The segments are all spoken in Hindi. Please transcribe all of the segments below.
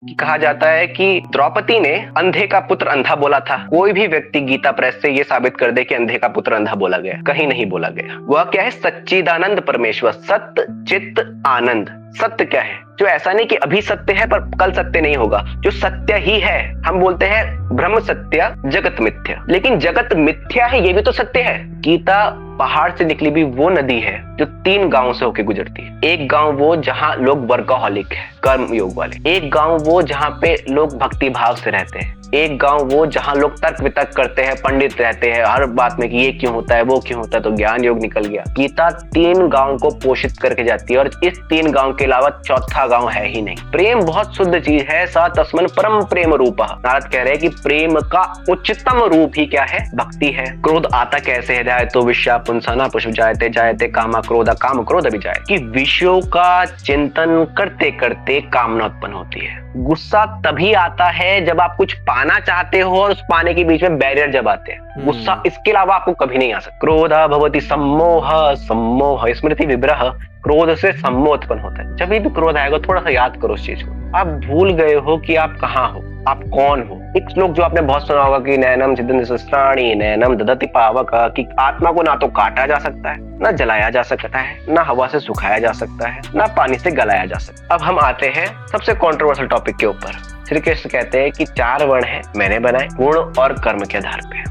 कि कहा जाता है कि द्रौपदी ने अंधे का पुत्र अंधा बोला था। कोई भी व्यक्ति गीता प्रेस से ये साबित कर दे कि अंधे का पुत्र अंधा बोला गया, कहीं नहीं बोला गया। वह क्या है? सच्चिदानंद परमेश्वर, सत्य चित्त आनंद। सत्य क्या है? जो ऐसा नहीं कि अभी सत्य है पर कल सत्य नहीं होगा, जो सत्य ही है। हम बोलते हैं ब्रह्म सत्य जगत मिथ्या, लेकिन जगत मिथ्या है ये भी तो सत्य है। गीता पहाड़ से निकली भी वो नदी है जो 3 गांव से होकर गुजरती है। एक गांव वो जहां लोग वर्कaholic है, कर्म योग वाले। एक गांव वो जहां पे लोग भक्ति भाव से रहते हैं। एक गांव वो जहां लोग तर्क वितर्क करते हैं, पंडित रहते हैं हर बात में कि ये क्यों होता है, वो क्यों होता है, तो ज्ञान योग निकल गया। गीता 3 गांव को पोषित करके जाती है और इस 3 गांव के अलावा चौथा गांव है ही नहीं। प्रेम बहुत शुद्ध चीज है। सा तस्मन परम प्रेम रूपः। नारद कह रहे हैं कि प्रेम का उच्चतम रूप ही क्या है? भक्ति है। क्रोध आता कैसे है? जाए तो विषया पुंसना पुष्प जायते जायते कामा क्रोधा काम क्रोध भी जाए, कि विषयों का चिंतन करते करते कामना उत्पन्न होती है। गुस्सा तभी आता है जब आप कुछ पाना चाहते हो और उस पाने के बीच में बैरियर जब आते हैं। गुस्सा इसके अलावा आपको कभी नहीं आ सकता। क्रोधा भवति सम्मोह, सम्मोह स्मृति विभ्रह। क्रोध से सम्मोह उत्पन्न होता है। जब भी क्रोध आएगा थोड़ा सा याद करो उस चीज को। आप भूल गए हो कि आप कहाँ हो, आप कौन हो। एक श्लोक जो आपने बहुत सुना होगा कि नैनम छिदन्ति शस्त्राणि नैनम ददति पावक, कि आत्मा को ना तो काटा जा सकता है, ना जलाया जा सकता है, ना हवा से सुखाया जा सकता है, ना पानी से गलाया जा सकता है। अब हम आते हैं सबसे कंट्रोवर्शियल टॉपिक के ऊपर। श्री कृष्ण कहते हैं कि 4 वर्ण हैं मैंने बनाए, गुण और कर्म के आधार पे।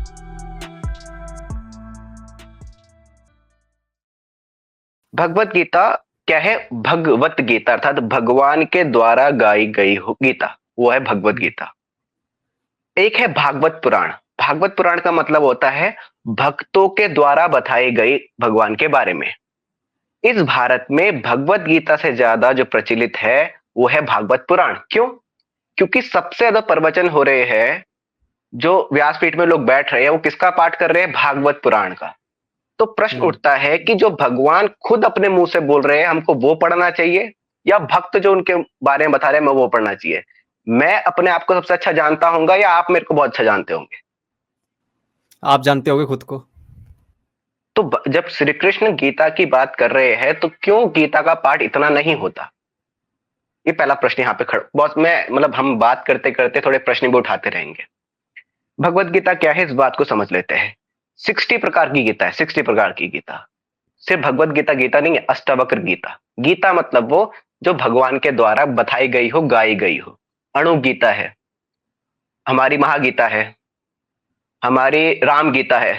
भगवत गीता क्या है? भगवत गीता अर्थात भगवान के द्वारा गाई गई हो गीता, वो है भगवत गीता। एक है भागवत पुराण। भागवत पुराण का मतलब होता है भक्तों के द्वारा बताई गई भगवान के बारे में। इस भारत में भगवत गीता से ज्यादा जो प्रचलित है वो है भागवत पुराण। क्यों? क्योंकि सबसे ज्यादा प्रवचन हो रहे हैं, जो व्यासपीठ में लोग बैठ रहे हैं वो किसका पाठ कर रहे हैं? भागवत पुराण का। तो प्रश्न उठता है कि जो भगवान खुद अपने मुंह से बोल रहे हैं हमको वो पढ़ना चाहिए, या भक्त जो उनके बारे में बता रहे हैं मैं वो पढ़ना चाहिए? मैं अपने आप को सबसे अच्छा जानता हूंगा या आप मेरे को बहुत अच्छा जानते होंगे? आप जानते होगे खुद को। तो जब श्री कृष्ण गीता की बात कर रहे हैं तो क्यों गीता का पाठ इतना नहीं होता? ये पहला प्रश्न यहाँ पे खड़ा। बहुत मैं मतलब हम बात करते करते थोड़े प्रश्न भी उठाते रहेंगे। भगवत गीता क्या है इस बात को समझ लेते हैं। 60 प्रकार की गीता है, 60 प्रकार की गीता। सिर्फ भगवत गीता गीता नहीं है, अष्टावक्र गीता। गीता मतलब वो जो भगवान के द्वारा बताई गई हो, गाई गई हो। अणु गीता है, हमारी महागीता है, हमारी राम गीता है।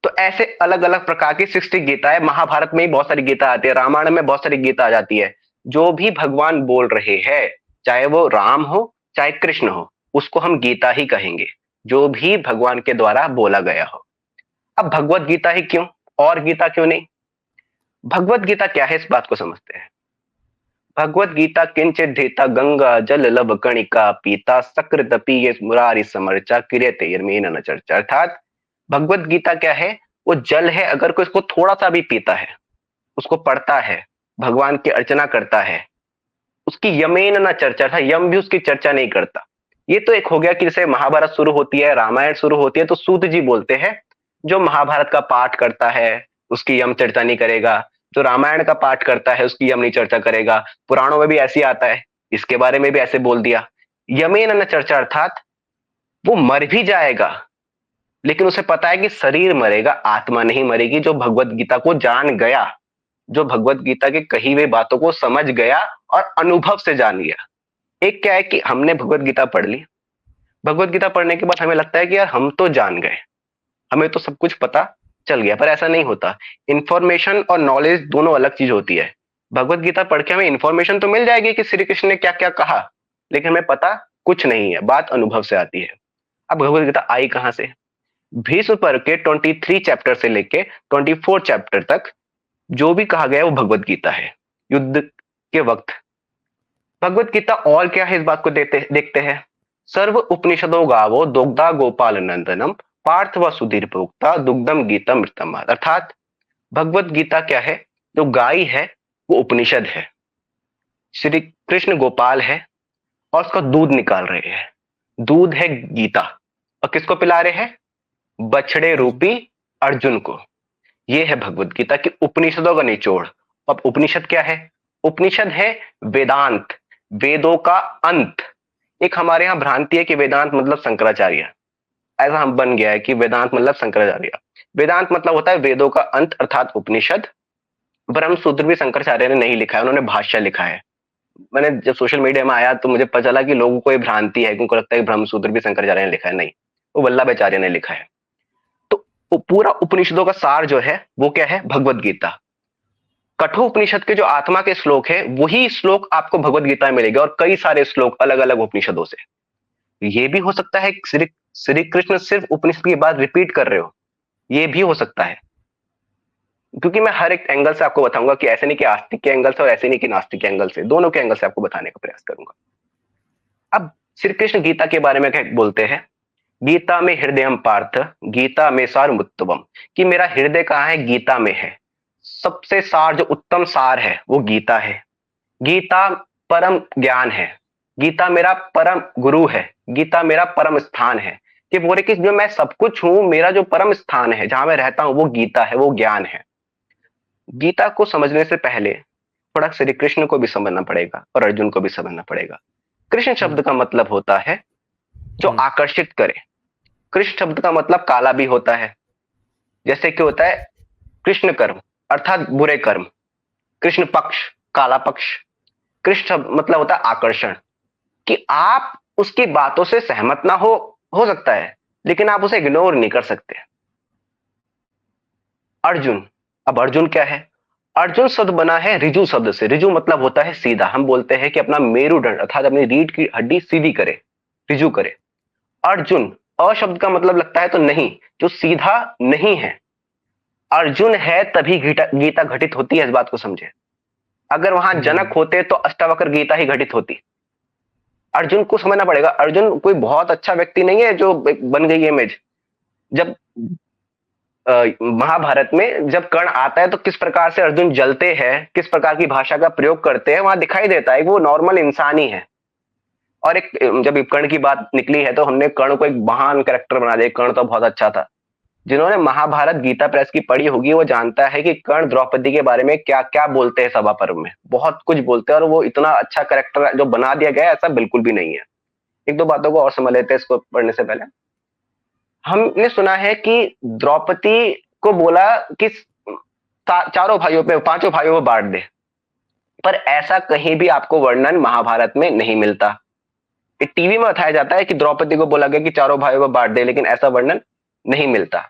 तो ऐसे अलग अलग प्रकार की 60 गीता है। महाभारत में ही बहुत सारी गीता आती है, रामायण में बहुत सारी गीता आ जाती है। जो भी भगवान बोल रहे हैं, चाहे वो राम हो चाहे कृष्ण हो, उसको हम गीता ही कहेंगे, जो भी भगवान के द्वारा बोला गया हो। अब भगवत गीता ही क्यों, और गीता क्यों नहीं? भगवत गीता क्या है इस बात को समझते हैं। भगवत गीता किंचित धेता गंगा जल लब कणिका पीता सकृत पीये मुरारी समर्चा किरेते यर्मेन न चर्चा। अर्थात भगवत गीता क्या है? वो जल है, अगर कोई इसको थोड़ा सा भी पीता है, उसको पढ़ता है, भगवान की अर्चना करता है, उसकी यमेन न चर्चा था, यम भी उसकी चर्चा नहीं करता। ये तो एक हो गया कि जैसे महाभारत शुरू होती है, रामायण शुरू होती है, तो सूत जी बोलते हैं जो महाभारत का पाठ करता है उसकी यम चर्चा नहीं करेगा, जो रामायण का पाठ करता है उसकी यम नहीं चर्चा करेगा। पुराणों में भी ऐसे आता है, इसके बारे में भी ऐसे बोल दिया। यमेन न चर्चा अर्थात वो मर भी जाएगा लेकिन उसे पता है कि शरीर मरेगा, आत्मा नहीं मरेगी। जो भगवत गीता को जान गया, जो भगवत गीता की कही हुई बातों को समझ गया और अनुभव से जान गया। एक क्या है कि हमने भगवत गीता पढ़ ली, भगवत गीता पढ़ने के बाद हमें लगता है कि यार हम तो जान गए, हमें तो सब कुछ पता चल गया, पर ऐसा नहीं होता। इंफॉर्मेशन और नॉलेज दोनों अलग चीज होती है। भगवत गीता पढ़ के हमें इंफॉर्मेशन तो मिल जाएगी कि श्री कृष्ण ने क्या क्या कहा, लेकिन हमें पता कुछ नहीं है, बात अनुभव से आती है। अब भगवत गीता आई कहां से? भीष्म पर्व के 23 चैप्टर से लेके 24 चैप्टर तक जो भी कहा गया है वो भगवत गीता है। युद्ध के वक्त भगवत गीता और क्या है इस बात को देखते हैं। सर्व उपनिषदों गावो दुग्धा गोपाल नंदनम पार्थ व सुधीर प्रोक्ता दुग्धम गीतम मृतम। अर्थात भगवत गीता क्या है? जो गाय है वो उपनिषद है, श्री कृष्ण गोपाल है और उसका दूध निकाल रहे हैं, दूध है गीता। और किसको पिला रहे हैं? बछड़े रूपी अर्जुन को। ये है भगवत गीता की उपनिषदों का निचोड़। अब उपनिषद क्या है? उपनिषद है वेदांत, वेदों का अंत। एक हमारे यहाँ भ्रांति है कि वेदांत मतलब शंकराचार्य, ऐसा हम बन गया है कि वेदांत मतलब शंकराचार्य। वेदांत मतलब होता है वेदों का अंत अर्थात उपनिषद। ब्रह्म सूत्र भी शंकराचार्य ने नहीं लिखा है, उन्होंने भाष्य लिखा है। मैंने जब सोशल मीडिया में आया तो मुझे पता चला कि लोगों को ये भ्रांति है, उनको लगता है कि ब्रह्म सूत्र भी शंकराचार्य ने लिखा है। नहीं, वो वल्लभाचार्य ने लिखा है। तो वो पूरा उपनिषदों का सार जो है वो क्या है? भगवत गीता। कठोपनिषद के जो आत्मा के श्लोक है वही श्लोक आपको भगवत गीता में मिलेगा, और कई सारे श्लोक अलग अलग उपनिषदों से। ये भी हो सकता है श्री श्री कृष्ण सिर्फ उपनिषद की बात रिपीट कर रहे हो, ये भी हो सकता है। क्योंकि मैं हर एक एंगल से आपको बताऊंगा कि ऐसे नहीं कि आस्तिक के एंगल से और ऐसे नहीं कि नास्तिक के एंगल से, दोनों के एंगल से आपको बताने का प्रयास करूंगा। अब श्री कृष्ण गीता के बारे में क्या बोलते हैं? गीता में हृदयम पार्थ गीता में सारमुत्तमम, कि मेरा हृदय कहाँ है? गीता में है। सबसे सार, जो उत्तम सार है वो गीता है। गीता परम ज्ञान है। गीता मेरा परम गुरु है। गीता मेरा परम स्थान है। कि बोले कि जो मैं सब कुछ हूं, मेरा जो परम स्थान है जहां मैं रहता हूं वो गीता है, वो ज्ञान है। गीता को समझने से पहले थोड़ा श्री कृष्ण को भी समझना पड़ेगा और अर्जुन को भी समझना पड़ेगा। कृष्ण शब्द का मतलब होता है जो आकर्षित करे। कृष्ण शब्द का मतलब काला भी होता है, जैसे कि होता है कृष्ण कर्म अर्थात बुरे कर्म, कृष्ण पक्ष काला पक्ष। कृष्ण शब्द मतलब होता है आकर्षण, कि आप उसकी बातों से सहमत ना हो सकता है, लेकिन आप उसे इग्नोर नहीं कर सकते। अर्जुन, अब अर्जुन क्या है? अर्जुन शब्द बना है रिजु शब्द से। रिजु मतलब होता है सीधा। हम बोलते हैं कि अपना मेरुदंड अर्थात अपनी रीढ़ की हड्डी सीधी करे, रिजु करे। अर्जुन, अ शब्द का मतलब लगता है तो नहीं, जो सीधा नहीं है। अर्जुन है तभी गीता घटित होती है, इस बात को समझे। अगर वहां जनक होते तो अष्टावक्र गीता ही घटित होती। अर्जुन को समझना पड़ेगा। अर्जुन कोई बहुत अच्छा व्यक्ति नहीं है जो बन गई इमेज। जब महाभारत में जब कर्ण आता है तो किस प्रकार से अर्जुन जलते हैं, किस प्रकार की भाषा का प्रयोग करते हैं, वहां दिखाई देता है कि वो नॉर्मल इंसान ही है। और एक जब कर्ण की बात निकली है तो हमने कर्ण को एक महान कैरेक्टर बना दिया। कर्ण तो बहुत अच्छा था। जिन्होंने महाभारत गीता प्रेस की पढ़ी होगी वो जानता है कि कर्ण द्रौपदी के बारे में क्या क्या बोलते हैं। सभा पर्व में बहुत कुछ बोलते हैं, और वो इतना अच्छा कैरेक्टर जो बना दिया गया ऐसा बिल्कुल भी नहीं है। एक दो बातों को और समझ लेते हैं इसको पढ़ने से पहले। हमने सुना है कि द्रौपदी को बोला कि चारों भाइयों पे, पांचों भाइयों में बांट दे, पर ऐसा कहीं भी आपको वर्णन महाभारत में नहीं मिलता। टीवी में बताया जाता है कि द्रौपदी को बोला गया कि चारों भाइयों में बांट दे, लेकिन ऐसा वर्णन नहीं मिलता।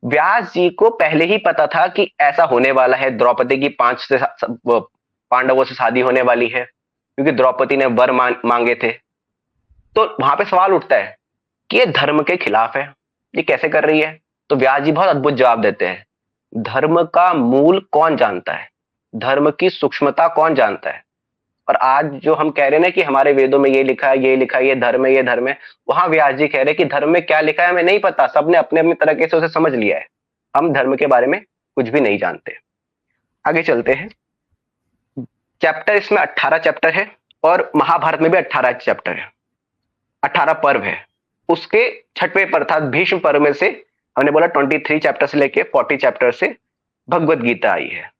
व्यास जी को पहले ही पता था कि ऐसा होने वाला है, द्रौपदी की पांडवों से शादी होने वाली है, क्योंकि द्रौपदी ने वर मांगे थे। तो वहां पे सवाल उठता है कि ये धर्म के खिलाफ है, ये कैसे कर रही है? तो व्यास जी बहुत अद्भुत जवाब देते हैं। धर्म का मूल कौन जानता है? धर्म की सूक्ष्मता कौन जानता है? और आज जो हम कह रहे हैं ना कि हमारे वेदों में ये लिखा है, ये लिखा है, ये धर्म है, ये धर्म है, वहां व्यास जी कह रहे हैं कि धर्म में क्या लिखा है हमें नहीं पता। सबने अपने अपने तरीके से उसे समझ लिया है। हम धर्म के बारे में कुछ भी नहीं जानते। आगे चलते हैं। चैप्टर इसमें 18 चैप्टर है, और महाभारत में भी 18 चैप्टर है, 18 पर्व है। उसके छठवें पर्व अर्थात भीष्म पर्व में से हमने बोला 23 चैप्टर से लेके 40 चैप्टर से भगवत गीता आई है।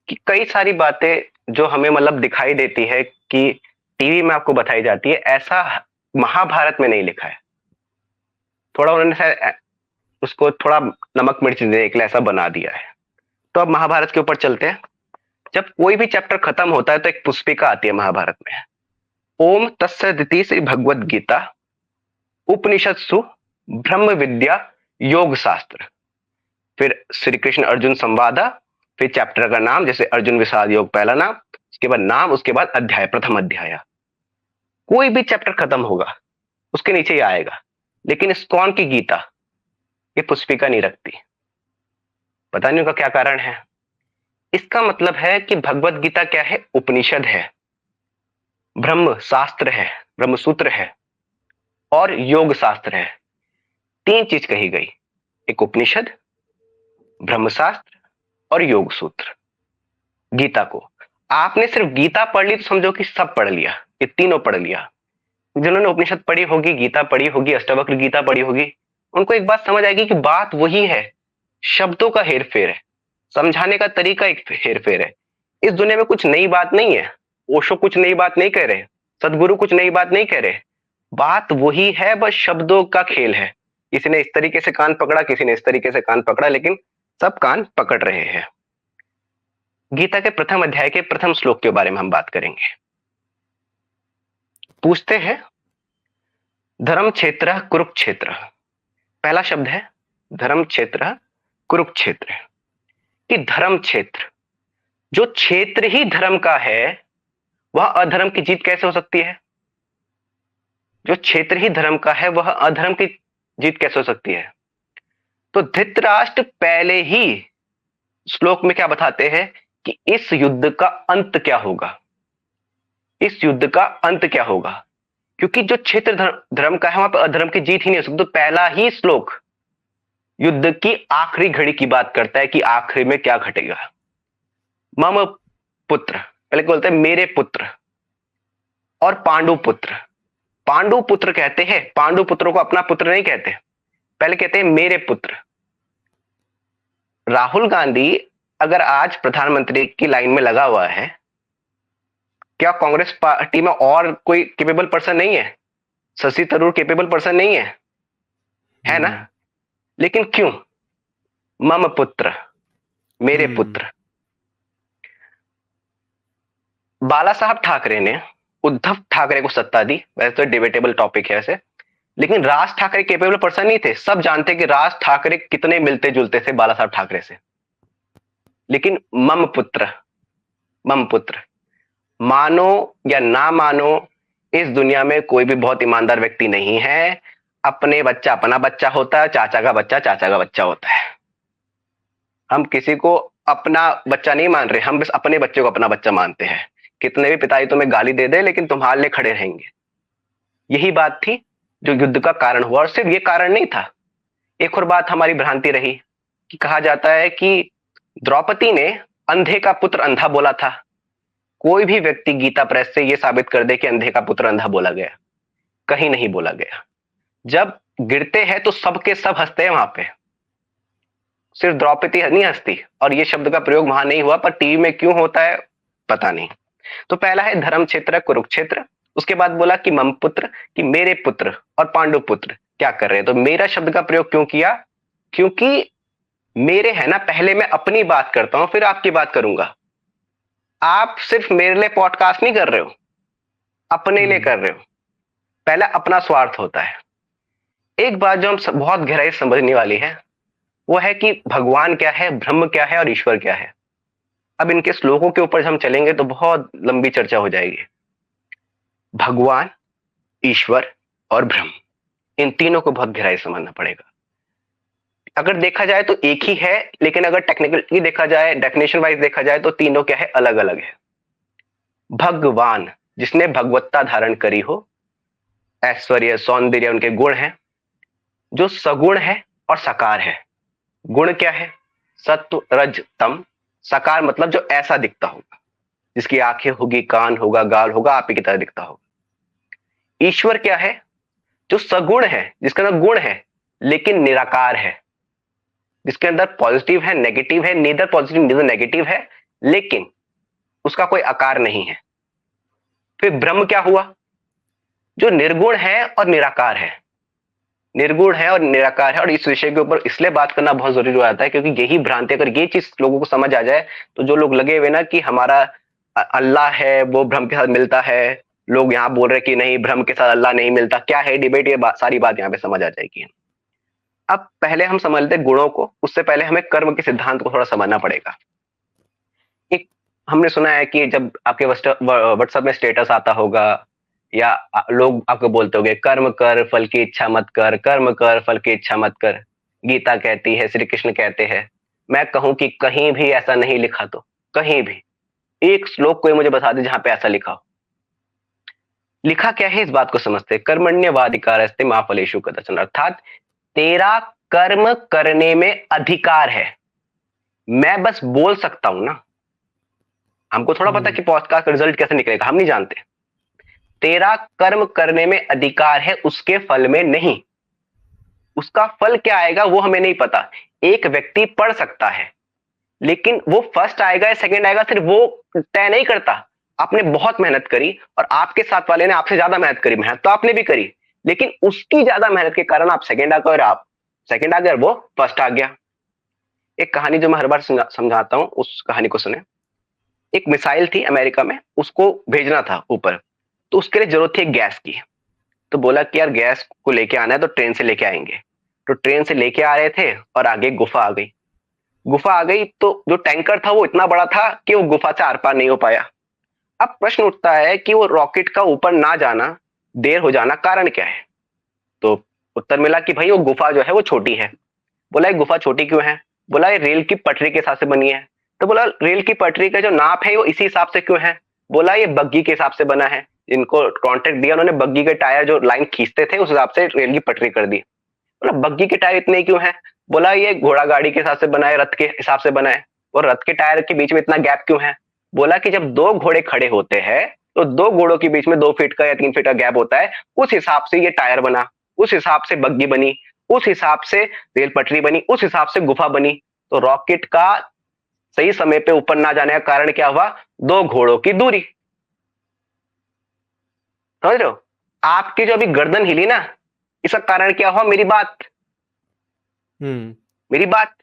कि कई सारी बातें जो हमें मतलब दिखाई देती है कि टीवी में आपको बताई जाती है, ऐसा महाभारत में नहीं लिखा है। थोड़ा उन्होंने शायद उसको थोड़ा नमक मिर्च देने के लिए ऐसा बना दिया है। तो अब महाभारत के ऊपर चलते हैं। जब कोई भी चैप्टर खत्म होता है तो एक पुस्तिका आती है महाभारत में। ओम तत्सदिति श्री भगवद गीता उपनिषत्सु ब्रह्म विद्या योग शास्त्र। फिर श्री कृष्ण अर्जुन संवादा, फिर चैप्टर का नाम, जैसे अर्जुन विषाद योग पहला नाम, उसके बाद नाम, उसके बाद अध्याय, प्रथम अध्याय। कोई भी चैप्टर खत्म होगा उसके नीचे ही आएगा। लेकिन इस्कॉन की गीता ये पुस्तिका नहीं रखती। पता नहीं उनका क्या कारण है। इसका मतलब है कि भगवत गीता क्या है? उपनिषद है, ब्रह्म शास्त्र है, ब्रह्म सूत्र है, और योग शास्त्र है। तीन चीज कही गई, एक उपनिषद, ब्रह्मशास्त्र और योग सूत्र। गीता को आपने सिर्फ गीता पढ़ ली तो समझो कि सब पढ़ लिया, ये तीनों पढ़ लिया। जिन्होंने उपनिषद पढ़ी होगी, गीता पढ़ी होगी, अष्टावक्र गीता पढ़ी होगी, उनको एक बात समझ आएगी कि बात वही है, शब्दों का हेरफेर है, समझाने का तरीका एक हेरफेर है। इस दुनिया में कुछ नई बात नहीं है। ओशो कुछ नई बात नहीं कह रहे, सदगुरु कुछ नई बात नहीं कह रहे। बात वही है, बस शब्दों का खेल है। किसी ने इस तरीके से कान पकड़ा, किसी ने इस तरीके से कान पकड़ा, लेकिन सब कान पकड़ रहे हैं। गीता के प्रथम अध्याय के प्रथम श्लोक के बारे में हम बात करेंगे। पूछते हैं, धर्म क्षेत्र कुरुक्षेत्र। पहला शब्द है धर्म क्षेत्र कुरुक्षेत्र। कि धर्म क्षेत्र, जो क्षेत्र ही धर्म का है, वह अधर्म की जीत कैसे हो सकती है? जो क्षेत्र ही धर्म का है, वह अधर्म की जीत कैसे हो सकती है? तो धृतराष्ट्र पहले ही श्लोक में क्या बताते हैं कि इस युद्ध का अंत क्या होगा, इस युद्ध का अंत क्या होगा। क्योंकि जो क्षेत्र धर्म का है, वहां पर अधर्म की जीत ही नहीं हो सकती। तो पहला ही श्लोक युद्ध की आखिरी घड़ी की बात करता है कि आखिरी में क्या घटेगा। मम पुत्र, पहले बोलते हैं मेरे पुत्र, और पांडु पुत्र। पांडु पुत्र कहते हैं, पांडु पुत्रों को अपना पुत्र नहीं कहते, पहले कहते हैं मेरे पुत्र। राहुल गांधी अगर आज प्रधानमंत्री की लाइन में लगा हुआ है, क्या कांग्रेस पार्टी में और कोई कैपेबल पर्सन नहीं है? शशि थरूर कैपेबल पर्सन नहीं है ना? लेकिन क्यों? मम पुत्र, मेरे पुत्र। बाला साहब ठाकरे ने उद्धव ठाकरे को सत्ता दी, वैसे तो डिबेटेबल टॉपिक है वैसे, लेकिन राज ठाकरे कैपेबल पर्सन नहीं थे। सब जानते कि राज ठाकरे कितने मिलते जुलते थे बाला साहब ठाकरे से। लेकिन मम पुत्र, मम पुत्र, मानो या ना मानो, इस दुनिया में कोई भी बहुत ईमानदार व्यक्ति नहीं है। अपने बच्चा अपना बच्चा होता है, चाचा का बच्चा चाचा का बच्चा होता है। हम किसी को अपना बच्चा नहीं मान रहे, हम बस अपने बच्चे को अपना बच्चा मानते हैं। कितने भी पिताजी तुम्हें गाली दे दे, लेकिन तुम्हारे लिए खड़े रहेंगे। यही बात थी जो युद्ध का कारण हुआ। और सिर्फ ये कारण नहीं था, एक और बात हमारी भ्रांति रही कि कहा जाता है कि द्रौपदी ने अंधे का पुत्र अंधा बोला था। कोई भी व्यक्ति गीता प्रेस से यह साबित कर दे कि अंधे का पुत्र अंधा बोला गया, कहीं नहीं बोला गया। जब गिरते हैं तो सबके सब हंसते हैं वहां पे, सिर्फ द्रौपदी नहीं हंसती। और ये शब्द का प्रयोग वहां नहीं हुआ, पर टीवी में क्यों होता है पता नहीं। तो पहला है धर्म क्षेत्र कुरुक्षेत्र। उसके बाद बोला कि मम पुत्र, कि मेरे पुत्र और पांडु पुत्र क्या कर रहे हैं। तो मेरा शब्द का प्रयोग क्यों किया? क्योंकि मेरे है ना, पहले मैं अपनी बात करता हूं, फिर आपकी बात करूंगा। आप सिर्फ मेरे लिए पॉडकास्ट नहीं कर रहे हो, अपने लिए कर रहे हो। पहला अपना स्वार्थ होता है। एक बात जो हम बहुत गहराई से समझने वाली है, वो है कि भगवान क्या है, ब्रह्म क्या है और ईश्वर क्या है। अब इनके श्लोकों के ऊपर हम चलेंगे तो बहुत लंबी चर्चा हो जाएगी। भगवान, ईश्वर और ब्रह्म, इन तीनों को बहुत गहराई समझना पड़ेगा। अगर देखा जाए तो एक ही है, लेकिन अगर टेक्निकली देखा जाए, डेफिनेशन वाइज देखा जाए, तो तीनों क्या है, अलग अलग है। भगवान, जिसने भगवत्ता धारण करी हो, ऐश्वर्य सौंदर्य उनके गुण हैं, जो सगुण है और साकार है। गुण क्या है? सत्व रज तम। साकार मतलब जो ऐसा दिखता होगा, जिसकी आंखें होगी, कान होगा, गाल होगा, आप ही की तरह दिखता होगा। ईश्वर क्या है? जो सगुण है, जिसके अंदर गुण है लेकिन निराकार है, जिसके अंदर पॉजिटिव है नेगेटिव है, नीदर पॉजिटिव नीदर नेगेटिव है, लेकिन उसका कोई आकार नहीं है। फिर ब्रह्म क्या हुआ? जो निर्गुण है और निराकार है, निर्गुण है और निराकार है। और इस विषय के ऊपर इसलिए बात करना बहुत जरूरी हो जाता है, क्योंकि यही भ्रांति, अगर ये चीज लोगों को समझ आ जाए, तो जो लोग लगे हुए ना कि हमारा अल्लाह है वो ब्रह्म के साथ मिलता है, लोग यहाँ बोल रहे कि नहीं ब्रह्म के साथ अल्लाह नहीं मिलता, क्या है डिबेट, ये सारी बात यहाँ पे समझ आ जाएगी। अब पहले हम समझ लेते गुणों को, उससे पहले हमें कर्म के सिद्धांत को थोड़ा समझना पड़ेगा। एक हमने सुना है कि जब आपके व्हाट्सएप में स्टेटस आता होगा, या लोग आपको बोलते होंगे कर्म कर फल की इच्छा मत कर, कर्म कर फल की इच्छा मत कर। गीता कहती है, श्री कृष्ण कहते हैं। मैं कहूं कि कहीं भी ऐसा नहीं लिखा, तो कहीं भी एक श्लोक कोई मुझे बता दे जहां पे ऐसा लिखा हो। लिखा क्या है इस बात को समझते, कर्मण्यवाधिकारस्ते मा फलेषु कदाचन, अर्थात तेरा कर्म करने में अधिकार है। मैं बस बोल सकता हूं ना, हमको थोड़ा पता कि पॉडकास्ट का रिजल्ट कैसे निकलेगा, हम नहीं जानते। तेरा कर्म करने में अधिकार है, उसके फल में नहीं। उसका फल क्या आएगा वो हमें नहीं पता। एक व्यक्ति पढ़ सकता है, लेकिन वो फर्स्ट आएगा या सेकंड आएगा सिर्फ वो तय नहीं करता। आपने बहुत मेहनत करी और आपके साथ वाले ने आपसे ज्यादा मेहनत करी, मेहनत तो आपने भी करी, लेकिन उसकी ज्यादा मेहनत के कारण आप सेकंड आ गए और आप सेकंड आ गए और वो फर्स्ट आ गया। एक कहानी जो मैं हर बार समझाता हूं, उस कहानी को सुने। एक मिसाइल थी अमेरिका में, उसको भेजना था ऊपर, तो उसके लिए जरूरत थी एक गैस की। तो बोला कि यार गैस को लेके आना है तो ट्रेन से लेके आएंगे। तो ट्रेन से लेके आ रहे थे और आगे गुफा आ गई। गुफा आ गई तो जो टैंकर था वो इतना बड़ा था कि वो गुफा से आर पार नहीं हो पाया। अब प्रश्न उठता है कि वो रॉकेट का ऊपर ना जाना, देर हो जाना, कारण क्या है? तो उत्तर मिला कि भाई वो गुफा जो है वो छोटी है। बोला ये गुफा छोटी क्यों है? बोला ये रेल की पटरी के हिसाब से बनी है। तो बोला रेल की पटरी का जो नाप है वो इसी हिसाब से क्यों है? बोला ये बग्गी के हिसाब से बना है। इनको कॉन्ट्रैक्ट दिया उन्होंने, बग्गी के टायर जो लाइन खींचते थे उस हिसाब से रेल की पटरी कर दी। बोला बग्गी के टायर इतने क्यों है? बोला ये घोड़ा गाड़ी के हिसाब से बना है, रथ के हिसाब से बना है। और रथ के टायर के बीच में इतना गैप क्यों है? बोला कि जब दो घोड़े खड़े होते हैं तो दो घोड़ों के बीच में 2 फीट का या 3 फीट का गैप होता है, उस हिसाब से ये टायर बना, उस हिसाब से बग्गी बनी, उस हिसाब से रेल पटरी बनी, उस हिसाब से गुफा बनी। तो रॉकेट का सही समय पे ऊपर ना जाने का कारण क्या हुआ? दो घोड़ों की दूरी। समझ रहे हो? आपकी जो अभी गर्दन हिली ना, इसका कारण क्या हुआ? मेरी बात। मेरी बात।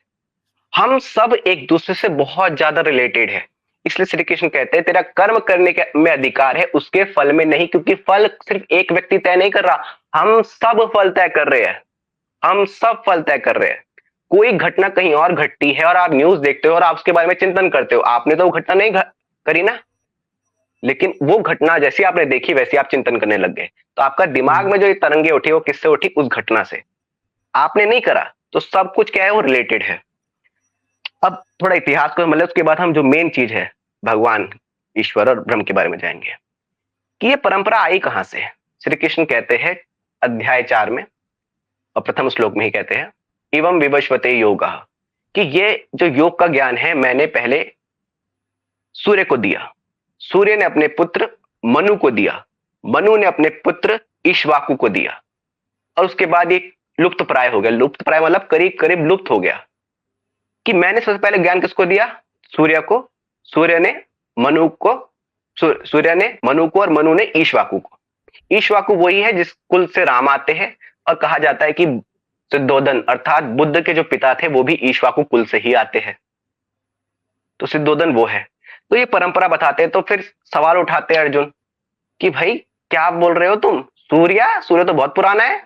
हम सब एक दूसरे से बहुत ज्यादा रिलेटेड है। इसलिए श्री कृष्ण कहते हैं तेरा कर्म करने के में अधिकार है, उसके फल में नहीं, क्योंकि फल सिर्फ एक व्यक्ति तय नहीं कर रहा, हम सब फल तय कर रहे हैं। हम सब फल तय कर रहे हैं। कोई घटना कहीं और घटती है और आप न्यूज देखते हो और आप उसके बारे में चिंतन करते हो, आपने तो वो घटना नहीं करी ना, लेकिन वो घटना जैसी आपने देखी वैसी आप चिंतन करने लग गए। तो आपका दिमाग में जो ये तरंगे उठी वो किससे उठी? उस घटना से। आपने नहीं करा, तो सब कुछ क्या है? वो रिलेटेड है। अब थोड़ा इतिहास को मतलब उसके बाद हम जो मेन चीज है भगवान, ईश्वर और ब्रह्म के बारे में जाएंगे कि ये परंपरा आई कहां से। श्री कृष्ण कहते हैं अध्याय 4 में और प्रथम श्लोक में ही कहते हैं एवं विवस्वते योग, कि ये जो योग का ज्ञान है मैंने पहले सूर्य को दिया, सूर्य ने अपने पुत्र मनु को दिया, मनु ने अपने पुत्र ईश्वाकु को दिया, और उसके बाद ये लुप्त प्राय हो गया। लुप्त प्राय मतलब करीब करीब लुप्त हो गया। कि मैंने सबसे पहले ज्ञान किसको दिया? सूर्य को, सूर्य ने मनु को, सूर्य ने मनु को और मनु ने ईश्वाकु को। ईश्वाकु वही है जिस कुल से राम आते हैं, और कहा जाता है कि सिद्धोदन अर्थात बुद्ध के जो पिता थे वो भी ईश्वाकु कुल से ही आते हैं। तो सिद्धोदन वो है। तो ये परंपरा बताते हैं। तो फिर सवाल उठाते हैं अर्जुन कि भाई क्या आप बोल रहे हो तुम? सूर्य तो बहुत पुराना है,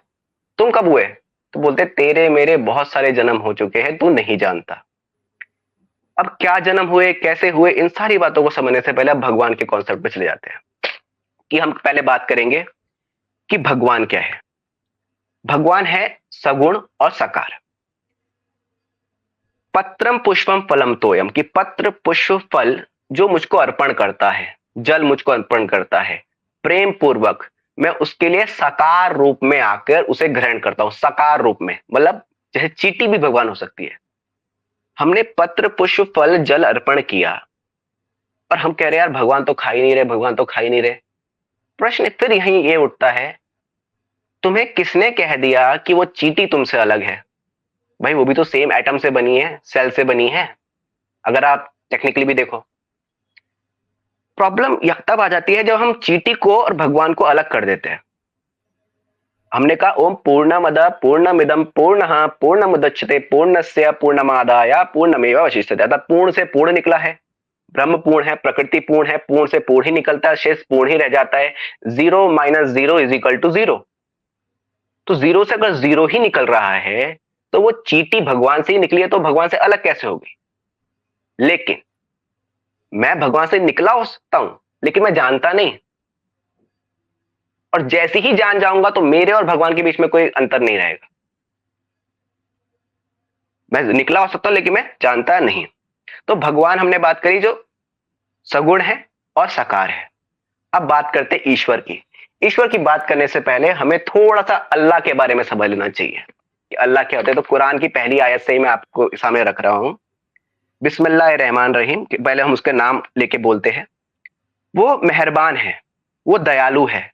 तुम कब हुए? तो बोलते तेरे मेरे बहुत सारे जन्म हो चुके हैं, तू नहीं जानता। अब क्या जन्म हुए, कैसे हुए, इन सारी बातों को समझने से पहले अब भगवान के कॉन्सेप्ट पे चले जाते हैं। कि हम पहले बात करेंगे कि भगवान क्या है। भगवान है सगुण और सकार। पत्रम पुष्पम फलम तोयम, कि पत्र पुष्प फल जो मुझको अर्पण करता है, जल मुझको अर्पण करता है प्रेम पूर्वक, मैं उसके लिए सकार रूप में आकर उसे ग्रहण करता हूं। सकार रूप में मतलब जैसे चींटी भी भगवान हो सकती है। हमने पत्र पुष्प फल जल अर्पण किया और हम कह रहे यार भगवान तो खा ही नहीं रहे, भगवान तो खा ही नहीं रहे। प्रश्न फिर यही ये उठता है, तुम्हें किसने कह दिया कि वो चींटी तुमसे अलग है? भाई वो भी तो सेम एटम से बनी है, सेल से बनी है, अगर आप टेक्निकली भी देखो। प्रॉब्लम तब आ जाती है जब हम चींटी को और भगवान को अलग कर देते हैं। हमने कहा ओम पूर्णमद पूर्णमिदम पूर्णः पूर्णमुदच्यते पूर्णस्य पूर्णमादाय पूर्णमेवावशिष्यते, अर्थात पूर्ण से पूर्ण निकला है, ब्रह्म पूर्ण है, प्रकृति पूर्ण है, पूर्ण से पूर्ण ही निकलता है, शेष पूर्ण ही रह जाता है। 0 - 0 = 0। तो 0 से अगर 0 ही निकल रहा है तो वो चींटी भगवान से ही निकली है, तो भगवान से अलग कैसे होगी? लेकिन मैं भगवान से निकला हो सकता हूं, लेकिन मैं जानता नहीं। और जैसे ही जान जाऊंगा तो मेरे और भगवान के बीच में कोई अंतर नहीं रहेगा। मैं निकला हो सकता हूं लेकिन मैं जानता नहीं। तो भगवान हमने बात करी जो सगुण है और साकार है। अब बात करते ईश्वर की। ईश्वर की बात करने से पहले हमें थोड़ा सा अल्लाह के बारे में समझ लेना चाहिए कि अल्लाह क्या होता है। तो कुरान की पहली आयत से ही मैं आपको सामने रख रहा हूं, बिस्मिल्लाहिर्रहमानिर्रहीम। पहले हम उसके नाम लेके बोलते हैं। वो मेहरबान है, वो दयालु है।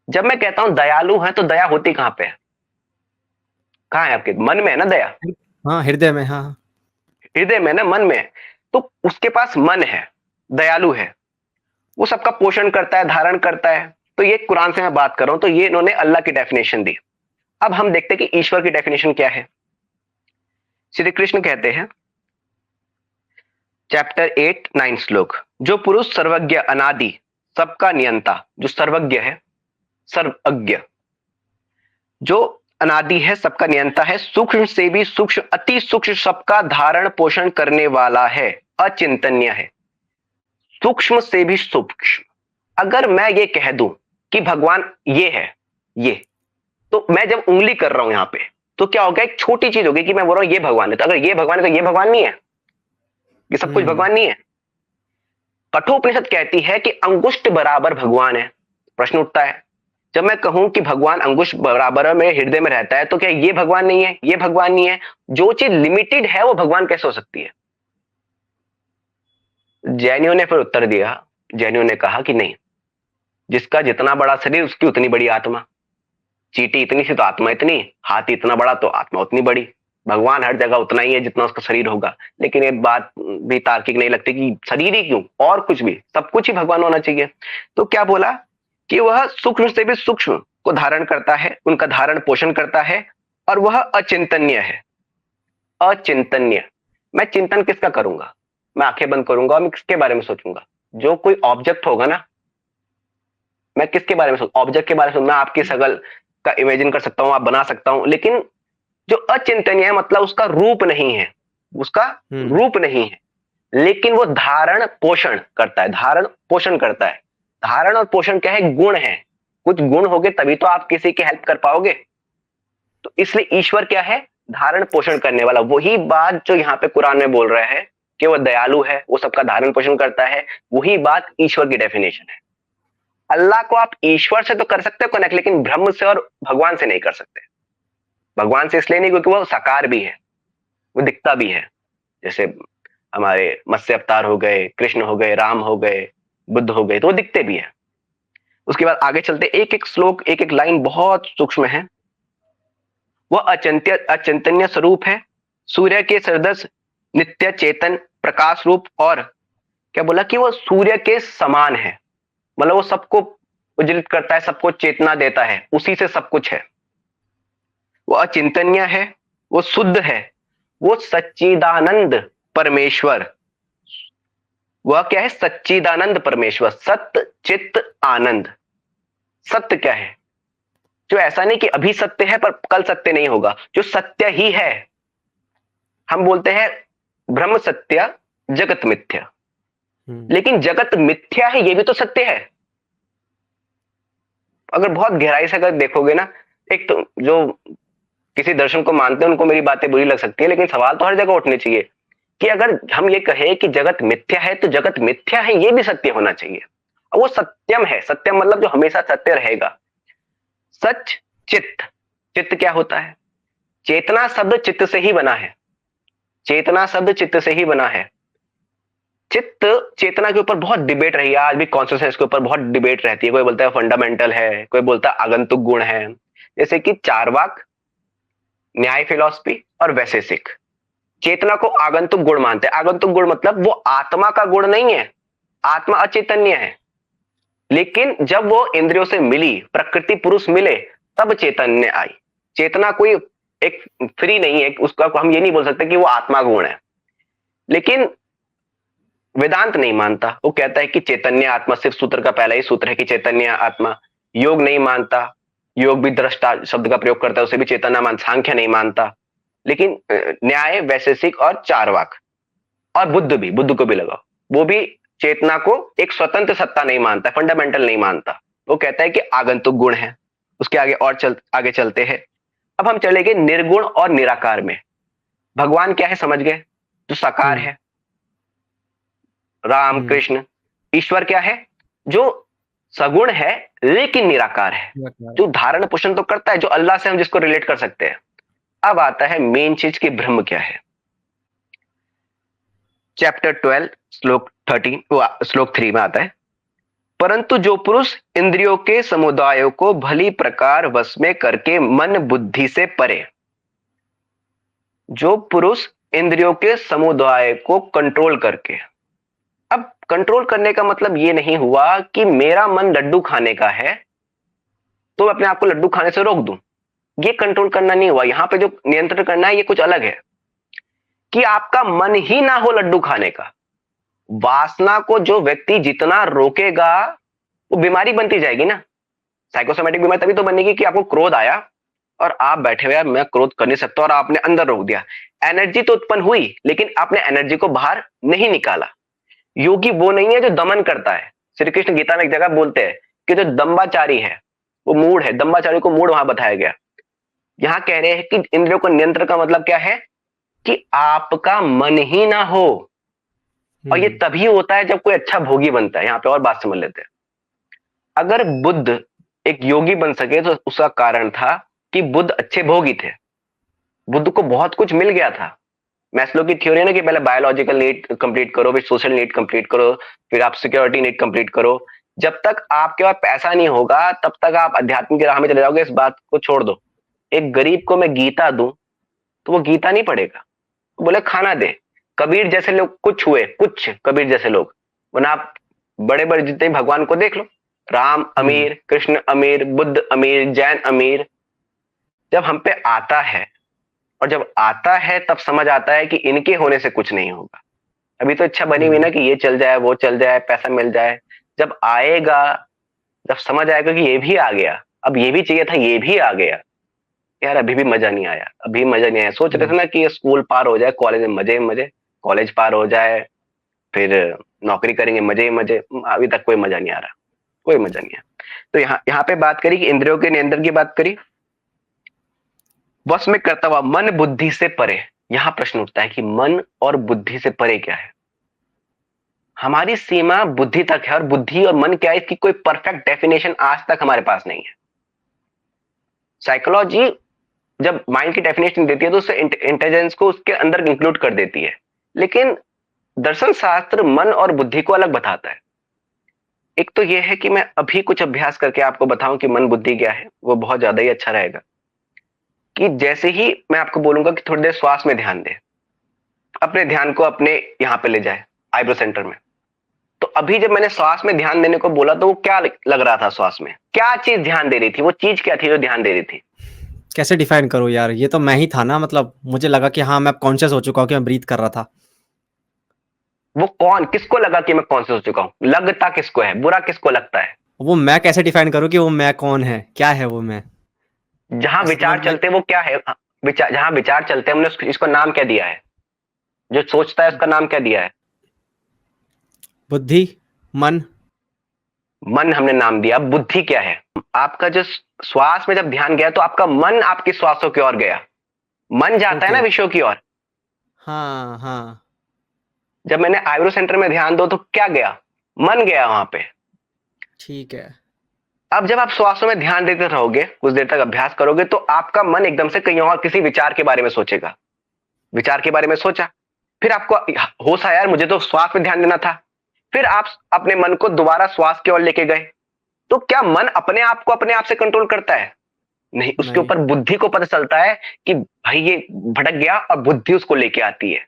जब मैं कहता हूं दयालु है तो दया होती कहां पे है? कहां है? आपके मन में है ना दया? हाँ, हृदय में, हाँ। हृदय में ना, मन में है। तो उसके पास मन है, दयालु है। वो सबका पोषण करता है, धारण करता है। तो ये कुरान से मैं बात कर रहा हूं, तो ये इन्होंने अल्लाह की डेफिनेशन दी। अब हम देखते हैं कि ईश्वर की डेफिनेशन क्या है। श्री कृष्ण कहते हैं, चैप्टर 8-9 श्लोक, जो पुरुष सर्वज्ञ अनादि सबका नियंता, जो सर्वज्ञ है, सर्वज्ञ, जो अनादि है, सबका नियंता है, सूक्ष्म से भी सूक्ष्म, अति सूक्ष्म, सबका धारण पोषण करने वाला है, अचिंतनीय है। सूक्ष्म से भी सूक्ष्म। अगर मैं ये कह दूं कि भगवान ये है, ये, तो मैं जब उंगली कर रहा हूं यहां पे, तो क्या होगा, एक छोटी चीज होगी कि मैं बोल रहा हूं ये भगवान है। तो अगर ये भगवान है तो ये भगवान नहीं है, ये सब कुछ भगवान नहीं है। कठोपनिषद कहती है कि अंगुष्ठ बराबर भगवान है। प्रश्न उठता है, जब मैं कहूं कि भगवान अंगुष्ठ बराबर मेरे हृदय में रहता है, तो क्या ये भगवान नहीं है, ये भगवान नहीं है? जो चीज लिमिटेड है वो भगवान कैसे हो सकती है? जैनियों ने फिर उत्तर दिया, जैनियों ने कहा कि नहीं, जिसका जितना बड़ा शरीर उसकी उतनी बड़ी आत्मा। चींटी इतनी सी तो आत्मा इतनी, हाथी इतना बड़ा तो आत्मा उतनी बड़ी। भगवान हर जगह उतना ही है जितना उसका शरीर होगा। लेकिन ये बात भी तार्किक नहीं लगती कि शरीर ही क्यों, और कुछ भी, सब कुछ ही भगवान होना चाहिए। तो क्या बोला कि वह सूक्ष्म से भी सूक्ष्म को धारण करता है, उनका धारण पोषण करता है, और वह अचिंतनीय है। अचिंतनीय, मैं चिंतन किसका करूंगा? मैं आंखें बंद करूंगा और मैं किसके बारे में सोचूंगा? जो कोई ऑब्जेक्ट होगा ना, मैं किसके बारे में सोच, ऑब्जेक्ट के बारे में सोच। मैं आपकी शकल का इमेजिन कर सकता हूं, आप बना सकता हूं, लेकिन जो अचिंतनीय है मतलब उसका रूप नहीं है, उसका रूप नहीं है, लेकिन वो धारण पोषण करता है, धारण पोषण करता है। धारण और पोषण क्या है? गुण है। कुछ गुण होगे तभी तो आप किसी की हेल्प कर पाओगे। तो इसलिए ईश्वर क्या है? धारण पोषण करने वाला। वही बात जो यहाँ पे कुरान में बोल रहा है कि वो दयालु है, वो सबका धारण पोषण करता है, वही बात ईश्वर की डेफिनेशन है। अल्लाह को आप ईश्वर से तो कर सकते हो कनेक्ट, लेकिन ब्रह्म से और भगवान से नहीं कर सकते। भगवान से इसलिए नहीं क्योंकि वो साकार भी है, वो दिखता भी है। जैसे हमारे मत्स्य अवतार हो गए, कृष्ण हो गए, राम हो गए, बुद्ध हो गए, तो वो दिखते भी है। उसके बाद आगे चलते, एक एक श्लोक, एक एक लाइन बहुत सूक्ष्म है। वह अचिंतनीय स्वरूप है, सूर्य के सदृश नित्य चेतन प्रकाश रूप, और क्या बोला कि वो सूर्य के समान है, मतलब वो सबको उज्जवलित करता है, सबको चेतना देता है, उसी से सब कुछ है। वो अचिंतनीय है, वो शुद्ध है, वो सच्चिदानंद परमेश्वर। वह क्या है? सच्चिदानंद परमेश्वर, सत्य चित्त आनंद। सत्य क्या है? जो ऐसा नहीं कि अभी सत्य है पर कल सत्य नहीं होगा, जो सत्य ही है। हम बोलते हैं ब्रह्म सत्य जगत मिथ्या, लेकिन जगत मिथ्या है ये भी तो सत्य है। अगर बहुत गहराई से अगर देखोगे ना, एक तो जो किसी दर्शन को मानते हैं उनको मेरी बातें बुरी लग सकती है, लेकिन सवाल तो हर जगह उठने चाहिए कि अगर हम ये कहें कि जगत मिथ्या है, तो जगत मिथ्या है ये भी सत्य होना चाहिए। और वो सत्यम है, सत्यम मतलब जो हमेशा सत्य रहेगा। सच चित्त, चित्त क्या होता है? चेतना शब्द चित्त से ही बना है, चेतना शब्द चित्त से ही बना है। चित्त, चेतना के ऊपर बहुत डिबेट रही है, आज भी कॉन्शियसनेस के ऊपर बहुत डिबेट रहती है। कोई बोलता है फंडामेंटल है, कोई बोलता है आगंतुक गुण है। जैसे कि चारवाक, न्याय फिलॉसफी और वैशेषिक चेतना को आगंतुक गुण मानते हैं। आगंतुक गुण मतलब वो आत्मा का गुण नहीं है, आत्मा अचैतन्य है, लेकिन जब वो इंद्रियों से मिली, प्रकृति पुरुष मिले, तब चैतन्य आई। चेतना कोई एक फ्री नहीं है, उसका हम ये नहीं बोल सकते कि वो आत्मा का गुण है। लेकिन वेदांत नहीं मानता, वो कहता है कि चैतन्य आत्मा, सिर्फ सूत्र का पहला ही सूत्र है कि चैतन्य आत्मा। योग नहीं मानता, योग भी दृष्टा शब्द का प्रयोग करता है, उसे भी चेतना मान। सांख्य नहीं मानता, लेकिन न्याय, वैशेषिक और चारवाक और बुद्ध भी, बुद्ध को भी लगाओ, वो भी चेतना को एक स्वतंत्र सत्ता नहीं मानता, फंडामेंटल नहीं मानता। वो कहता है कि आगंतुक गुण है। उसके आगे और आगे चलते हैं। अब हम चलेंगे निर्गुण और निराकार में। भगवान क्या है समझ गए? जो साकार है, राम कृष्ण। ईश्वर क्या है? जो सगुण है लेकिन निराकार है, जो धारण पोषण तो करता है, जो अल्लाह से हम जिसको रिलेट कर सकते हैं। अब आता है मेन चीज की ब्रह्म क्या है। चैप्टर 12 श्लोक 3 में आता है, परंतु जो पुरुष इंद्रियों के समुदायों को भली प्रकार वश में करके मन बुद्धि से परे, जो पुरुष इंद्रियों के समुदाय को कंट्रोल करके, अब कंट्रोल करने का मतलब ये नहीं हुआ कि मेरा मन लड्डू खाने का है तो मैं अपने आप को लड्डू खाने से रोक दूं। ये कंट्रोल करना नहीं हुआ। यहां पे जो नियंत्रण करना है ये कुछ अलग है, कि आपका मन ही ना हो लड्डू खाने का। वासना को जो व्यक्ति जितना रोकेगा वो बीमारी बनती जाएगी ना। साइकोसोमेटिक बीमारी तभी तो बनेगी कि आपको क्रोध आया और आप बैठे हुए मैं क्रोध कर नहीं सकता और आपने अंदर रोक दिया। एनर्जी तो उत्पन्न हुई लेकिन आपने एनर्जी को बाहर नहीं निकाला। योगी वो नहीं है जो दमन करता है। श्री कृष्ण गीता में एक जगह बोलते हैं कि जो दम्बाचारी है वो मूड है, दम्बाचारी को मूड वहां बताया गया। यहां कह रहे हैं कि इंद्रियों को नियंत्रण का मतलब क्या है, कि आपका मन ही ना हो। और ये तभी होता है जब कोई अच्छा भोगी बनता है। यहां पे और बात समझ लेते हैं। अगर बुद्ध एक योगी बन सके तो उसका कारण था कि बुद्ध अच्छे भोगी थे। बुद्ध को बहुत कुछ मिल गया था। मैस्लो की थ्योरी है ना कि पहले बायोलॉजिकल नीड कंप्लीट करो, फिर सोशल नीड कंप्लीट करो, फिर आप सिक्योरिटी नीड कंप्लीट करो। जब तक आपके पास पैसा नहीं होगा तब तक आप अध्यात्म की राह में चले जाओगे। इस बात को छोड़ दो। एक गरीब को मैं गीता दूं तो वो गीता नहीं पढ़ेगा, बोले खाना दे। कबीर जैसे लोग कुछ हुए, कुछ कबीर जैसे लोग, वरना आप बड़े बड़े जितने भगवान को देख लो, राम अमीर, कृष्ण अमीर, बुद्ध अमीर, जैन अमीर। जब हम पे आता है और जब आता है तब समझ आता है कि इनके होने से कुछ नहीं होगा। अभी तो इच्छा बनी हुई ना कि ये चल जाए, वो चल जाए, पैसा मिल जाए। जब आएगा, जब समझ आएगा कि ये भी आ गया, अब ये भी चाहिए था, ये भी आ गया, यार अभी भी मजा नहीं आया, अभी मजा नहीं आया। सोच रहे थे ना कि ये स्कूल पार हो जाए, कॉलेज में मजे ही मजे, कॉलेज पार हो जाए, फिर नौकरी करेंगे मजे ही मजे। अभी तक कोई मजा नहीं आ रहा, कोई मजा नहीं आया। तो यहाँ यहाँ पे बात करी कि इंद्रियों के नियंत्रण की बात करी। वश में करता हुआ मन बुद्धि से परे। यहां प्रश्न उठता है कि मन और बुद्धि से परे क्या है। हमारी सीमा बुद्धि तक है और बुद्धि और मन क्या है इसकी कोई परफेक्ट डेफिनेशन आज तक हमारे पास नहीं है। साइकोलॉजी जब माइंड की डेफिनेशन देती है तो उससे इंटेलिजेंस को उसके अंदर इंक्लूड कर देती है, लेकिन दर्शन शास्त्र मन और बुद्धि को अलग बताता है। एक तो यह है कि मैं अभी कुछ अभ्यास करके आपको बताऊं कि मन बुद्धि क्या है, वो बहुत ज्यादा ही अच्छा रहेगा। कि जैसे ही मैं आपको बोलूंगा कि थोड़ी देर श्वास में ध्यान दे, अपने ध्यान को अपने यहां पे ले जाए, आईब्रो सेंटर में। तो अभी जब मैंने श्वास में ध्यान देने को बोला तो वो क्या लग रहा था, श्वास में क्या चीज ध्यान दे रही थी, वो चीज क्या थी जो ध्यान दे रही थी? कैसे डिफाइन करूं यार, ये तो मैं ही था ना। मतलब मुझे लगा कि हाँ मैं कॉन्शियस हो चुका हूँ कि मैं ब्रीथ कर रहा था। वो कौन, किसको लगा कि मैं कौन से हो चुका हूं? लगता किसको है, बुरा किसको लगता है? वो मैं कैसे डिफाइन करूं कि वो मैं कौन है, क्या है वो मैं? जहां ऐसे तो विचार मैं चलते हैं वो क्या है? विचार, जहां विचार चलते हैं हमने इसको नाम क्या दिया है? जो सोचता है उसका नाम क्या दिया है? बुद्धि, मन। मन हमने नाम दिया। बुद्धि क्या है? आपका जो श्वास में जब ध्यान गया तो आपका मन आपके श्वासों की ओर गया। मन जाता है ना ओके। विषयों की ओर। हाँ हाँ। जब मैंने आईब्रो सेंटर में ध्यान दो तो क्या गया? मन गया वहां पे। ठीक है। अब जब आप श्वासों में ध्यान देते रहोगे, कुछ देर तक अभ्यास करोगे, तो आपका मन एकदम से कहीं और किसी विचार के बारे में सोचेगा। विचार के बारे में सोचा, फिर आपको होश आया यार मुझे तो श्वास पे ध्यान देना था। फिर आप अपने मन को दोबारा श्वास की ओर लेके गए। तो क्या मन अपने आप को अपने आप से कंट्रोल करता है? नहीं, उसके नहीं। ऊपर बुद्धि को पता चलता है कि भाई ये भटक गया और बुद्धि उसको लेके आती है।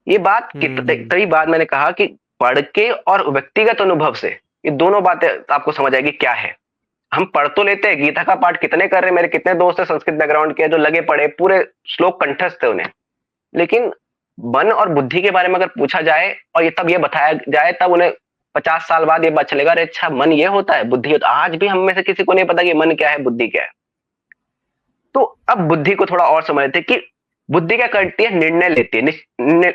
ये बात हम्म। तभी बात मैंने कहा कि पढ़ के और व्यक्तिगत अनुभव से ये दोनों बातें आपको समझ आएगी क्या है। हम पढ़ तो लेते हैं, गीता का पाठ कितने कर रहे हैं, मेरे कितने दोस्त है संस्कृत बैकग्राउंड के जो लगे पढ़े, पूरे श्लोक कंठस्थ है उन्हें। लेकिन मन और बुद्धि के बारे में अगर पूछा जाए और ये तब ये बताया जाए तब उन्हें 50 साल बाद ये बात चलेगा, अरे अच्छा मन ये होता है, बुद्धि होता है। आज भी हम में से किसी को नहीं पता कि मन क्या है, बुद्धि क्या है। तो अब बुद्धि को थोड़ा और समझते हैं कि बुद्धि क्या करती है, निर्णय लेती है।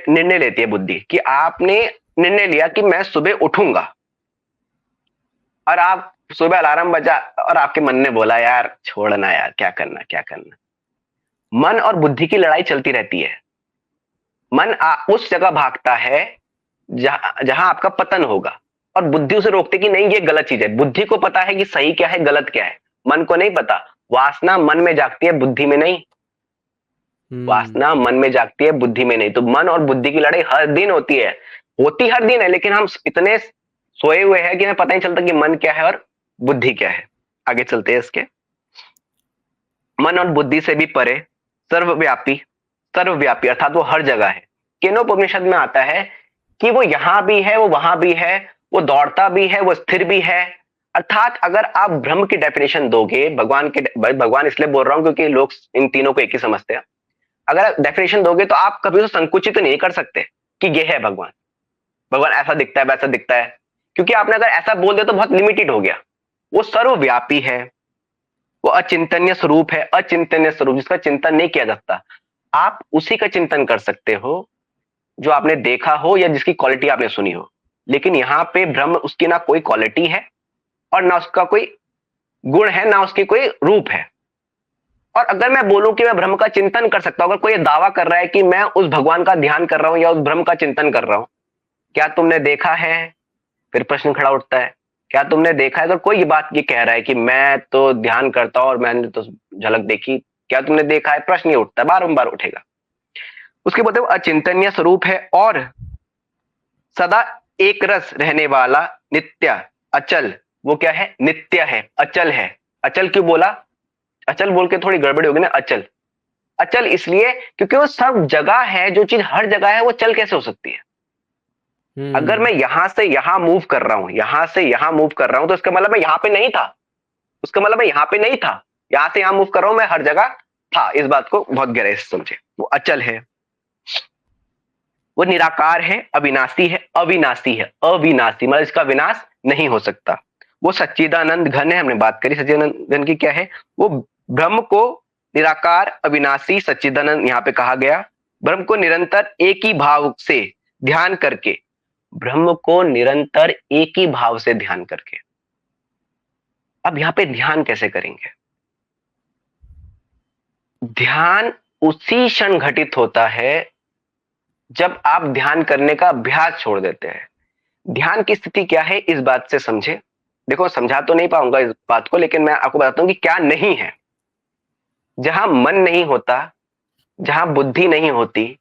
निर्णय लेती है बुद्धि कि आपने निर्णय लिया कि मैं सुबह उठूंगा, और आप सुबह अलार्म बजा और आपके मन ने बोला यार छोड़ना, यार क्या करना क्या करना। मन और बुद्धि की लड़ाई चलती रहती है। मन उस जगह भागता है जहां जहां आपका पतन होगा, और बुद्धि उसे रोकती कि नहीं ये गलत चीज है। बुद्धि को पता है कि सही क्या है गलत क्या है, मन को नहीं पता। वासना मन में जागती है, बुद्धि में नहीं। हम्म। वासना मन में जागती है, बुद्धि में नहीं। तो मन और बुद्धि की लड़ाई हर दिन होती है, होती हर दिन है, लेकिन हम इतने सोए हुए हैं कि हमें पता नहीं चलता कि मन क्या है और बुद्धि क्या है। आगे चलते हैं इसके। मन और बुद्धि से भी परे, सर्वव्यापी। सर्वव्यापी अर्थात वो हर जगह है। केनोपनिषद में आता है कि वो यहां भी है, वो वहां भी है, वो दौड़ता भी है, वो स्थिर भी है। अर्थात अगर आप ब्रह्म की डेफिनेशन दोगे, भगवान इसलिए बोल रहा हूं क्योंकि लोग इन तीनों को एक ही समझते हैं। अगर आप डेफिनेशन दोगे तो आप कभी तो संकुचित नहीं कर सकते कि ये है भगवान, भगवान ऐसा दिखता है, वैसा दिखता है, क्योंकि आपने अगर ऐसा बोल दिया तो बहुत लिमिटेड हो गया। वो सर्वव्यापी है, वो अचिंतनीय स्वरूप है, अचिंतनीय स्वरूप जिसका चिंतन नहीं किया जाता। आप उसी का चिंतन कर सकते हो जो आपने देखा हो या जिसकी क्वालिटी आपने सुनी हो। लेकिन यहाँ पे ब्रह्म, उसकी ना कोई क्वालिटी है और ना उसका कोई गुण है, ना उसकी कोई रूप है। और अगर मैं बोलूं कि मैं ब्रह्म का चिंतन कर सकता हूं, अगर कोई दावा कर रहा है कि मैं उस भगवान का ध्यान कर रहा हूं या उस ब्रह्म का चिंतन कर रहा हूं, क्या तुमने देखा है? फिर प्रश्न खड़ा उठता है, क्या तुमने देखा है? अगर कोई ये बात ये कह रहा है कि मैं तो ध्यान करता हूं और मैंने तो झलक देखी, क्या तुमने देखा है? प्रश्न ये उठता है, बारंबार उठेगा। उसके बोलते वो अचिंतनीय स्वरूप है और सदा एक रस रहने वाला, नित्य, अचल। वो क्या है? नित्य है, अचल है। अचल क्यों बोला? अचल बोल के थोड़ी गड़बड़ी होगी ना। अचल, अचल इसलिए क्योंकि वो सब जगह है, जो चीज हर जगह है वो चल कैसे हो सकती है? अगर मैं यहां से यहां मूव कर रहा हूं, यहां से यहां मूव कर रहा हूं, तो इसका मतलब मैं यहां पे नहीं था, उसका मतलब मैं यहां पे नहीं था। यहां से यहां मूव कर रहा हूं, मैं हर जगह था। इस बात को बहुत गहराई से समझे। वो अचल है, वो निराकार है, अविनाशी है। अविनाशी है, अविनाशी मतलब इसका विनाश नहीं हो सकता। वो सच्चिदानंद घन है, हमने बात करी सच्चिदानंद घन की क्या है। वो ब्रह्म को निराकार, अविनाशी, सच्चिदानंद यहां पे कहा गया। ब्रह्म को निरंतर एक ही भाव से ध्यान करके, ब्रह्म को निरंतर एक ही भाव से ध्यान करके। अब यहां पे ध्यान कैसे करेंगे? ध्यान उसी क्षण घटित होता है जब आप ध्यान करने का अभ्यास छोड़ देते हैं। ध्यान की स्थिति क्या है, इस बात से समझे। देखो, समझा तो नहीं पाऊंगा इस बात को, लेकिन मैं आपको बताता हूं कि क्या नहीं है। जहां मन नहीं होता, जहां बुद्धि नहीं होती,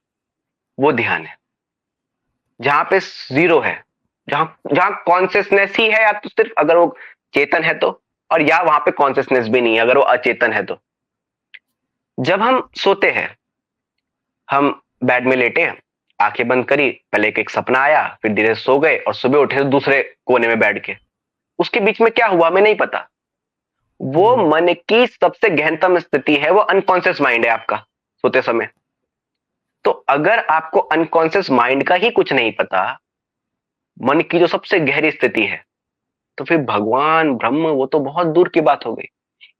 वो ध्यान है। जहां पे जीरो है, जहां जहां कॉन्शियसनेस ही है, या तो सिर्फ अगर वो चेतन है तो, और या वहां पे कॉन्शियसनेस भी नहीं है अगर वो अचेतन है तो। जब हम सोते हैं, हम बेड में लेटे, आंखें बंद करी, पहले एक सपना आया, फिर धीरे से सो गए और सुबह उठे तो दूसरे कोने में बैठ के, उसके बीच में क्या हुआ हमें नहीं पता। वो मन की सबसे गहनतम स्थिति है, वो अनकॉन्शियस माइंड है आपका सोते समय। तो अगर आपको अनकॉन्शियस माइंड का ही कुछ नहीं पता, मन की जो सबसे गहरी स्थिति है, तो फिर भगवान, ब्रह्म, वो तो बहुत दूर की बात हो गई।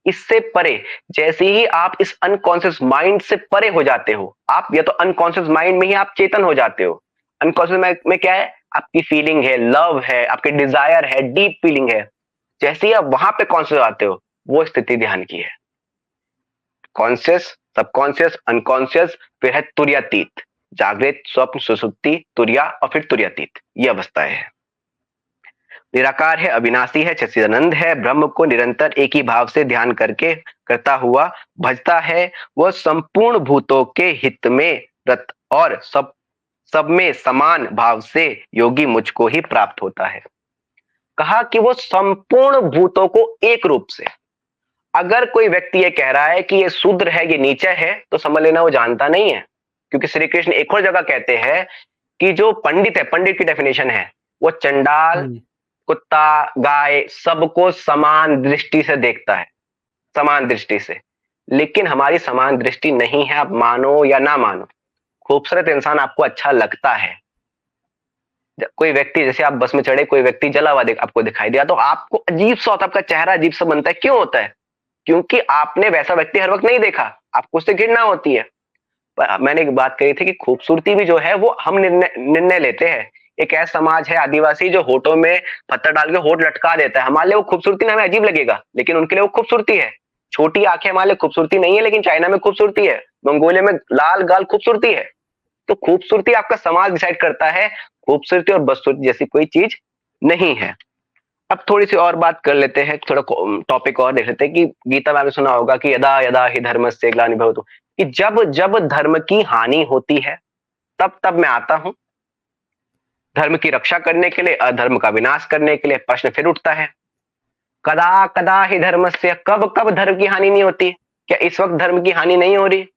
इससे परे, जैसे ही आप इस अनकॉन्शियस माइंड से परे हो जाते हो, आप या तो अनकॉन्शियस माइंड में ही आप चेतन हो जाते हो। अनकॉन्शियस माइंड में क्या है? आपकी फीलिंग है, लव है, आपके डिजायर है, डीप फीलिंग है। जैसे ही आप वहां पे कॉन्शियस आते हो, वो स्थिति ध्यान की है। कॉन्शियस, सबकॉन्शियस, अनकॉन्शियस, फिर है तुर्यातीत। जागृत, स्वप्न, सुसुप्ति, तुर्या और फिर तुर्यातीत, ये अवस्थाएं है। निराकार है, अविनाशी है, सच्चिदानंद है। ब्रह्म को निरंतर एक ही भाव से ध्यान करके करता हुआ भजता है। वह संपूर्ण भूतों के हित में रत और सब में समान भाव से योगी मुझको ही प्राप्त होता है। कहा कि वो संपूर्ण भूतों को एक रूप से। अगर कोई व्यक्ति ये कह रहा है कि ये शूद्र है, ये नीचा है, तो समझ लेना वो जानता नहीं है। क्योंकि श्री कृष्ण एक और जगह कहते हैं कि जो पंडित है, पंडित की डेफिनेशन है, वो चंडाल, कुत्ता, गाय, सबको समान दृष्टि से देखता है, समान दृष्टि से। लेकिन हमारी समान दृष्टि नहीं है, आप मानो या ना मानो। खूबसूरत इंसान आपको अच्छा लगता है। कोई व्यक्ति, जैसे आप बस में चढ़े, कोई व्यक्ति जला हुआ आपको दिखाई दिया, तो आपको अजीब सा होता है, आपका चेहरा अजीब सा बनता है। क्यों होता है? क्योंकि आपने वैसा व्यक्ति हर वक्त नहीं देखा, आपको उससे घृणा होती है। पर मैंने एक बात कही थी कि खूबसूरती भी जो है वो हम निर्णय लेते हैं। एक ऐसा समाज है आदिवासी जो होठों में पत्थर डाल के होठ लटका देता है। हमारे लिए वो खूबसूरती हमें अजीब लगेगा, लेकिन उनके लिए वो खूबसूरती है। छोटी आंखें हमारे लिए खूबसूरती नहीं है, लेकिन चाइना में खूबसूरती है, मंगोलिया में लाल गाल खूबसूरती है। तो खूबसूरती आपका समाज डिसाइड करता है। खूबसूरती और बदसूरती जैसी कोई चीज नहीं है। अब थोड़ी सी और बात कर लेते हैं, थोड़ा टॉपिक और देख लेते हैं कि गीता में आपने सुना होगा कि यदा यदा हि धर्मस्य ग्लानिर्भवतु, कि जब जब धर्म की हानि होती है, तब तब मैं आता हूं धर्म की रक्षा करने के लिए, अधर्म का विनाश करने के लिए। प्रश्न फिर उठता है, कदा कदा ही धर्मस्य, कब कब धर्म की हानि नहीं होती? क्या इस वक्त धर्म की हानि नहीं हो रही?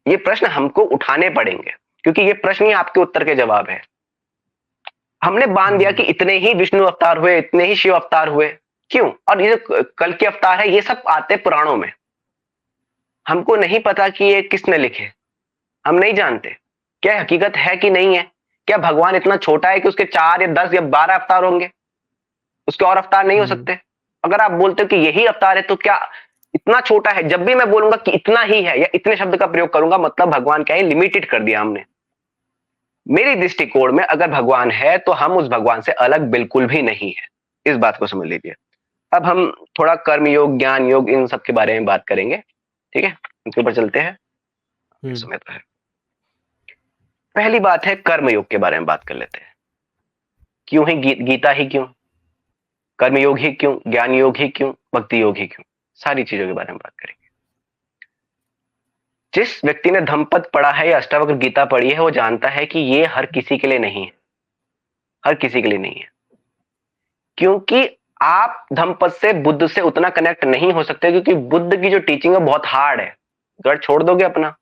ये प्रश्न हमको उठाने पड़ेंगे। क्योंकि ये प्रश्न ही आपके उत्तर के जवाब है। हमने बांध दिया कि इतने ही विष्णु अवतार हुए, इतने ही शिव अवतार हुए, क्यों? और ये जो कल के अवतार है ये सब आते पुराणों में, हमको नहीं पता कि ये किसने लिखे, हम नहीं जानते क्या हकीकत है कि नहीं है। क्या भगवान इतना छोटा है कि उसके 4 या 10 या 12 अवतार होंगे, उसके और अवतार नहीं हो सकते? अगर आप बोलते हो कि यही अवतार है तो क्या इतना छोटा है? जब भी मैं बोलूंगा कि इतना ही है या इतने शब्द का प्रयोग करूंगा, मतलब भगवान क्या है, लिमिटेड कर दिया हमने। मेरी दृष्टिकोण में अगर भगवान है तो हम उस भगवान से अलग बिल्कुल भी नहीं है, इस बात को समझ लीजिए। अब हम थोड़ा कर्म योग, ज्ञान योग, इन सब के बारे में बात करेंगे, ठीक है? इनके ऊपर चलते हैं, समय तो है। पहली बात है कर्म योग के बारे में बात कर लेते हैं। क्यों ही गीता ही क्यों, कर्म योग ही क्यों, ज्ञान योग ही क्यों, भक्ति योग ही क्यों, सारी चीजों के बारे में बात करेंगे। जिस व्यक्ति ने धम्मपद पढ़ा है या अष्टावक्र गीता पढ़ी है वो जानता है कि ये हर किसी के लिए नहीं है, हर किसी के लिए नहीं है। क्योंकि आप धम्मपद से, बुद्ध से उतना कनेक्ट नहीं हो सकते, क्योंकि बुद्ध की जो टीचिंग है बहुत हार्ड है। अगर छोड़ दोगे अपना,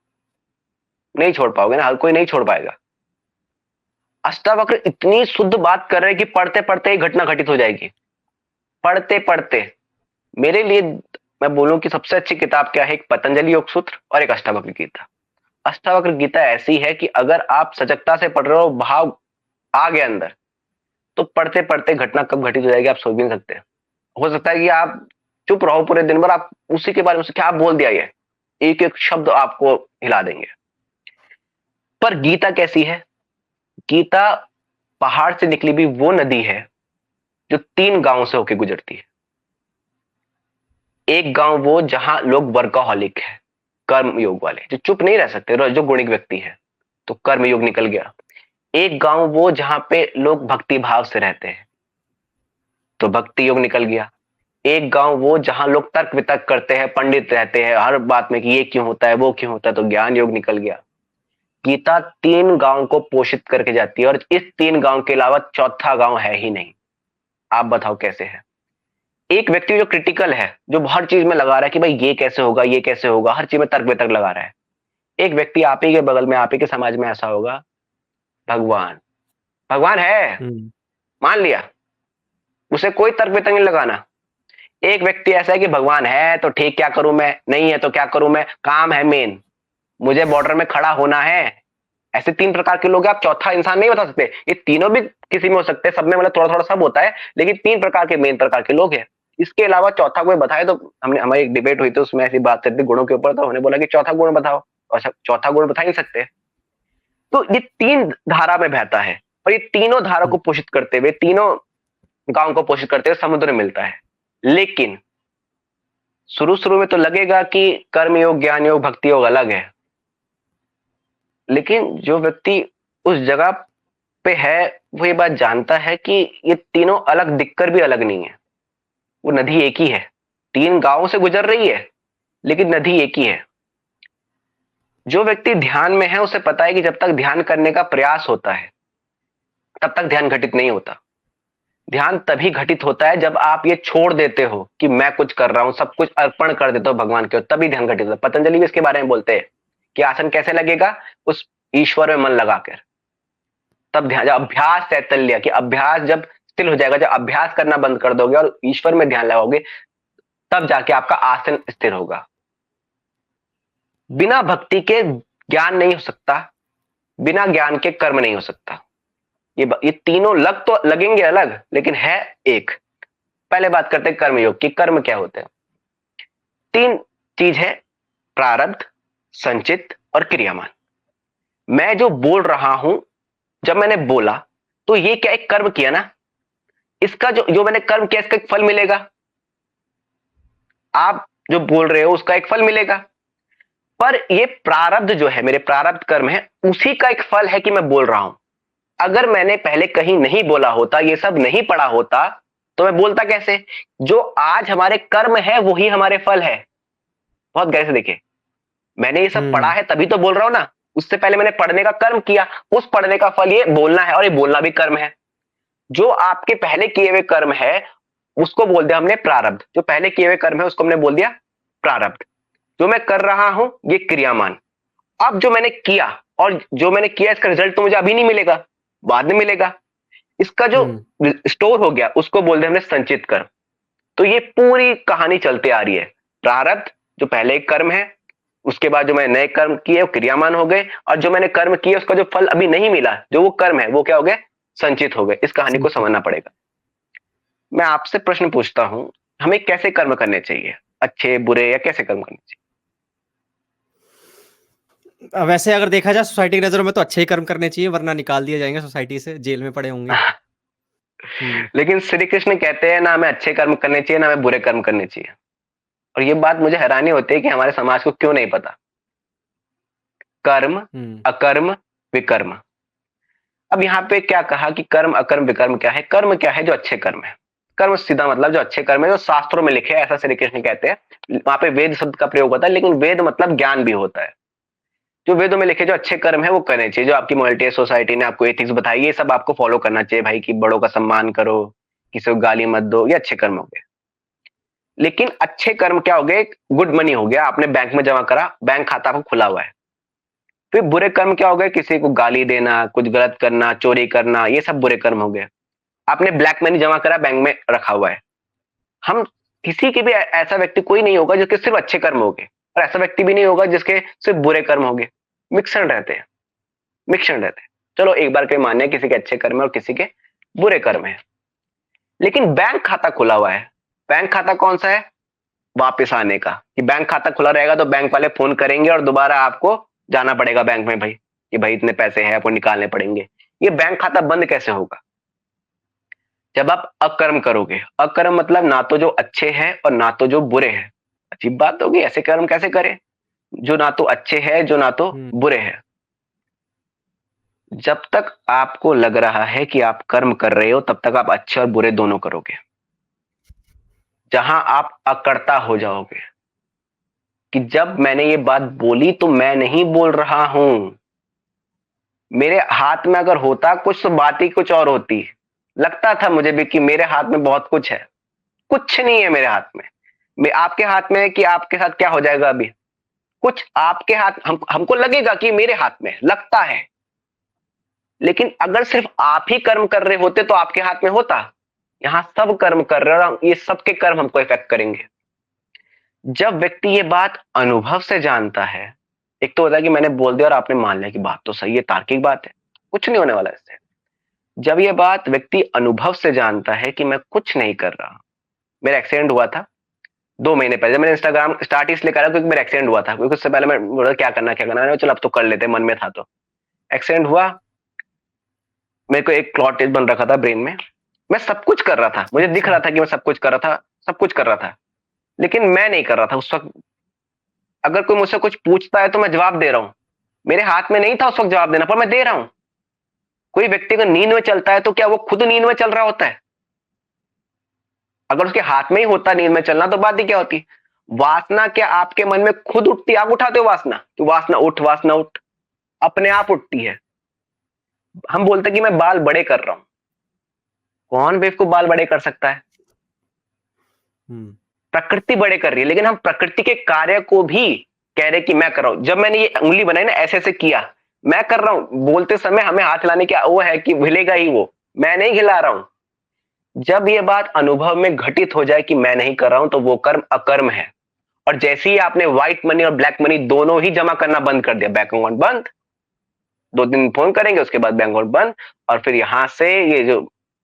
नहीं छोड़ पाओगे ना, हर कोई नहीं छोड़ पाएगा। अष्टावक्र इतनी शुद्ध बात कर रहे हैं कि पढ़ते पढ़ते ही घटना घटित हो जाएगी, पढ़ते पढ़ते। मेरे लिए मैं बोलूं कि सबसे अच्छी किताब क्या है, एक पतंजलि योग सूत्र और एक अष्टावक्र गीता। अष्टावक्र गीता ऐसी है कि अगर आप सजगता से पढ़ रहे हो, भाव आ गया अंदर, तो पढ़ते पढ़ते घटना कब घटित हो जाएगी आप सोच भी नहीं सकते। हो सकता है कि आप चुप रहो पूरे दिन भर, आप उसी के बारे में क्या बोल दिया, ये एक एक शब्द आपको हिला देंगे। पर गीता कैसी है? गीता पहाड़ से निकली भी वो नदी है जो 3 गांवों से होकर गुजरती है। एक गांव वो जहां लोग वर्काहॉलिक है, कर्म योग वाले, जो चुप नहीं रह सकते, जो गुणिक व्यक्ति है, तो कर्म योग निकल गया। एक गांव वो जहां पे लोग भक्ति भाव से रहते हैं, तो भक्ति योग निकल गया। एक गांव वो जहां लोग तर्क वितर्क करते हैं, पंडित रहते हैं हर बात में कि ये क्यों होता है, वो क्यों होता है, तो ज्ञान योग निकल गया। गीता 3 गांव को पोषित करके जाती है, और इस 3 गांव के अलावा चौथा गांव है ही नहीं। आप बताओ कैसे है? एक व्यक्ति जो क्रिटिकल है, जो हर चीज में लगा रहा है कि भाई ये कैसे होगा, ये कैसे होगा, हर चीज में तर्क वितर्क लगा रहा है। एक व्यक्ति आप ही के बगल में, आप ही के समाज में ऐसा होगा, भगवान, भगवान है, मान लिया, उसे कोई तर्क वितर्क नहीं लगाना। एक व्यक्ति ऐसा है कि भगवान है तो ठीक, क्या करूं मैं, नहीं है तो क्या करूं मैं, काम है मेन, मुझे बॉर्डर में खड़ा होना है। ऐसे 3 प्रकार के लोग हैं, आप चौथा इंसान नहीं बता सकते। ये तीनों भी किसी में हो सकते हैं, सब में मतलब थोड़ा थोड़ा सब होता है, लेकिन 3 प्रकार के मेन प्रकार के लोग हैं। इसके अलावा चौथा कोई बताए तो, हमने, हमारी एक डिबेट हुई थी उसमें ऐसी बात चलती गुणों के ऊपर, तो हमने बोला कि चौथा गुण बताओ, और चौथा गुण बता नहीं सकते। तो ये 3 धारा में बहता है, और ये तीनों धारा को पोषित करते हुए, तीनों गांव को पोषित करते हुए समुद्र मिलता है। लेकिन शुरू शुरू में तो लगेगा कि कर्म योग, ज्ञान योग, भक्ति योग अलग है, लेकिन जो व्यक्ति उस जगह पे है वो ये बात जानता है कि ये तीनों अलग दिखकर भी अलग नहीं है, वो नदी एक ही है। 3 गांवों से गुजर रही है, लेकिन नदी एक ही है। जो व्यक्ति ध्यान में है उसे पता है कि जब तक ध्यान करने का प्रयास होता है तब तक ध्यान घटित नहीं होता। ध्यान तभी घटित होता है जब आप ये छोड़ देते हो कि मैं कुछ कर रहा हूं, सब कुछ अर्पण कर देते हो भगवान के, तभी ध्यान घटित होता है। पतंजलि भी इसके बारे में बोलते हैं कि आसन कैसे लगेगा, उस ईश्वर में मन लगाकर, तब ध्यान, जब अभ्यास चैतल्य, कि अभ्यास जब स्थिर हो जाएगा, जब अभ्यास करना बंद कर दोगे और ईश्वर में ध्यान लगाओगे, तब जाके आपका आसन स्थिर होगा। बिना भक्ति के ज्ञान नहीं हो सकता, बिना ज्ञान के कर्म नहीं हो सकता। ये तीनों लग तो लगेंगे अलग, लेकिन है एक। पहले बात करते हैं कर्मयोग की। कर्म क्या होते हैं? 3 चीज है, प्रारब्ध, संचित और क्रियामान। मैं जो बोल रहा हूं, जब मैंने बोला तो ये क्या एक कर्म किया ना, इसका जो मैंने कर्म किया इसका एक फल मिलेगा। आप जो बोल रहे हो उसका एक फल मिलेगा, पर ये प्रारब्ध जो है, मेरे प्रारब्ध कर्म है, उसी का एक फल है कि मैं बोल रहा हूं। अगर मैंने पहले कहीं नहीं बोला होता, ये सब नहीं पढ़ा होता, तो मैं बोलता कैसे? जो आज हमारे कर्म है वही हमारे फल है। बहुत गहरे से देखिए, मैंने ये सब पढ़ा है तभी तो बोल रहा हूं ना। उससे पहले मैंने पढ़ने का कर्म किया, उस पढ़ने का फल ये बोलना है, और ये बोलना भी कर्म है। जो आपके पहले किए हुए कर्म है उसको बोल दिया हमने प्रारब्ध। जो पहले किए हुए कर्म है उसको हमने बोल दिया प्रारब्ध। जो मैं कर रहा हूं ये क्रियामान, अब जो मैंने किया और जो मैंने किया इसका रिजल्ट तो मुझे अभी नहीं मिलेगा, बाद में मिलेगा। इसका जो स्टोर हो गया उसको बोलते हैं हमने संचित कर्म। तो ये पूरी कहानी चलते आ रही है। प्रारब्ध जो पहले एक कर्म है, उसके बाद जो मैंने नए कर्म किए वो क्रियामान हो गए, और जो मैंने कर्म किए उसका जो फल अभी नहीं मिला, जो वो कर्म है वो क्या हो गए, संचित हो गए। इस कहानी को समझना पड़ेगा। मैं आपसे प्रश्न पूछता हूं, हमें कैसे कर्म करने चाहिए, अच्छे बुरे या कैसे कर्म करने चाहिए? वैसे अगर देखा जाए सोसाइटी की नजरों में तो अच्छे ही कर्म करने चाहिए, वरना निकाल दिए जाएंगे सोसाइटी से, जेल में पड़े होंगे। लेकिन श्री कृष्ण कहते हैं ना हमें अच्छे कर्म करने चाहिए ना हमें बुरे कर्म करने चाहिए। और ये बात मुझे हैरानी होती है कि हमारे समाज को क्यों नहीं पता। कर्म, अकर्म, विकर्म। अब यहाँ पे क्या कहा कि कर्म अकर्म विकर्म क्या है? कर्म क्या है? जो अच्छे कर्म है। कर्म सीधा मतलब जो अच्छे कर्म है, जो शास्त्रों में लिखे हैं, ऐसा श्री कृष्ण कहते हैं। वहां पे वेद शब्द का प्रयोग होता है, लेकिन वेद मतलब ज्ञान भी होता है। जो वेदों में लिखे जो अच्छे कर्म है वो करने चाहिए। जो आपकी मोरालिटी सोसाइटी ने आपको एथिक्स बताई, ये सब आपको फॉलो करना चाहिए भाई, कि बड़ों का सम्मान करो, किसी को गाली मत दो, ये अच्छे कर्म हो गए। लेकिन अच्छे कर्म क्या हो गए? गुड मनी हो गया, आपने बैंक में जमा करा, बैंक खाता आपको खुला हुआ है। फिर बुरे कर्म क्या हो गए? किसी को गाली देना, कुछ गलत करना, चोरी करना, ये सब बुरे कर्म हो गए। आपने ब्लैक मनी जमा करा, बैंक में रखा हुआ है। हम किसी के भी ऐसा व्यक्ति कोई नहीं होगा जिसके सिर्फ अच्छे कर्म हो गए, और ऐसा व्यक्ति भी नहीं होगा जिसके सिर्फ बुरे कर्म हो गए। मिक्सड रहते हैं, मिक्सड रहते हैं। चलो एक बार के मान्य है किसी के अच्छे कर्म है और किसी के बुरे कर्म है। लेकिन बैंक खाता खुला हुआ है। बैंक खाता कौन सा है? वापस आने का, कि बैंक खाता खुला रहेगा तो बैंक वाले फोन करेंगे और दोबारा आपको जाना पड़ेगा बैंक में भाई, कि भाई इतने पैसे हैं आपको निकालने पड़ेंगे। ये बैंक खाता बंद कैसे होगा? जब आप अकर्म करोगे। अकर्म मतलब ना तो जो अच्छे हैं और ना तो जो बुरे हैं। अजीब बात होगी, ऐसे कर्म कैसे करें जो ना तो अच्छे हैं जो ना तो बुरे हैं? जब तक आपको लग रहा है कि आप कर्म कर रहे हो तब तक आप अच्छे और बुरे दोनों करोगे। जहां आप अकर्ता हो जाओगे कि जब मैंने ये बात बोली तो मैं नहीं बोल रहा हूं, मेरे हाथ में अगर होता कुछ तो बात ही कुछ और होती। लगता था मुझे भी कि मेरे हाथ में बहुत कुछ है, कुछ नहीं है मेरे हाथ में। मैं आपके हाथ में है कि आपके साथ क्या हो जाएगा अभी? कुछ आपके हाथ, हमको लगेगा कि मेरे हाथ में लगता है, लेकिन अगर सिर्फ आप ही कर्म कर रहे होते तो आपके हाथ में होता। यहां सब कर्म कर रहे हैं, ये सबके कर्म हमको इफेक्ट करेंगे। जब व्यक्ति ये बात अनुभव से जानता है, एक तो होता है कि मैंने बोल दिया और आपने मान लिया कि बात तो सही है, तार्किक बात है, कुछ नहीं होने वाला इससे। जब ये बात व्यक्ति अनुभव से जानता है कि मैं कुछ नहीं कर रहा। मेरा एक्सीडेंट हुआ था 2 महीने पहले। मैंने इंस्टाग्राम स्टार्ट इसलिए करा क्योंकि मेरा एक्सीडेंट हुआ था, क्योंकि उससे पहले मैं बोला क्या करना क्या करना, चलो अब तो कर लेते, मन में था। तो एक्सीडेंट हुआ, मेरे को एक क्लॉट बन रखा था ब्रेन में। मैं सब कुछ कर रहा था, मुझे दिख रहा था कि मैं सब कुछ कर रहा था, सब कुछ कर रहा था, लेकिन मैं नहीं कर रहा था उस वक्त। अगर कोई मुझसे कुछ पूछता है तो मैं जवाब दे रहा हूं, मेरे हाथ में नहीं था उस वक्त जवाब देना, पर मैं दे रहा हूं। कोई व्यक्ति अगर नींद में चलता है तो क्या वो खुद नींद में चल रहा होता है? अगर उसके हाथ में ही होता नींद में चलना तो बात ही क्या होती? वासना क्या आपके मन में खुद उठती? आप उठाते हो वासना कि वासना उठ, वासना उठ? अपने आप उठती है। हम बोलते हैं कि मैं बाल बड़े कर रहा हूं। कौन बेवकूफ बाल बड़े कर सकता है? प्रकृति बड़े कर रही है, लेकिन हम प्रकृति के कार्य को भी कह रहे कि मैं कर रहा हूं। जब मैंने ये उंगली बनाई ना, ऐसे ऐसे किया, मैं कर रहा हूं। बोलते समय हमें हाथ हिलाने की वो है कि हिलेगा ही वो, मैं नहीं हिला रहा हूं। जब ये बात अनुभव में घटित हो जाए कि मैं नहीं कर रहा हूं, तो वो कर्म अकर्म है। और जैसे ही आपने व्हाइट मनी और ब्लैक मनी दोनों ही जमा करना बंद कर दिया, बैंक अकाउंट बंद, 2 दिन फोन करेंगे उसके बाद बैंक अकाउंट बंद, और फिर यहां से ये जो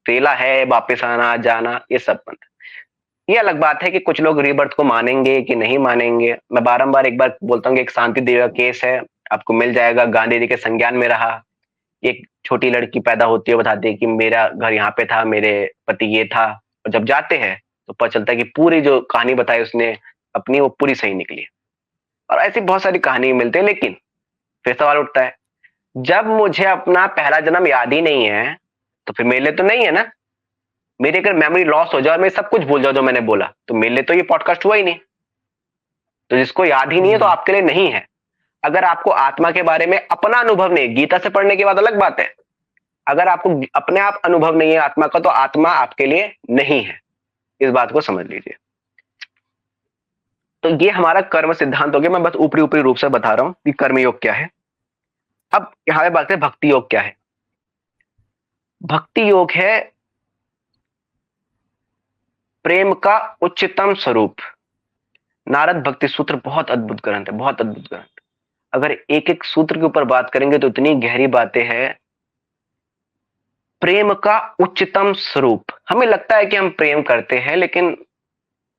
ट्रेला है वापिस आना जाना ये सब बंद। ये अलग बात है कि कुछ लोग रीबर्थ को मानेंगे कि नहीं मानेंगे। मैं बारंबार एक बार बोलता हूँ कि एक शांति देवी का केस है, आपको मिल जाएगा, गांधी जी के संज्ञान में रहा। एक छोटी लड़की पैदा होती है, बताती है कि मेरा घर यहाँ पे था, मेरे पति ये था, और जब जाते हैं तो पता चलता है कि पूरी जो कहानी बताई उसने अपनी वो पूरी सही निकली। और ऐसी बहुत सारी कहानी मिलती है। लेकिन फिर सवाल उठता है, जब मुझे अपना पहला जन्म याद ही नहीं है तो फिर मेरे लिए तो नहीं है ना। मेरी अगर मेमोरी लॉस हो जाए और मैं सब कुछ भूल जाऊं जो मैंने बोला, तो मेरे लिए तो ये पॉडकास्ट हुआ ही नहीं। तो जिसको याद ही नहीं है तो आपके लिए नहीं है। अगर आपको आत्मा के बारे में अपना अनुभव नहीं, गीता से पढ़ने के बाद अलग बात है। अगर आपको अपने आप अनुभव नहीं है आत्मा का, तो आत्मा आपके लिए नहीं है। इस बात को समझ लीजिए। तो ये हमारा कर्म सिद्धांत हो गया। मैं बस ऊपरी ऊपरी रूप से बता रहा हूं कि कर्म योग क्या है। अब यहां पे बात है भक्ति योग क्या है। भक्ति योग है प्रेम का उच्चतम स्वरूप। नारद भक्ति सूत्र बहुत अद्भुत ग्रंथ है, बहुत अद्भुत ग्रंथ। अगर एक एक सूत्र के ऊपर बात करेंगे तो इतनी गहरी बातें हैं। प्रेम का उच्चतम स्वरूप। हमें लगता है कि हम प्रेम करते हैं, लेकिन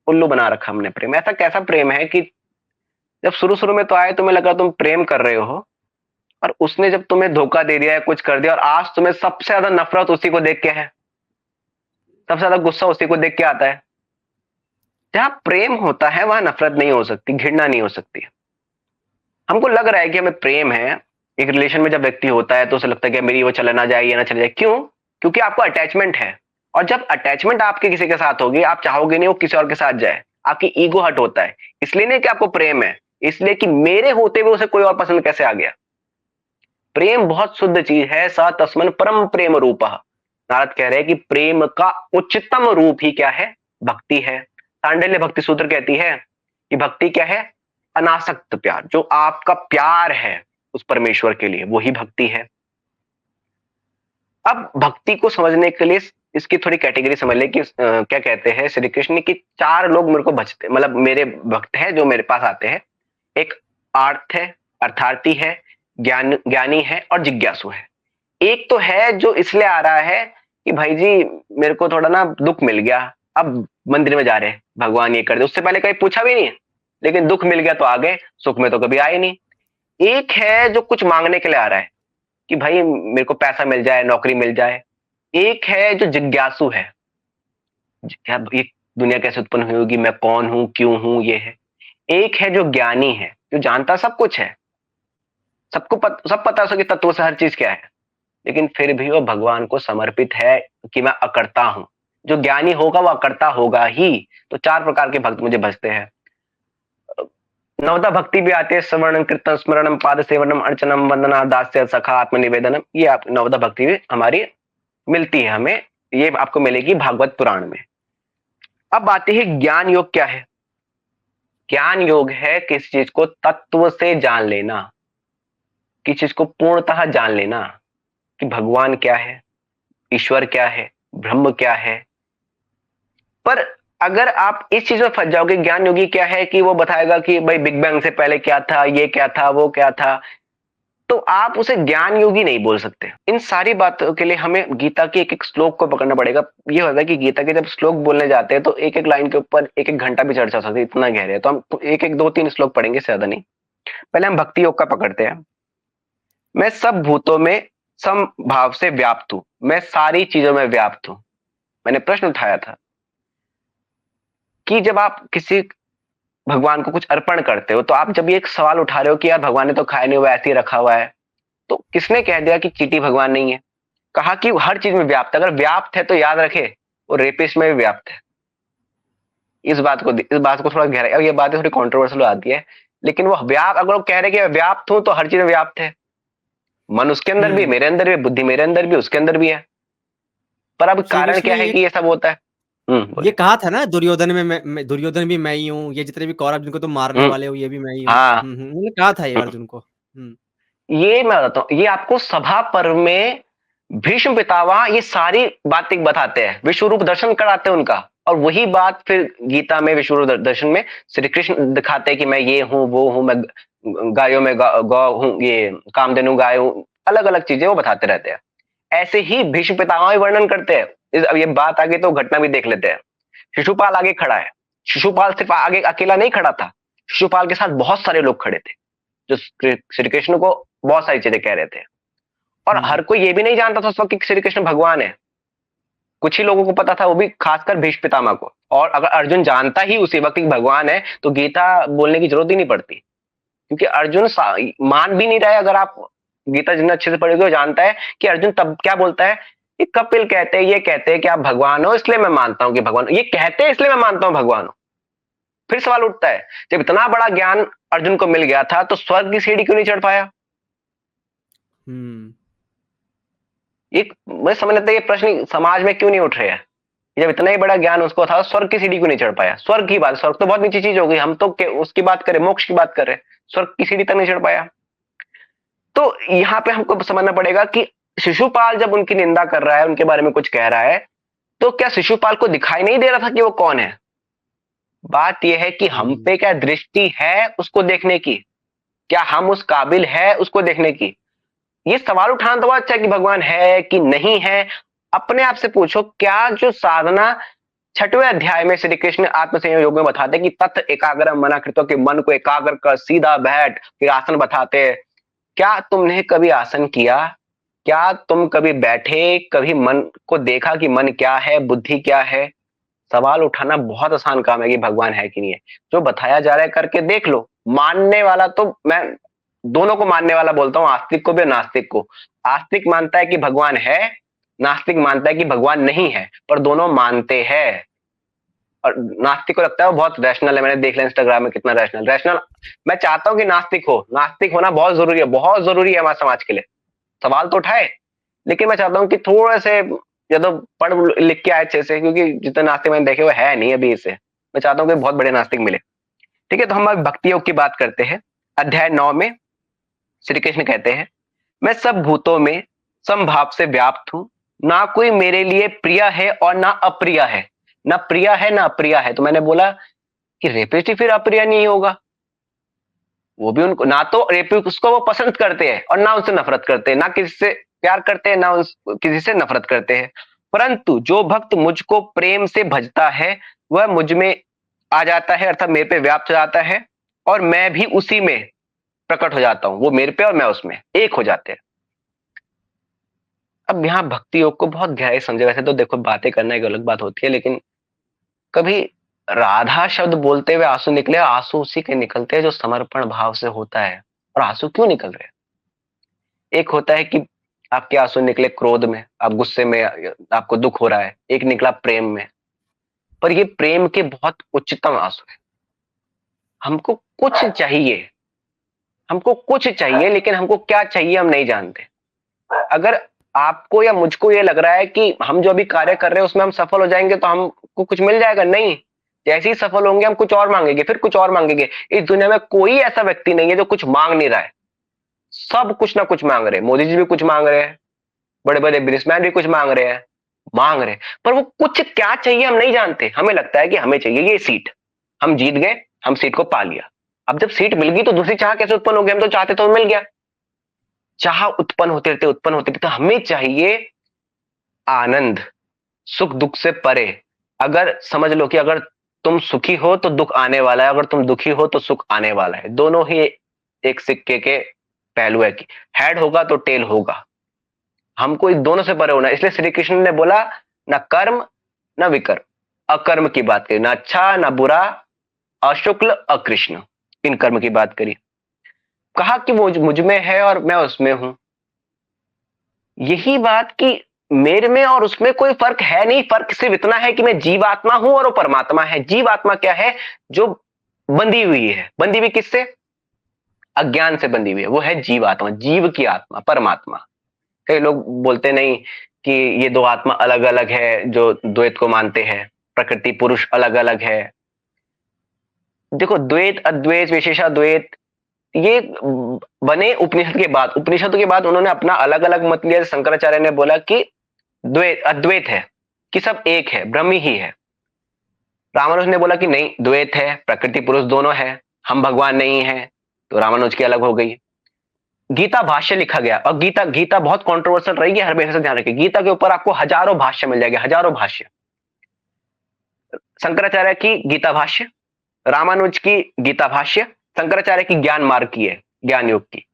उल्लू बना रखा हमने प्रेम। ऐसा कैसा प्रेम है कि जब शुरू शुरू में तो आए तुम्हें लगा तुम प्रेम कर रहे हो, और उसने जब तुम्हें धोखा दे दिया है, कुछ कर दिया, और आज तुम्हें सबसे ज्यादा नफरत उसी को देख के है, सबसे ज्यादा गुस्सा उसी को देख के आता है। जहां प्रेम होता है वहां नफरत नहीं हो सकती, घृणा नहीं हो सकती। हमको लग रहा है कि हमें प्रेम है। एक रिलेशन में जब व्यक्ति होता है तो उसे लगता है कि मेरी वो चला ना जाए, ये ना चले जाए। क्यों? क्योंकि आपको अटैचमेंट है। और जब अटैचमेंट आपके किसी के साथ होगी, आप चाहोगे नहीं वो किसी और के साथ जाए। आपकी ईगो हट होता है। इसलिए नहीं कि आपको प्रेम है, इसलिए कि मेरे होते हुए उसे कोई और पसंद कैसे आ गया। प्रेम बहुत शुद्ध चीज है। स तस्मन परम प्रेम रूपः। नारद कह रहे हैं कि प्रेम का उच्चतम रूप ही क्या है? भक्ति है। सांडल्य भक्ति सूत्र कहती है कि भक्ति क्या है? अनासक्त प्यार। जो आपका प्यार है उस परमेश्वर के लिए, वही भक्ति है। अब भक्ति को समझने के लिए इसकी थोड़ी कैटेगरी समझ ले कि क्या कहते हैं श्री कृष्ण की। चार लोग मेरे को बचते, मतलब मेरे भक्त हैं जो मेरे पास आते हैं। एक आर्थ है, अर्थार्थी है, ज्ञानी है, और जिज्ञासु है। एक तो है जो इसलिए आ रहा है कि भाई जी मेरे को थोड़ा ना दुख मिल गया, अब मंदिर में जा रहे हैं, भगवान ये कर दे। उससे पहले कहीं पूछा भी नहीं, लेकिन दुख मिल गया तो आ गए, सुख में तो कभी आए नहीं। एक है जो कुछ मांगने के लिए आ रहा है कि भाई मेरे को पैसा मिल जाए, नौकरी मिल जाए। एक है जो जिज्ञासु है, क्या ये दुनिया कैसे उत्पन्न हुई होगी, मैं कौन हूं, क्यों हूं, ये है। एक है जो ज्ञानी है, जो जानता सब कुछ है, सब पता है उसके तत्व से हर चीज क्या है, लेकिन फिर भी वो भगवान को समर्पित है कि मैं अकर्ता हूं। जो ज्ञानी होगा वो अकर्ता होगा ही। तो चार प्रकार के भक्त मुझे भजते हैं। नवदा भक्ति भी आती है। श्रवणम कीर्तन स्मरणम पाद सेवनम अर्चनम वंदना दास्य सखा आत्मनिवेदनम। ये आप नवदा भक्ति भी हमारी मिलती है हमें। ये आपको मिलेगी भागवत पुराण में। अब आती है ज्ञान योग क्या है। ज्ञान योग है किसी चीज को तत्व से जान लेना, किसी चीज को पूर्णतः जान लेना कि भगवान क्या है, ईश्वर क्या है, ब्रह्म क्या है। पर अगर आप इस चीज में फंस जाओगे, ज्ञान योगी क्या है कि वो बताएगा कि भाई बिग बैंग से पहले क्या था, ये क्या था, वो क्या था, तो आप उसे ज्ञान योगी नहीं बोल सकते। इन सारी बातों के लिए हमें गीता के एक एक श्लोक को पकड़ना पड़ेगा। ये होता है कि गीता के जब श्लोक बोलने जाते हैं तो एक एक लाइन के ऊपर एक एक घंटा भी चर्चा हो सकती है, इतना गहरे है। तो हम एक एक दो तीन श्लोक पढ़ेंगे, से ज्यादा नहीं। पहले हम भक्ति योग का पकड़ते हैं। मैं सब भूतों में समभाव से व्याप्त हूं, मैं सारी चीजों में व्याप्त हूं। मैंने प्रश्न उठाया था कि जब आप किसी भगवान को कुछ अर्पण करते हो, तो आप जब ये एक सवाल उठा रहे हो कि यार भगवान ने तो खाया नहीं हुआ, ऐसे ही रखा हुआ है, तो किसने कह दिया कि चींटी भगवान नहीं है? कहा कि वो हर चीज में व्याप्त है। अगर व्याप्त है तो याद रखे वो रेपिस्ट में भी व्याप्त है। इस बात को थोड़ा गहरा, और ये बातें थोड़ी कॉन्ट्रोवर्शियल आती है, लेकिन वो व्याप्त, अगर वो कह रहे कि व्याप्त हूं तो हर चीज में व्याप्त है। मन उसके अंदर भी, मेरे अंदर भी, बुद्धि मेरे अंदर भी, उसके अंदर भी है। पर अब श्री कारण कृष्ण क्या ने है कि ये सब होता है? ये बोलिए। कहा था ना, दुर्योधन में दुर्योधन भी मैं ही हूँ, ये जितने भी कौरव जिनको तुम मारने हम्म। वाले हो ये भी मैं ही हूँ। हाँ। उन्होंने कहा था ये हम्म। अर्जुन को। ये मैं बताता हूँ, ये आपको सभा पर्व में भीष्म पितामह ये सारी बातें बताते हैं, विश्वरूप दर्शन कराते हैं उनका। और वही बात फिर गीता में विश्वरूप दर्शन में श्री कृष्ण दिखाते हैं कि मैं ये हूँ, वो हूँ, मैं गायों में गौ हूँ, ये कामधेनु गाय हूँ। अलग अलग चीजें वो बताते रहते हैं। ऐसे ही भीष्म पितामह भी वर्णन करते हैं। अब ये बात आगे तो घटना भी देख लेते हैं। शिशुपाल आगे खड़ा है। शिशुपाल सिर्फ आगे अकेला नहीं खड़ा था, शिशुपाल के साथ बहुत सारे लोग खड़े थे जो श्री कृष्ण को बहुत सारी चीजें कह रहे थे। और हर कोई ये भी नहीं जानता था उस वक्त कि श्री कृष्ण भगवान है। कुछ ही लोगों को पता था, वो भी खासकर भीष्म पितामह को। और अगर अर्जुन जानता ही उसी वक्त कि भगवान है तो गीता बोलने की जरूरत ही नहीं पड़ती, क्योंकि अर्जुन मान भी नहीं रहा है। अगर आप गीता जितना अच्छे से पढ़ोगे वो जानता है कि अर्जुन तब क्या बोलता है कि कपिल कहते हैं, ये कहते हैं कि आप भगवान हो, इसलिए मैं मानता हूं कि भगवान हो। ये कहते हैं इसलिए मैं मानता हूं भगवान हो। फिर सवाल उठता है, जब इतना बड़ा ज्ञान अर्जुन को मिल गया था तो स्वर्ग की सीढ़ी क्यों नहीं चढ़ पाया? हम्म ये मैं समझ लेता, ये प्रश्न समाज में क्यों नहीं उठ रहे हैं? जब इतना ही बड़ा ज्ञान उसको था, स्वर्ग की सीढ़ी क्यों नहीं चढ़ पाया? स्वर्ग की बात, स्वर्ग तो बहुत नीची चीज हो गई, हम तो उसकी बात करें, मोक्ष की बात कर रहे हैं, स्वर्ग की सीढ़ी तक नहीं चढ़ पाया। तो यहाँ पे हमको समझना पड़ेगा कि शिशुपाल जब उनकी निंदा कर रहा है, उनके बारे में कुछ कह रहा है, तो क्या शिशुपाल को दिखाई नहीं दे रहा था कि वो कौन है? बात यह है कि हम पे क्या दृष्टि है उसको देखने की, क्या हम उस काबिल है उसको देखने की? ये सवाल उठाना तो अच्छा है कि भगवान है कि नहीं है। अपने आप से पूछो, क्या जो साधना 6वें अध्याय में श्री कृष्ण आत्मसंयम योग में बताते हैं कि तत् एकाग्र मना कृतो, कि मन को एकाग्र कर सीधा बैठ, फिर आसन बताते हैं। क्या तुमने कभी आसन किया? क्या तुम कभी बैठे, कभी मन को देखा कि मन क्या है, बुद्धि क्या है? सवाल उठाना बहुत आसान काम है कि भगवान है कि नहीं है। जो बताया जा रहा है करके देख लो। मानने वाला तो मैं दोनों को मानने वाला बोलता हूं, आस्तिक को भी और नास्तिक को। आस्तिक मानता है कि भगवान है, नास्तिक मानता है कि भगवान नहीं है, पर दोनों मानते हैं। और नास्तिक को लगता है वो बहुत रैशनल है। मैंने देख लिया इंस्टाग्राम में कितना रैशनल रैशनल। मैं चाहता हूं कि नास्तिक हो, नास्तिक होना बहुत जरूरी है, बहुत जरूरी है हमारे समाज के लिए। सवाल तो उठाए, लेकिन मैं चाहता हूं कि थोड़े से या तो पढ़ लिख के आए अच्छे से, क्योंकि जितने नास्तिक मैंने देखे वो है नहीं अभी इसे। मैं चाहता हूं कि बहुत बड़े नास्तिक मिले। ठीक है, तो हम अब भक्ति योग की बात करते हैं। अध्याय 9 में श्री कृष्ण कहते हैं, मैं सब भूतों में समभाव से व्याप्त हूं, ना कोई मेरे लिए प्रिय है और ना अप्रिय है। ना प्रिय है ना अप्रिय है। तो मैंने बोला कि रेपिस्ट फिर अप्रिय नहीं होगा। वो भी उनको ना तो रेपिस्ट उसको वो पसंद करते हैं और ना उनसे नफरत करते हैं, ना किसी से प्यार करते हैं, ना किसी से नफरत करते हैं। परंतु जो भक्त मुझको प्रेम से भजता है वह मुझ में आ जाता है, अर्थात मेरे पे व्याप्त हो जाता है, और मैं भी उसी में प्रकट हो जाता हूं। वो मेरे पे और मैं उसमें एक हो जाते हैं। अब यहाँ भक्ति योग को बहुत गहराई समझे। वैसे तो देखो, बातें करना एक अलग बात होती है, लेकिन कभी राधा शब्द बोलते हुए आंसू निकले, आंसू उसी के निकलते हैं जो समर्पण भाव से होता है। और आंसू क्यों निकल रहे हैं? एक होता है कि आपके आंसू निकले क्रोध में, आप गुस्से में, आपको दुख हो रहा है। एक निकला प्रेम में, पर ये प्रेम के बहुत उच्चतम आंसू है। हमको कुछ चाहिए, हमको कुछ चाहिए, लेकिन हमको क्या चाहिए हम नहीं जानते। अगर आपको या मुझको ये लग रहा है कि हम जो अभी कार्य कर रहे हैं उसमें हम सफल हो जाएंगे तो हमको कुछ मिल जाएगा, नहीं। जैसे ही सफल होंगे हम कुछ और मांगेंगे, फिर कुछ और मांगेंगे। इस दुनिया में कोई ऐसा व्यक्ति नहीं है जो कुछ मांग नहीं रहा है। सब कुछ ना कुछ मांग रहे हैं। मोदी जी भी कुछ मांग रहे हैं, बड़े बड़े बिजनेसमैन भी कुछ मांग रहे हैं, मांग रहे हैं, पर वो कुछ क्या चाहिए हम नहीं जानते। हमें लगता है कि हमें चाहिए ये सीट, हम जीत गए, हम सीट को पा लिया। अब जब सीट मिल गई तो दूसरी चाह कैसे उत्पन्न हो गई? हम तो चाहते तो मिल गया। चाह उत्पन्न होते रहते, उत्पन्न होते रहते। तो हमें चाहिए आनंद, सुख दुख से परे। अगर समझ लो कि अगर तुम सुखी हो तो दुख आने वाला है, अगर तुम दुखी हो तो सुख आने वाला है। दोनों ही एक सिक्के के पहलू है कि हेड होगा तो टेल होगा। हमको इन दोनों से परे होना है। इसलिए श्री कृष्ण ने बोला, ना कर्म ना विकर्म, अकर्म की बात करी, ना अच्छा ना बुरा, अशुक्ल अकृष्ण, इन कर्म की बात करी। कहा कि वो मुझ में है और मैं उसमें हूं। यही बात कि मेरे में और उसमें कोई फर्क है नहीं। फर्क सिर्फ इतना है कि मैं जीवात्मा हूं और वो परमात्मा है। जीवात्मा क्या है? जो बंधी हुई है। बंधी हुई किससे? अज्ञान से बंधी हुई है, वो है जीवात्मा, जीव की आत्मा, परमात्मा। कई लोग बोलते नहीं कि ये दो आत्मा अलग अलग है, जो द्वैत को मानते हैं, प्रकृति पुरुष अलग अलग है। देखो, द्वैत अद्वैत विशेषाद्वैत ये बने उपनिषद के बाद। उपनिषद के बाद उन्होंने अपना अलग अलग मत लिया। शंकराचार्य ने बोला कि द्वैत अद्वैत है, कि सब एक है, ब्रह्म ही है। रामानुज ने बोला कि नहीं, द्वैत है, प्रकृति पुरुष दोनों है, हम भगवान नहीं है। तो रामानुज की अलग हो गई। गीता भाष्य लिखा गया, और गीता गीता बहुत कंट्रोवर्शियल रहेगी, हर हमेशा ध्यान रखिए। गीता के ऊपर आपको हजारों भाष्य मिल जाएंगे, हजारों भाष्य। शंकराचार्य की गीता भाष्य, रामानुज की गीता भाष्य, शंकराचार्य की ज्ञान मार्ग की है, ज्ञान योग की,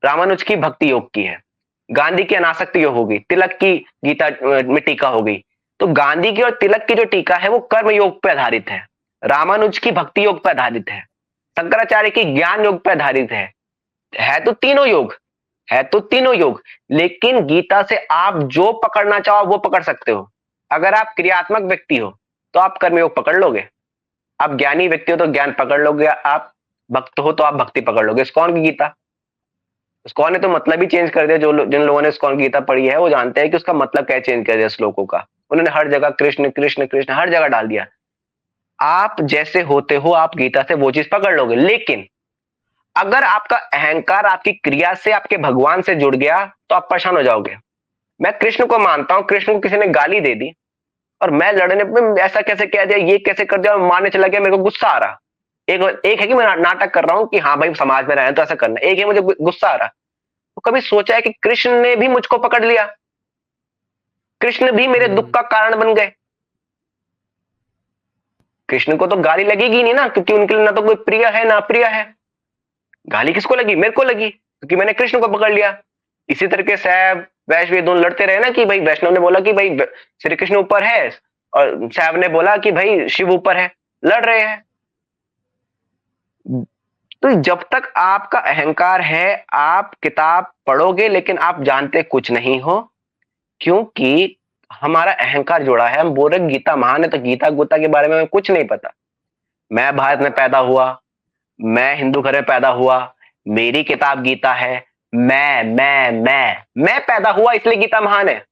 रामानुज की भक्ति योग की है, गांधी की अनासक्ति योग होगी, तिलक की गीता में टीका हो गई। तो गांधी की और तिलक की जो टीका है वो कर्म योग पर आधारित है, रामानुज की भक्ति योग पर आधारित है, शंकराचार्य की ज्ञान योग पर आधारित है तो तीनों योग, है तो तीनों योग। लेकिन गीता से आप जो पकड़ना चाहो वो पकड़ सकते हो। अगर आप क्रियात्मक व्यक्ति हो तो आप कर्मयोग पकड़ लोगे, आप ज्ञानी व्यक्ति हो तो ज्ञान पकड़ लोगे, आप भक्त हो तो आप भक्ति पकड़ लोगे। इस्कॉन की गीता, इस्कॉन ने तो मतलब ही चेंज कर दिया। जिन लोगों ने इस्कॉन की गीता पढ़ी है वो जानते हैं कि उसका मतलब क्या चेंज कर दिया श्लोकों का। उन्होंने हर जगह कृष्ण कृष्ण कृष्ण हर जगह डाल दिया। आप जैसे होते हो आप गीता से वो चीज पकड़ लोगे, लेकिन अगर आपका अहंकार आपकी क्रिया से आपके भगवान से जुड़ गया तो आप परेशान हो जाओगे। मैं कृष्ण को मानता हूं, कृष्ण को किसी ने गाली दे दी और मैं लड़ने पे ऐसा कैसे कह दिया, ये कैसे कर दिया, मारने चला गया, मेरे को गुस्सा आ रहा। एक एक है कि मैं नाटक कर रहा हूं कि हाँ भाई समाज में रहे तो ऐसा करना, एक है मुझे गुस्सा आ रहा। तो कभी सोचा है कि कृष्ण ने भी मुझको पकड़ लिया, कृष्ण भी मेरे दुख का कारण बन गए। कृष्ण को तो गाली लगेगी नहीं ना, क्योंकि उनके लिए ना तो कोई प्रिय है ना अप्रिय है। गाली किसको लगी, मेरे को लगी, क्योंकि मैंने कृष्ण को पकड़ लिया। इसी तरीके सैब वैष्णव ये दोनों लड़ते रहे ना कि भाई वैष्णव ने बोला कि भाई श्री कृष्ण ऊपर है और सैब ने बोला कि भाई शिव ऊपर है, लड़ रहे हैं। तो जब तक आपका अहंकार है आप किताब पढ़ोगे लेकिन आप जानते कुछ नहीं हो, क्योंकि हमारा अहंकार जुड़ा है। हम बोल रहे गीता महान है तो गीता गुता के बारे में हमें कुछ नहीं पता। मैं भारत में पैदा हुआ, मैं हिंदू घर में पैदा हुआ, मेरी किताब गीता है। मैं पैदा हुआ इसलिए गीता महान है।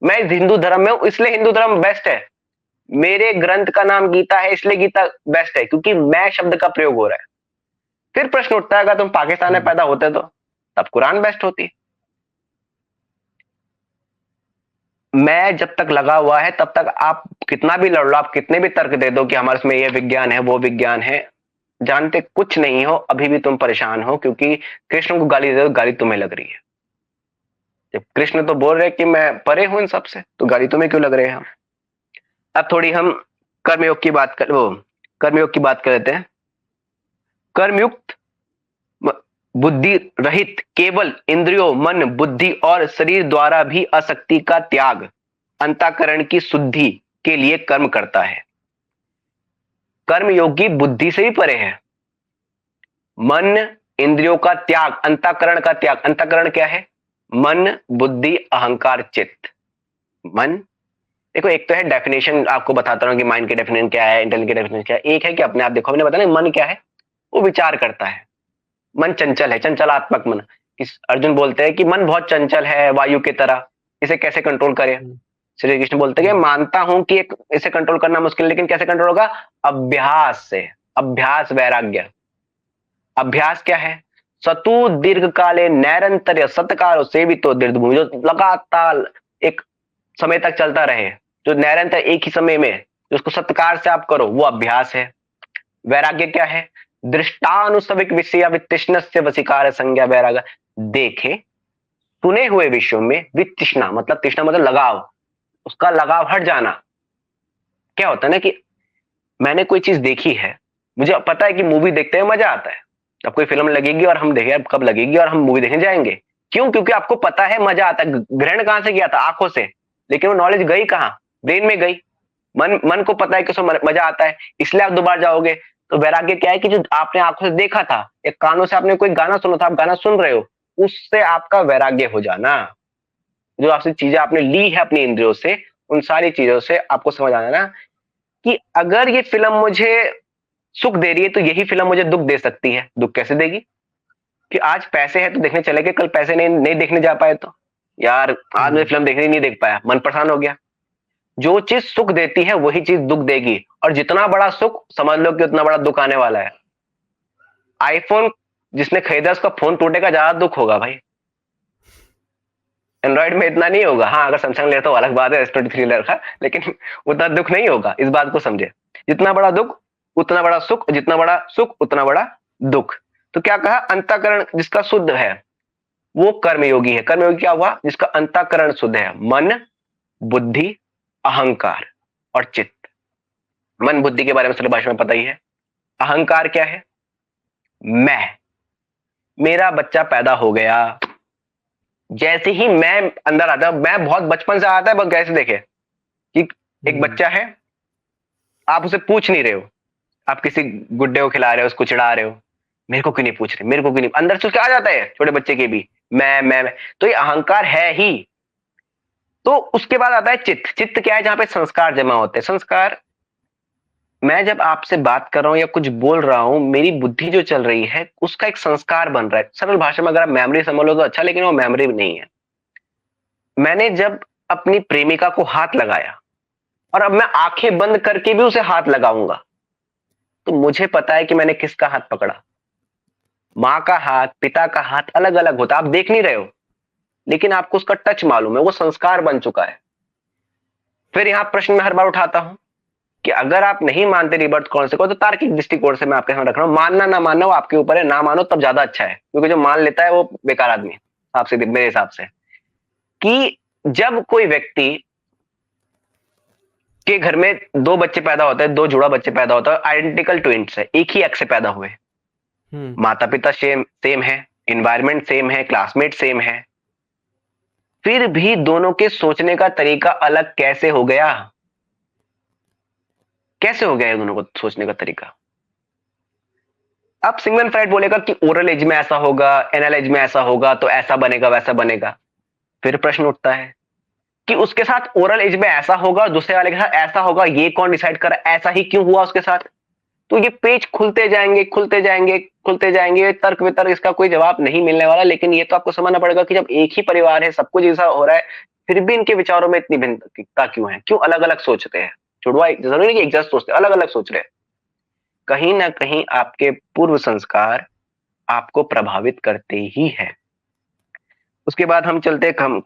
मैं इस हिंदू धर्म में हूं इसलिए हिंदू धर्म बेस्ट है। मेरे ग्रंथ का नाम गीता है इसलिए गीता बेस्ट है, क्योंकि मैं शब्द का प्रयोग हो रहा है। फिर प्रश्न उठता है अगर तुम पाकिस्तान में पैदा होते तो तब कुरान बेस्ट होती। मैं जब तक लगा हुआ है तब तक आप कितना भी लड़ लो, आप कितने भी तर्क दे दो कि हमारे इसमें ये विज्ञान है वो विज्ञान है, जानते कुछ नहीं हो, अभी भी तुम परेशान हो, क्योंकि कृष्ण को गाली दे दो गाली तुम्हें लग रही है। जब कृष्ण तो बोल रहे कि मैं परे हूं इन सबसे, तो गाली तुम्हें क्यों लग रहे हैं। अब थोड़ी हम कर्मयोग की बात कर, वो कर्मयोग की बात कर लेते हैं। कर्मयुक्त बुद्धि रहित केवल इंद्रियों मन बुद्धि और शरीर द्वारा भी आसक्ति का त्याग अंतःकरण की शुद्धि के लिए कर्म करता है। कर्मयोगी बुद्धि से भी परे है। मन इंद्रियों का त्याग, अंतःकरण का त्याग। अंतःकरण क्या है? मन बुद्धि अहंकार चित्त। मन देखो, एक तो है डेफिनेशन, आपको बताता हूं कि माइंड की डेफिनेशन क्या है, इंटेलिजेंस की डेफिनेशन क्या है। एक है कि अपने आप देखो, मैंने बताया मन क्या है, वो विचार करता है। मन चंचल है, चंचलात्मक मन। अर्जुन बोलते हैं कि मन बहुत चंचल है वायु की तरह, इसे कैसे कंट्रोल करें। श्री कृष्ण बोलते हैं कि मानता हूं कि इसे कंट्रोल करना मुश्किल, लेकिन कैसे कंट्रोल होगा? अभ्यास से। अभ्यास वैराग्य। अभ्यास क्या है? सतु दीर्घ काले नैरंतर्य सत्कारो सेवितो दीर्घ भूमि, जो लगातार एक समय तक चलता रहे, जो निरंतर एक ही समय में उसको सत्कार से आप करो, वो अभ्यास है। वैराग्य क्या है? दृष्टानुसविक विषय वितृष्ण से वसीकार संज्ञा वैराग्य। देखे सुने हुए विषयों में वितृष्णा, मतलब तृष्णा मतलब लगाव, उसका लगाव हट जाना। क्या होता है ना कि मैंने कोई चीज देखी है, मुझे पता है कि मूवी देखते हैं मजा आता है, अब कोई फिल्म लगेगी और हम देखें कब लगेगी और हम मूवी देखने जाएंगे। क्यों? क्योंकि आपको पता है मजा आता है। ग्रहण कहां से किया था? आंखों से। लेकिन वो नॉलेज गई कहां? ब्रेन में गई। मन को पता है कि उसमें मजा आता है, इसलिए आप दोबारा जाओगे। तो वैराग्य क्या है कि जो आपने आंखों से देखा था, एक कानों से आपने कोई गाना सुना था, आप गाना सुन रहे हो, उससे आपका वैराग्य हो जाना। जो आपसे चीजें आपने ली है अपनी इंद्रियों से, उन सारी चीजों से आपको समझ आना ना कि अगर ये फिल्म मुझे सुख दे रही है तो यही फिल्म मुझे दुख दे सकती है। दुख कैसे देगी? कि आज पैसे है तो देखने चले गए, कल पैसे नहीं देखने जा पाए तो यार आज मैं फिल्म देखने नहीं देख पाया, मन परेशान हो गया। जो चीज सुख देती है वही चीज दुख देगी, और जितना बड़ा सुख समझ लो कि उतना बड़ा दुख आने वाला है। आईफोन जिसने खरीदा उसका फोन टूटेगा, ज्यादा दुख होगा भाई। एंड्रॉइड में इतना नहीं होगा। हाँ, अगर सैमसंग ले तो अलग बात है, S23 ले रखा, लेकिन उतना दुख नहीं होगा। इस बात को समझे, जितना बड़ा दुख उतना बड़ा सुख, जितना बड़ा सुख उतना बड़ा दुख। तो क्या कहा? अंतःकरण जिसका शुद्ध है वो कर्मयोगी है। कर्मयोगी क्या हुआ? जिसका अंतःकरण शुद्ध है। मन बुद्धि अहंकार और चित्त। मन बुद्धि के बारे में सरल भाषा में पता ही है। अहंकार क्या है? मैं, मेरा बच्चा पैदा हो गया, जैसे ही मैं अंदर आता, मैं बहुत बचपन से आता है, बस कैसे देखे कि एक बच्चा है, आप उसे पूछ नहीं रहे हो, आप किसी गुड्डे को खिला रहे हो, उसको चिढ़ा रहे हो, मेरे को क्यों नहीं पूछ रहे, मेरे को क्यों नहीं, अंदर से उसके आ जाता है छोटे बच्चे के भी, मैं। तो ये अहंकार है ही। तो उसके बाद आता है चित्त। चित्त क्या है? जहां पे संस्कार जमा होते हैं। संस्कार, मैं जब आपसे बात कर रहा हूं या कुछ बोल रहा हूं, मेरी बुद्धि जो चल रही है उसका एक संस्कार बन रहा है। सरल भाषा में अगर आप मेमोरी समझ लो तो अच्छा, लेकिन वो मेमोरी भी नहीं है। मैंने जब अपनी प्रेमिका को हाथ लगाया, और अब मैं आंखें बंद करके भी उसे हाथ लगाऊंगा, तो मुझे पता है कि मैंने किसका हाथ पकड़ा। माँ का हाथ, पिता का हाथ अलग अलग होता है, आप देख नहीं रहे हो, लेकिन आपको उसका टच मालूम है, वो संस्कार बन चुका है। फिर यहां प्रश्न में हर बार उठाता हूं कि अगर आप नहीं मानते रीबर्थ कॉन्सेप्ट को, तो तार्किक दृष्टिकोण से मैं आपके सामने रख रहा हूं, मानना ना मानना वो आपके ऊपर है, ना मानो तब ज्यादा अच्छा है, क्योंकि जो मान लेता है वो बेकार आदमी है, आपसे मेरे हिसाब से। कि जब कोई व्यक्ति के घर में दो बच्चे पैदा होते हैं, दो जुड़ा बच्चे पैदा होता है, आइडेंटिकल ट्विंस है, एक ही एग से पैदा हुए, माता पिता सेम सेम है, इन्वायरमेंट सेम है, क्लासमेट सेम है, फिर भी दोनों के सोचने का तरीका अलग कैसे हो गया? कैसे हो गया है दोनों को सोचने का तरीका? अब सिगमंड फ्राइड बोलेगा कि ओरल एज में ऐसा होगा, एनल एज में ऐसा होगा, तो ऐसा बनेगा वैसा बनेगा। फिर प्रश्न उठता है कि उसके साथ ओरल एज में ऐसा होगा, दूसरे वाले के साथ ऐसा होगा, ये कौन डिसाइड कर रहा है, ऐसा ही क्यों हुआ उसके साथ? तो ये पेज खुलते जाएंगे खुलते जाएंगे खुलते जाएंगे, तर्क वितर्क इसका कोई जवाब नहीं मिलने वाला। लेकिन ये तो आपको समझना पड़ेगा कि जब एक ही परिवार है, सब कुछ ऐसा हो रहा है, फिर भी इनके विचारों में इतनी भिन्नता क्यों है, क्यों अलग अलग सोचते हैं? जुड़वा जरूरी नहीं कि एक जैसा सोचते, अलग अलग सोच रहे हैं। कहीं ना कहीं आपके पूर्व संस्कार आपको प्रभावित करते ही है। उसके बाद हम चलते, हम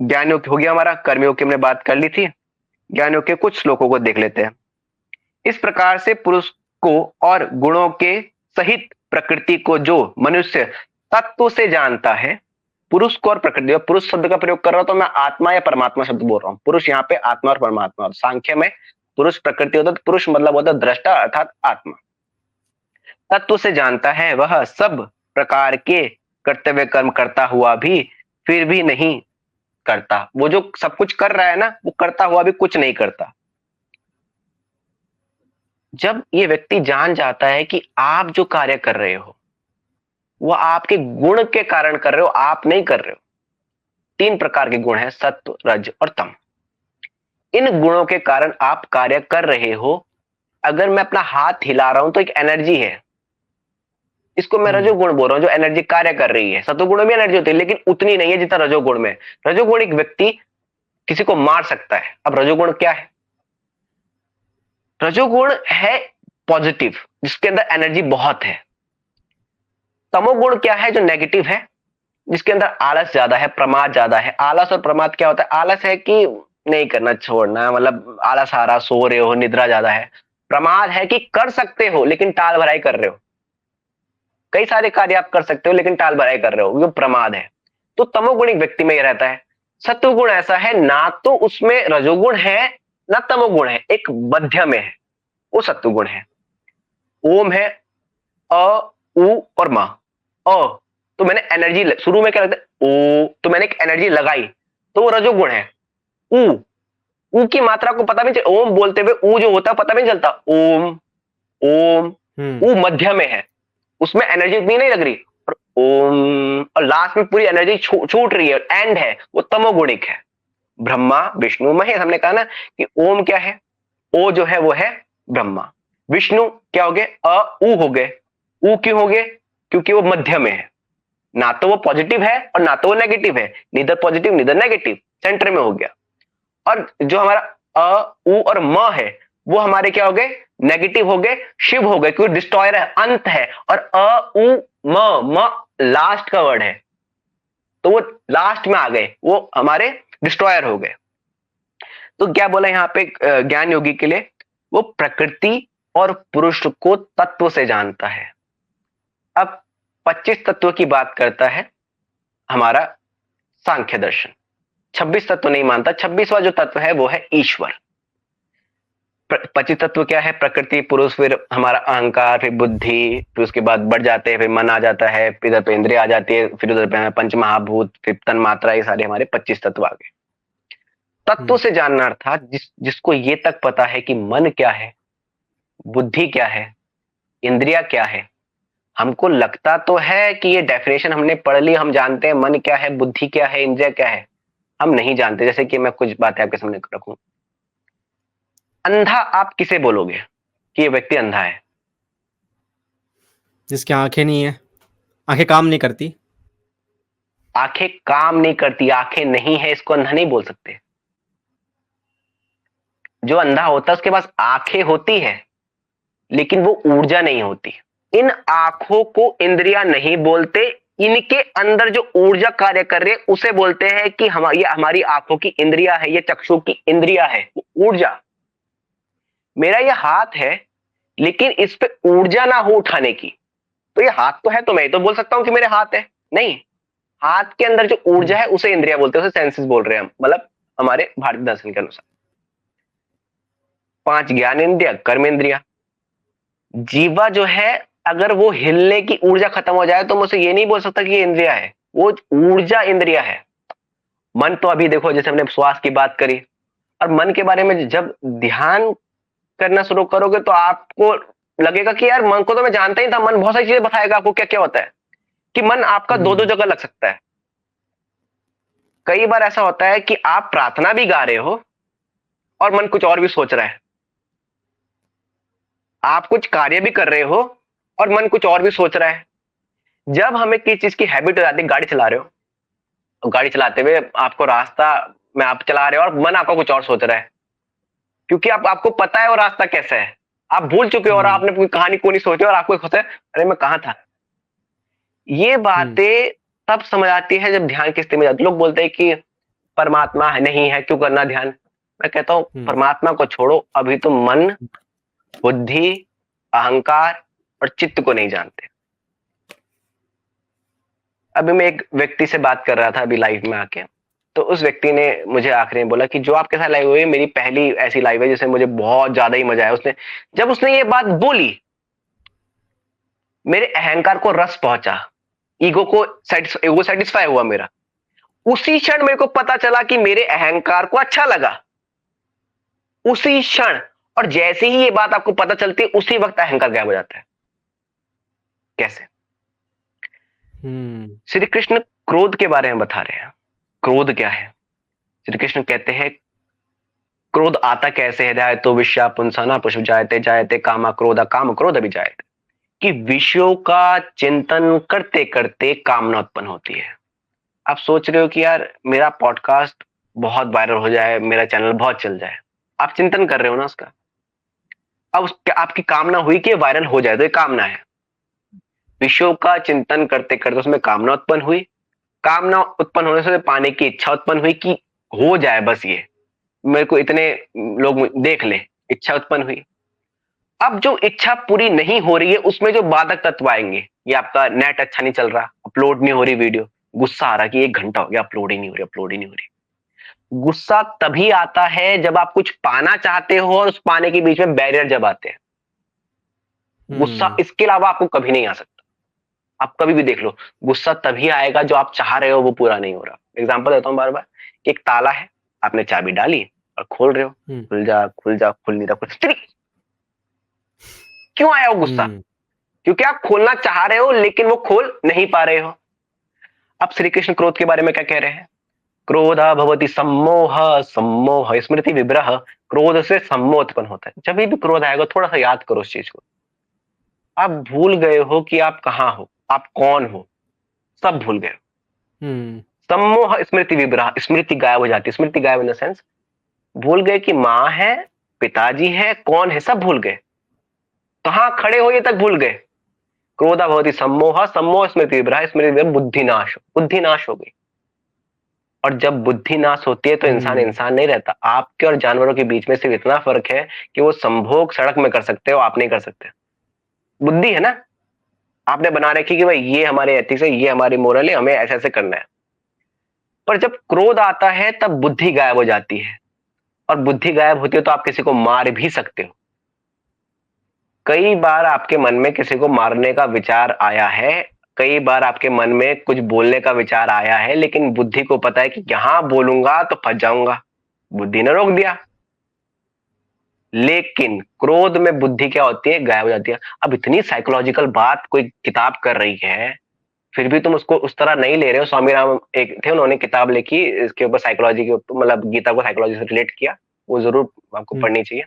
ज्ञान योग हो गया हमारा, कर्मयोग की हमने बात कर ली थी, ज्ञान योग के कुछ श्लोकों को देख लेते हैं। इस प्रकार से पुरुष को और गुणों के सहित प्रकृति को जो मनुष्य तत्व से जानता है, पुरुष को और प्रकृति, पुरुष शब्द का प्रयोग कर रहा हूं तो मैं आत्मा या परमात्मा शब्द बोल रहा हूं, पुरुष यहाँ पे आत्मा और परमात्मा, और सांख्य में पुरुष प्रकृति होता है, तो पुरुष मतलब होता है दृष्टा अर्थात आत्मा। तत्व से जानता है, वह सब प्रकार के कर्तव्य कर्म करता हुआ भी फिर भी नहीं करता। वो जो सब कुछ कर रहा है ना, वो करता हुआ भी कुछ नहीं करता। जब ये व्यक्ति जान जाता है कि आप जो कार्य कर रहे हो वो आपके गुण के कारण कर रहे हो, आप नहीं कर रहे हो। तीन प्रकार के गुण हैं, सत्व, रज और तम। इन गुणों के कारण आप कार्य कर रहे हो। अगर मैं अपना हाथ हिला रहा हूं तो एक एनर्जी है, इसको मैं रजोगुण बोल रहा हूं, जो एनर्जी कार्य कर रही है। सत्वगुण में भी एनर्जी होती है, लेकिन उतनी नहीं है जितना रजोगुण में। रजोगुण एक व्यक्ति किसी को मार सकता है। अब रजोगुण क्या है? रजोगुण है पॉजिटिव, जिसके अंदर एनर्जी बहुत है। तमोगुण क्या है? जो नेगेटिव है, जिसके अंदर आलस ज्यादा है, प्रमाद ज्यादा है। आलस और प्रमाद क्या होता है? आलस है कि नहीं करना, छोड़ना, मतलब आलस आ रहा, सो रहे हो, निद्रा ज्यादा है। प्रमाद है कि कर सकते हो लेकिन टाल भराई कर रहे हो, कई सारे कार्य आप कर सकते हो लेकिन टाल भराई कर रहे हो, वो प्रमाद है। तो तमोगुण एक व्यक्ति में ही रहता है। सत्वगुण ऐसा है, ना तो उसमें रजोगुण है ना तमोगुण है, एक मध्य में है, वो सत्वगुण है। ओम है, अ, उ और म। अ तो मैंने एनर्जी शुरू में क्या लगता है, ओ तो मैंने एक एनर्जी लगाई, तो वो रजोगुण है। उ, उ की मात्रा को पता भी नहीं, ओम बोलते हुए उ जो होता है पता भी नहीं चलता, ओम ओम। उ मध्य में है, उसमें एनर्जी इतनी नहीं लग रही, और ओम, और लास्ट में पूरी एनर्जी छूट रही है, एंड है, वो तमोगुणिक है। ब्रह्मा विष्णु महेश, हमने कहा ना कि ओम क्या है, ओ जो है वो है ब्रह्मा। विष्णु क्या हो गए, अ उ हो गए। उ क्यों हो गए? क्योंकि वो मध्य में है, ना तो वो पॉजिटिव है और ना तो वो नेगेटिव है, neither positive neither negative, centre में हो गया। और जो हमारा अ उ और म है, वो हमारे क्या हो गए, नेगेटिव हो गए, शिव हो गए, क्योंकि डिस्ट्रॉयर है, अंत है। और अ उ म लास्ट का वर्ड है, तो वो लास्ट में आ गए, वो हमारे डिस्ट्रॉयर हो गए। तो क्या बोला यहाँ पे ज्ञान योगी के लिए, वो प्रकृति और पुरुष को तत्व से जानता है। अब 25 तत्व की बात करता है हमारा सांख्य दर्शन। 26 तत्व नहीं मानता, 26वां जो तत्व है वो है ईश्वर। 25 तत्व क्या है? प्रकृति, पुरुष, फिर हमारा अहंकार, फिर बुद्धि, फिर उसके बाद बढ़ जाते हैं, फिर मन आ जाता है, फिर इधर पे इंद्रिय आ जाती है, फिर उधर पे पंच महाभूत, फिर तन मात्रा, ये सारे हमारे 25 तत्व आ गए। तत्व से जानना अर्थात जिसको ये तक पता है कि मन क्या है, बुद्धि क्या है, इंद्रिया क्या है। हमको लगता तो है कि ये डेफिनेशन हमने पढ़ ली, हम जानते हैं मन क्या है, बुद्धि क्या है, इंद्रिया क्या है। हम नहीं जानते। जैसे कि मैं कुछ बातें आपके सामने रखूं, अंधा आप किसे बोलोगे कि ये व्यक्ति अंधा है? जिसकी आंखें नहीं है, आंखें काम नहीं करती। आंखें काम नहीं करती, आंखें नहीं है, इसको अंधा नहीं बोल सकते। जो अंधा होता है उसके पास आंखें होती है लेकिन वो ऊर्जा नहीं होती। इन आंखों को इंद्रियां नहीं बोलते, इनके अंदर जो ऊर्जा कार्य कर रही है उसे बोलते हैं कि हमारी आंखों की इंद्रिया है, ये चक्षु की इंद्रिया है, ऊर्जा। मेरा ये हाथ है लेकिन इस पे ऊर्जा ना हो उठाने की, तो ये हाथ तो है, तो मैं तो बोल सकता हूं कि मेरे हाथ है? नहीं, हाथ के अंदर जो ऊर्जा है उसे इंद्रिया बोलते हैं, उसे सेंसेस बोल रहे हैं हम, मतलब हमारे भारतीय दर्शन के अनुसार। 5 ज्ञान इंद्रिया, कर्म इंद्रिया। जीवा जो है, अगर वो हिलने की ऊर्जा खत्म हो जाए तो मैं उसे ये नहीं बोल सकता कि ये इंद्रिया है, वो ऊर्जा इंद्रिया है। मन तो अभी देखो, जैसे हमने श्वास की बात करी, और मन के बारे में जब ध्यान करना शुरू करोगे तो आपको लगेगा कि यार मन को तो मैं जानता ही था, मन बहुत सारी चीजें बताएगा आपको क्या क्या होता है, कि मन आपका दो दो जगह लग सकता है। कई बार ऐसा होता है कि आप प्रार्थना भी गा रहे हो और मन कुछ और भी सोच रहा है, आप कुछ कार्य भी कर रहे हो और मन कुछ और भी सोच रहा है। जब हमें किसी चीज की हैबिट हो जाती है, गाड़ी चला रहे हो, और गाड़ी चलाते हुए आपको रास्ता में आप चला रहे हो और मन आपका कुछ और सोच रहा है, क्योंकि आपको पता है वो रास्ता कैसा है, आप भूल चुके हो और आपने कोई कहानी को नहीं सोची और आपको होता है अरे मैं कहां था। ये बातें तब समझ आती है जब ध्यान की स्थिति में जाती है। लोग बोलते हैं कि परमात्मा है, नहीं है, क्यों करना ध्यान? मैं कहता हूं परमात्मा को छोड़ो, अभी तो मन, बुद्धि, अहंकार और चित्त को नहीं जानते। अभी मैं एक व्यक्ति से बात कर रहा था अभी लाइव में आके, तो उस व्यक्ति ने मुझे आखिरी में बोला कि जो आपके साथ लाइव हुई है मेरी पहली ऐसी लाइव है जिसमें मुझे बहुत ज्यादा ही मजा आया। जब उसने ये बात बोली, मेरे अहंकार को रस पहुंचा, ईगो सेटिस्फाई हुआ मेरा। उसी क्षण मेरे को पता चला कि मेरे अहंकार को अच्छा लगा, उसी क्षण। और जैसे ही ये बात आपको पता चलती है उसी वक्त अहंकार गायब हो जाता है। कैसे? श्री कृष्ण क्रोध के बारे में बता रहे हैं। क्रोध क्या है? श्री कृष्ण कहते हैं क्रोध आता कैसे है, तो विषया पुंसना पुष्प जायते जायते कामा क्रोधा काम क्रोध भी जायते, कि विषयों का चिंतन करते करते कामना उत्पन्न होती है। आप सोच रहे हो कि यार मेरा पॉडकास्ट बहुत वायरल हो जाए, मेरा चैनल बहुत चल जाए, आप चिंतन कर रहे हो ना उसका। अब आपकी कामना हुई कि वायरल हो जाए, तो ये कामना है। विषयों का चिंतन करते करते उसमें कामना उत्पन्न हुई, कामना उत्पन्न होने से पाने की इच्छा उत्पन्न हुई कि हो जाए बस ये, मेरे को इतने लोग देख ले, इच्छा उत्पन्न हुई। अब जो इच्छा पूरी नहीं हो रही है उसमें जो बाधक तत्व आएंगे, ये आपका नेट अच्छा नहीं चल रहा, अपलोड नहीं हो रही वीडियो, गुस्सा आ रहा कि 1 घंटा हो गया अपलोड ही नहीं हो रही, अपलोड ही नहीं हो रही। गुस्सा तभी आता है जब आप कुछ पाना चाहते हो और उस पाने के बीच में बैरियर जब आते हैं। गुस्सा इसके अलावा आपको कभी नहीं आ सकता। आप कभी भी देख लो, गुस्सा तभी आएगा जो आप चाह रहे हो वो पूरा नहीं हो रहा। एग्जांपल देता हूं बार बार, एक ताला है, आपने चाबी डाली और खोल रहे हो, खुल जा खुल जा, खुल नहीं रहा, कुछ क्यों आया वो गुस्सा? क्योंकि आप खोलना चाह रहे हो लेकिन वो खोल नहीं पा रहे हो। अब श्री कृष्ण क्रोध के बारे में क्या कह रहे हैं? क्रोधा भवति सम्मोह, सम्मोह स्मृति विभ्रह, क्रोध से सम्मोह उत्पन्न होता है। जब भी क्रोध आएगा थोड़ा सा याद करो उस चीज को, आप भूल गए हो कि आप कहां हो, आप कौन हो, सब भूल गए हो। सम्मोह स्मृति विभ्रह, स्मृति गायब हो जाती है। स्मृति गायब इन द सेंस भूल गए कि माँ है, पिताजी है, कौन है, सब भूल गए, कहां खड़े हो ये तक भूल गए। क्रोधा भवति सम्मोह, सम्मोह स्मृति विभ्रह, स्मृति विभ्रह बुद्धि नाश, बुद्धि नाश हो गई। और जब बुद्धि नाश होती है तो इंसान इंसान नहीं रहता। आपके और जानवरों के बीच में सिर्फ इतना फर्क है कि वो संभोग सड़क में कर सकते हो, आप नहीं कर सकते। बुद्धि है ना, आपने बना रखी कि भाई ये हमारे एथिक्स है, ये हमारी मोरल है, हमें ऐसे ऐसे करना है। पर जब क्रोध आता है तब बुद्धि गायब हो जाती है, और बुद्धि गायब होती है तो आप किसी को मार भी सकते हो। कई बार आपके मन में किसी को मारने का विचार आया है, कई बार आपके मन में कुछ बोलने का विचार आया है, लेकिन बुद्धि को पता है कि यहां बोलूंगा तो फंस जाऊंगा, बुद्धि ने रोक दिया। लेकिन क्रोध में बुद्धि क्या होती है? गायब हो जाती है। अब इतनी साइकोलॉजिकल बात कोई किताब कर रही है, फिर भी तुम उसको उस तरह नहीं ले रहे हो। स्वामी राम एक थे, उन्होंने किताब लिखी इसके ऊपर, साइकोलॉजी के ऊपर, मतलब गीता को साइकोलॉजी से रिलेट किया, वो जरूर आपको पढ़नी चाहिए।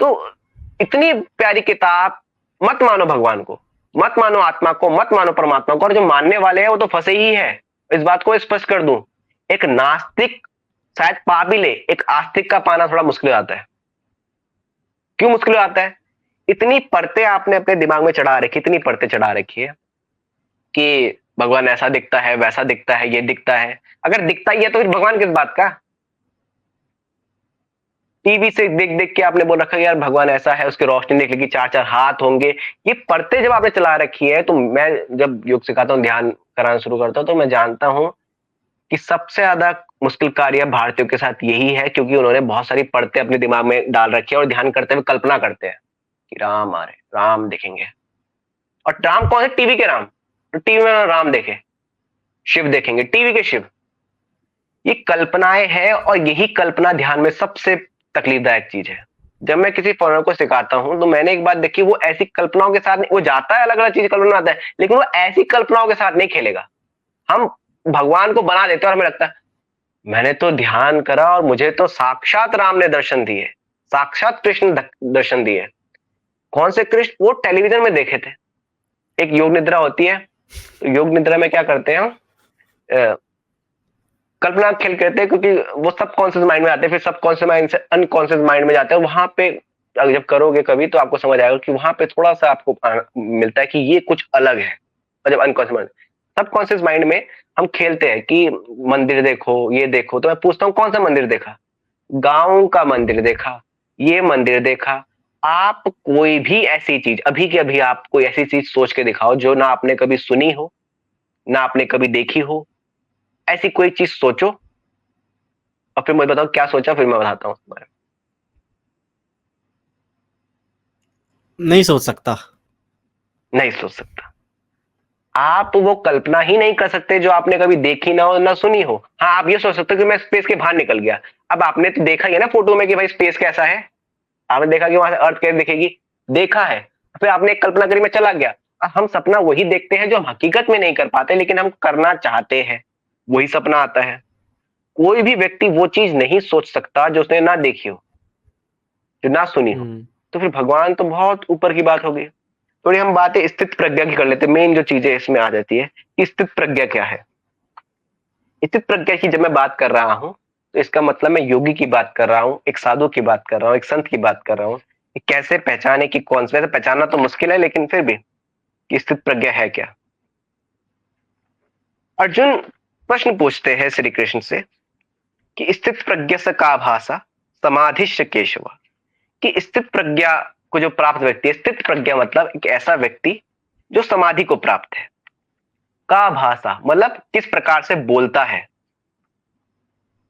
तो इतनी प्यारी किताब, मत मानो भगवान को, मत मानो आत्मा को, मत मानो परमात्मा को, और जो मानने वाले हैं वो तो फंसे ही है। इस बात को स्पष्ट कर दूं, एक नास्तिक शायद पा भी ले, एक आस्तिक का पाना थोड़ा मुश्किल हो जाता है। क्यों मुश्किल आता है? इतनी परतें आपने अपने दिमाग में चढ़ा रखी, इतनी परतें चढ़ा रखी है कि भगवान ऐसा दिखता है, वैसा दिखता है, ये दिखता है। अगर दिखता ही है तो फिर भगवान किस बात का? टीवी से देख देख के आपने बोल रखा है यार भगवान ऐसा है, उसकी रोशनी निकलेगी, चार चार हाथ होंगे। ये परतें जब आपने चला रखी है, तो मैं जब योग सिखाता हूँ, ध्यान कराना शुरू करता हूँ, तो मैं जानता हूँ कि सबसे ज्यादा मुश्किल कार्य भारतीयों के साथ यही है, क्योंकि उन्होंने बहुत सारी परतें अपने दिमाग में डाल रखी है और ध्यान करते हुए कल्पना करते हैं कि राम आ रहे, राम दिखेंगे। और राम कौन है? टीवी के राम। तो टीवी में राम देखे, शिव देखेंगे, टीवी के शिव। ये कल्पनाएं हैं, और यही कल्पना ध्यान में सबसे तकलीफदायक चीज है। जब मैं किसी फॉरनर को सिखाता हूं, तो मैंने एक बात देखी, वो ऐसी कल्पनाओं के साथ नहीं, वो जाता है अलग अलग चीज कल्पना आता है, लेकिन वो ऐसी कल्पनाओं के साथ नहीं खेलेगा। हम भगवान को बना देते हैं, और हमें लगता है मैंने तो ध्यान करा और मुझे तो साक्षात राम ने दर्शन दिए, साक्षात कृष्ण दर्शन दिए। कौन से कृष्ण? वो टेलीविजन में देखे थे। एक योग निद्रा होती है, तो योग निद्रा में क्या करते हैं हम? कल्पना खेल करते हैं, क्योंकि वो सब कॉन्शियस माइंड में आते हैं, फिर सब कॉन्शियस माइंड से अनकॉन्शियस माइंड में जाते हैं। वहां पे जब करोगे कभी, तो आपको समझ आएगा कि वहां पे थोड़ा सा आपको मिलता है कि ये कुछ अलग है। और जब अनकॉन्शियस माइंड, सब कॉन्शियस माइंड में हम खेलते हैं कि मंदिर देखो, ये देखो, तो मैं पूछता हूँ कौन सा मंदिर देखा? गांव का मंदिर देखा, ये मंदिर देखा। आप कोई भी ऐसी चीज अभी के अभी, आप कोई ऐसी चीज सोच के दिखाओ जो ना आपने कभी सुनी हो, ना आपने कभी देखी हो। ऐसी कोई चीज सोचो और फिर मुझे बताओ क्या सोचा, फिर मैं बताता हूँ उसके बारे नहीं सोच सकता। में। नहीं सोच सकता। आप वो कल्पना ही नहीं कर सकते जो आपने कभी देखी ना हो, ना सुनी हो। हाँ, आप ये सोच सकते हो कि मैं स्पेस के बाहर निकल गया। अब आपने तो देखा ही है ना फोटो में कि भाई स्पेस कैसा है। आपने देखा कि वहां से अर्थ कैसे दिखेगी, देखा है। फिर आपने एक कल्पना करी, मैं चला गया। अब हम सपना वही देखते हैं जो हम हकीकत में नहीं कर पाते, लेकिन हम करना चाहते हैं। वही सपना आता है। कोई भी व्यक्ति वो चीज नहीं सोच सकता जो उसने ना देखी हो, जो ना सुनी हो। तो फिर भगवान तो बहुत ऊपर की बात होगी। थोड़ी हम बातें स्थित प्रज्ञा की कर लेते हैं। मेन जो चीजें इसमें आ जाती है कि स्थित प्रज्ञा क्या है। स्थित प्रज्ञा की जब मैं बात कर रहा हूं, तो इसका मतलब मैं योगी की बात कर रहा हूं, एक साधु की बात कर रहा हूं, एक संत की बात कर रहा हूं कि कैसे पहचाने कि कौन से, पहचानना तो मुश्किल है, लेकिन फिर भी कि स्थित प्रज्ञा है क्या। अर्जुन प्रश्न पूछते हैं श्री कृष्ण से कि स्थित प्रज्ञा से का भाषा समाधिश्य केशव। कि स्थित प्रज्ञा को जो प्राप्त व्यक्ति है, स्थित प्रज्ञा मतलब एक ऐसा व्यक्ति जो समाधि को प्राप्त है। का भाषा मतलब किस प्रकार से बोलता है,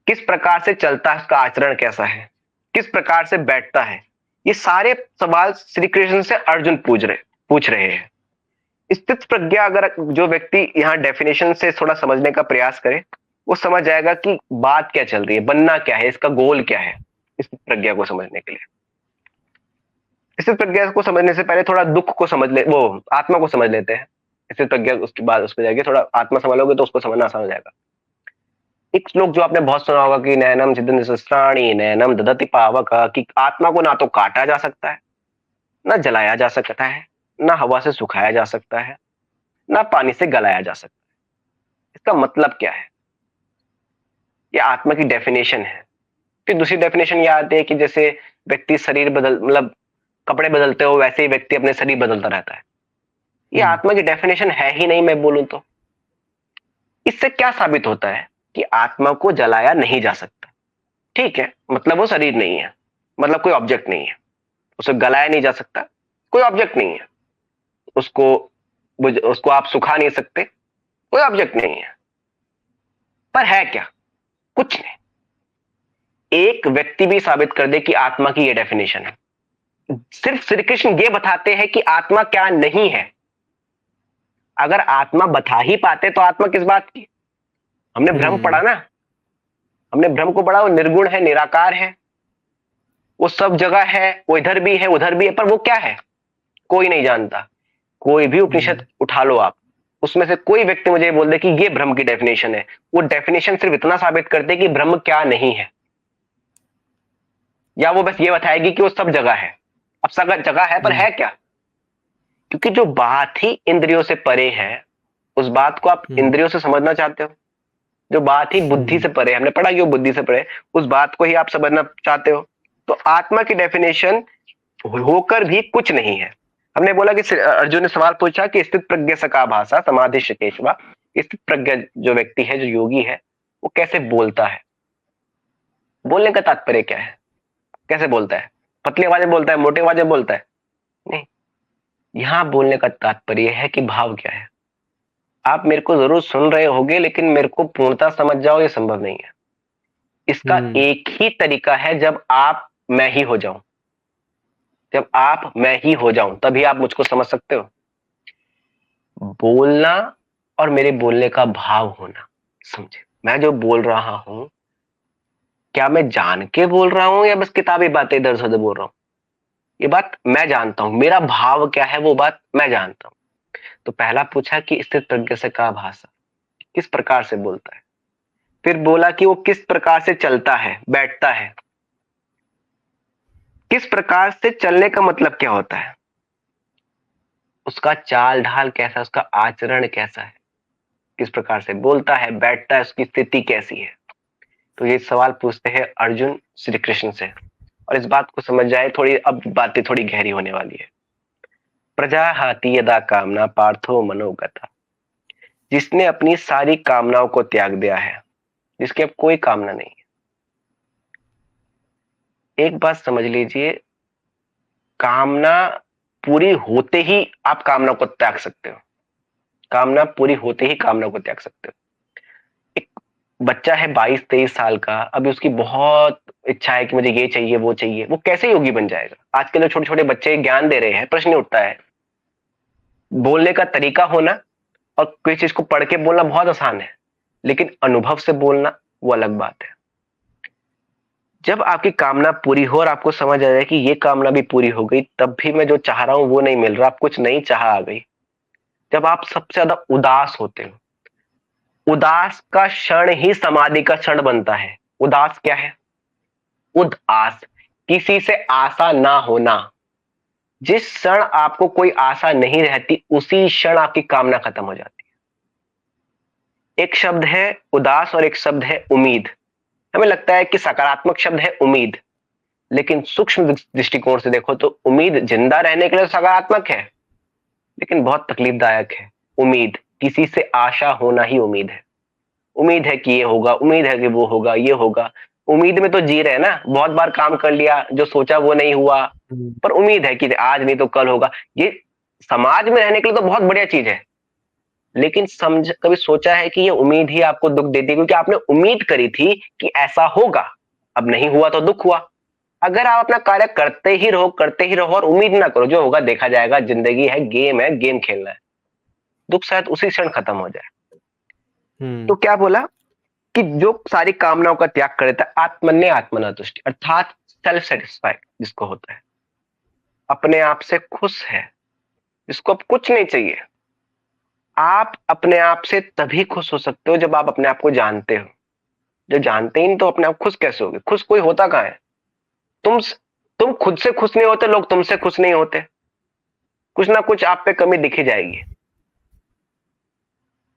किस प्रकार से चलता है, उसका आचरण कैसा है, किस प्रकार से बैठता है। ये सारे सवाल श्री कृष्ण से अर्जुन पूछ रहे हैं। स्थित प्रज्ञा, अगर जो व्यक्ति यहाँ डेफिनेशन से थोड़ा समझने का प्रयास करे, वो समझ जाएगा कि बात क्या चल रही है, बनना क्या है, इसका गोल क्या है। स्थित प्रज्ञा को समझने के लिए, स्थित प्रज्ञा को समझने से पहले थोड़ा दुख को समझ ले, वो आत्मा को समझ लेते हैं। स्थित प्रज्ञा उसके बाद उसको जाएगी, थोड़ा आत्मा समझ लोगे तो उसको समझना आसान हो जाएगा। एक श्लोक जो आपने बहुत सुना होगा कि नैनम छिदन्ति शस्त्राणि नैनम ददति पावक, कि आत्मा को ना तो काटा जा सकता है, ना जलाया जा सकता है, ना हवा से सुखाया जा सकता है, ना पानी से गलाया जा सकता है। इसका मतलब क्या है? ये आत्मा की डेफिनेशन है। फिर दूसरी डेफिनेशन ये आती है कि जैसे व्यक्ति शरीर बदल, मतलब कपड़े बदलते हो, वैसे ही व्यक्ति अपने शरीर बदलता रहता है। ये आत्मा की डेफिनेशन है ही नहीं, मैं बोलूं तो। इससे क्या साबित होता है? कि आत्मा को जलाया नहीं जा सकता। ठीक है, मतलब वो शरीर नहीं है, मतलब कोई ऑब्जेक्ट नहीं है। उसे गलाया नहीं जा सकता, कोई ऑब्जेक्ट नहीं है। उसको उसको आप सुखा नहीं सकते, कोई ऑब्जेक्ट नहीं है। पर है क्या? कुछ नहीं। एक व्यक्ति भी साबित कर दे कि आत्मा की ये डेफिनेशन है। सिर्फ श्री कृष्ण ये बताते हैं कि आत्मा क्या नहीं है। अगर आत्मा बता ही पाते तो आत्मा किस बात की? हमने भ्रम पढ़ा ना, हमने भ्रम को पढ़ा। वो निर्गुण है, निराकार है, वो सब जगह है, वो इधर भी है, उधर भी है, पर वो क्या है कोई नहीं जानता। कोई भी उपनिषद उठा लो आप, उसमें से कोई व्यक्ति मुझे बोल दे कि ये ब्रह्म की डेफिनेशन है। वो डेफिनेशन सिर्फ इतना साबित करते कि ब्रह्म क्या नहीं है, या वो बस ये बताएगी कि वो सब जगह है। अब सब जगह है पर है क्या? क्योंकि जो बात ही इंद्रियों से परे है, उस बात को आप इंद्रियों से समझना चाहते हो। जो बात ही बुद्धि से परे, हमने पढ़ा कि वो बुद्धि से परे, उस बात को ही आप समझना चाहते हो। तो आत्मा की डेफिनेशन होकर भी कुछ नहीं है। हमने बोला कि अर्जुन ने सवाल पूछा कि स्थित प्रज्ञ सका भाषा समाधिश्य केशवा, स्थित प्रज्ञ जो व्यक्ति है, जो योगी है, वो कैसे बोलता है? बोलने का तात्पर्य क्या है? कैसे बोलता है? पतली आवाज में बोलता है, मोटी आवाज में बोलता है? नहीं, यहां बोलने का तात्पर्य है कि भाव क्या है। आप मेरे को जरूर सुन रहे होगे, लेकिन मेरे को पूर्णता समझ जाओ, ये संभव नहीं है। इसका एक ही तरीका है, जब आप मैं ही हो जाऊं, जब आप मैं ही हो जाऊं, तभी आप मुझको समझ सकते हो। बोलना और मेरे बोलने का भाव होना, समझे? मैं जो बोल रहा हूं, क्या मैं जान के बोल रहा हूं या बस किताबी बातें इधर से उधर बोल रहा हूं? ये बात मैं जानता हूं, मेरा भाव क्या है वो बात मैं जानता हूं। तो पहला पूछा कि स्थित प्रज्ञ से का भाषा, किस प्रकार से बोलता है। फिर बोला कि वो किस प्रकार से चलता है, बैठता है। किस प्रकार से चलने का मतलब क्या होता है? उसका चाल ढाल कैसा, उसका आचरण कैसा है, किस प्रकार से बोलता है, बैठता है, उसकी स्थिति कैसी है। तो ये सवाल पूछते हैं अर्जुन श्री कृष्ण से। और इस बात को समझ जाए, थोड़ी अब बातें थोड़ी गहरी होने वाली है। प्रजाहाति यदा कामना पार्थो मनोगता, जिसने अपनी सारी कामनाओं को त्याग दिया है, जिसकी अब कोई कामना नहीं है। एक बात समझ लीजिए, कामना पूरी होते ही आप कामना को त्याग सकते हो। कामना पूरी होते ही कामना को त्याग सकते हो। एक बच्चा है 22-23 साल का, अभी उसकी बहुत इच्छा है कि मुझे ये चाहिए वो चाहिए, वो कैसे योगी बन जाएगा? आजकल जो छोटे छोटे बच्चे ज्ञान दे रहे हैं, प्रश्न उठता है, बोलने का तरीका होना और कोई चीज को पढ़ के बोलना बहुत आसान है, लेकिन अनुभव से बोलना वो अलग बात है। जब आपकी कामना पूरी हो और आपको समझ आ जाए कि ये कामना भी पूरी हो गई, तब भी मैं जो चाह रहा हूं वो नहीं मिल रहा, आप कुछ नई चाह आ गई, जब आप सबसे ज्यादा उदास होते हो, उदास का क्षण ही समाधि का क्षण बनता है। उदास क्या है? उदास, किसी से आशा ना होना। जिस क्षण आपको कोई आशा नहीं रहती, उसी क्षण आपकी कामना खत्म हो जाती है। एक शब्द है उदास और एक शब्द है उम्मीद। हमें लगता है कि सकारात्मक शब्द है उम्मीद, लेकिन सूक्ष्म दृष्टिकोण से देखो तो उम्मीद जिंदा रहने के लिए सकारात्मक है, लेकिन बहुत तकलीफदायक है। उम्मीद, किसी से आशा होना ही उम्मीद है। उम्मीद है कि ये होगा, उम्मीद है कि वो होगा, ये होगा। उम्मीद में तो जी रहे हैं ना, बहुत बार काम कर लिया, जो सोचा वो नहीं हुआ, पर उम्मीद है कि आज नहीं तो कल होगा। ये समाज में रहने के लिए तो बहुत बढ़िया चीज है, लेकिन समझ कभी सोचा है कि ये उम्मीद ही आपको दुख देती है? क्योंकि आपने उम्मीद करी थी कि ऐसा होगा, अब नहीं हुआ तो दुख हुआ। अगर आप अपना कार्य करते ही रहो और उम्मीद ना करो, जो होगा देखा जाएगा, जिंदगी है, गेम खेलना है, दुख शायद उसी क्षण खत्म हो जाए। तो क्या बोला कि जो सारी कामनाओं का त्याग कर देता है, आत्मन्य आत्मना तुष्टि, अर्थात सेल्फ सेटिस्फाइड जिसको होता है, अपने आप से खुश है, जिसको अब कुछ नहीं चाहिए। आप अपने आप से तभी खुश हो सकते हो जब आप अपने आप को जानते हो। जब जानते ही नहीं तो अपने आप खुश कैसे होगे? खुश कोई होता कहाँ है? तुम तुम खुद से खुश नहीं होते, लोग तुमसे खुश नहीं होते, कुछ ना कुछ आप पे कमी दिखी जाएगी।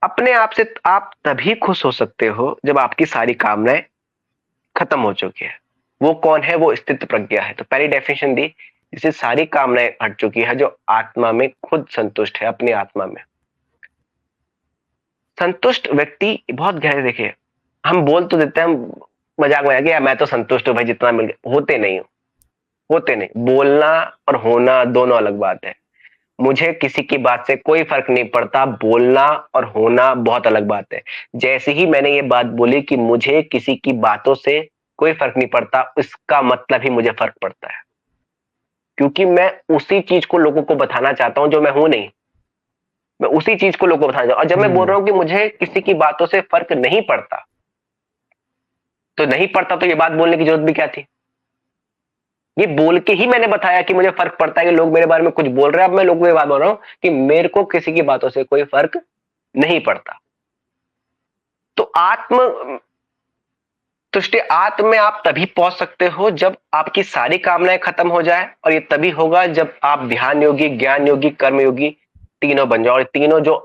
अपने आप से आप तभी खुश हो सकते हो जब आपकी सारी कामनाएं खत्म हो चुकी है। वो कौन है? वो स्थित प्रज्ञा है। तो पहली डेफिनेशन दी, जिसे सारी कामनाएं हट चुकी है, जो आत्मा में खुद संतुष्ट है, अपनी आत्मा में संतुष्ट व्यक्ति। बहुत गहरे देखिए, हम बोल तो देते हैं, हम मजाक में आके मैं तो संतुष्ट हूं भाई, जितना मिल गया, होते नहीं हो, होते नहीं। बोलना और होना दोनों अलग बात है। मुझे किसी की बात से कोई फर्क नहीं पड़ता, बोलना और होना बहुत अलग बात है। जैसे ही मैंने ये बात बोली कि मुझे किसी की बातों से कोई फर्क नहीं पड़ता, इसका मतलब ही मुझे फर्क पड़ता है, क्योंकि मैं उसी चीज को लोगों को बताना चाहता हूं जो मैं हूं नहीं। मैं उसी चीज को लोगों को बताना चाहता हूं। और जब मैं बोल रहा हूं कि मुझे किसी की बातों से फर्क नहीं पड़ता, तो नहीं पड़ता तो ये बात बोलने की जरूरत भी क्या थी? ये बोल के ही मैंने बताया कि मुझे फर्क पड़ता है कि लोग मेरे बारे में कुछ बोल रहे हैं। अब मैं लोगों को ये बात बोल रहा हूं कि मेरे को किसी की बातों से कोई फर्क नहीं पड़ता। तो आत्म तुष्टि, आत्म में आप तभी पहुंच सकते हो जब आपकी सारी कामनाएं खत्म हो जाए, और ये तभी होगा जब आप ध्यान योगी, ज्ञान योगी, कर्म योगी तीनों बन जाओ। और तीनों जो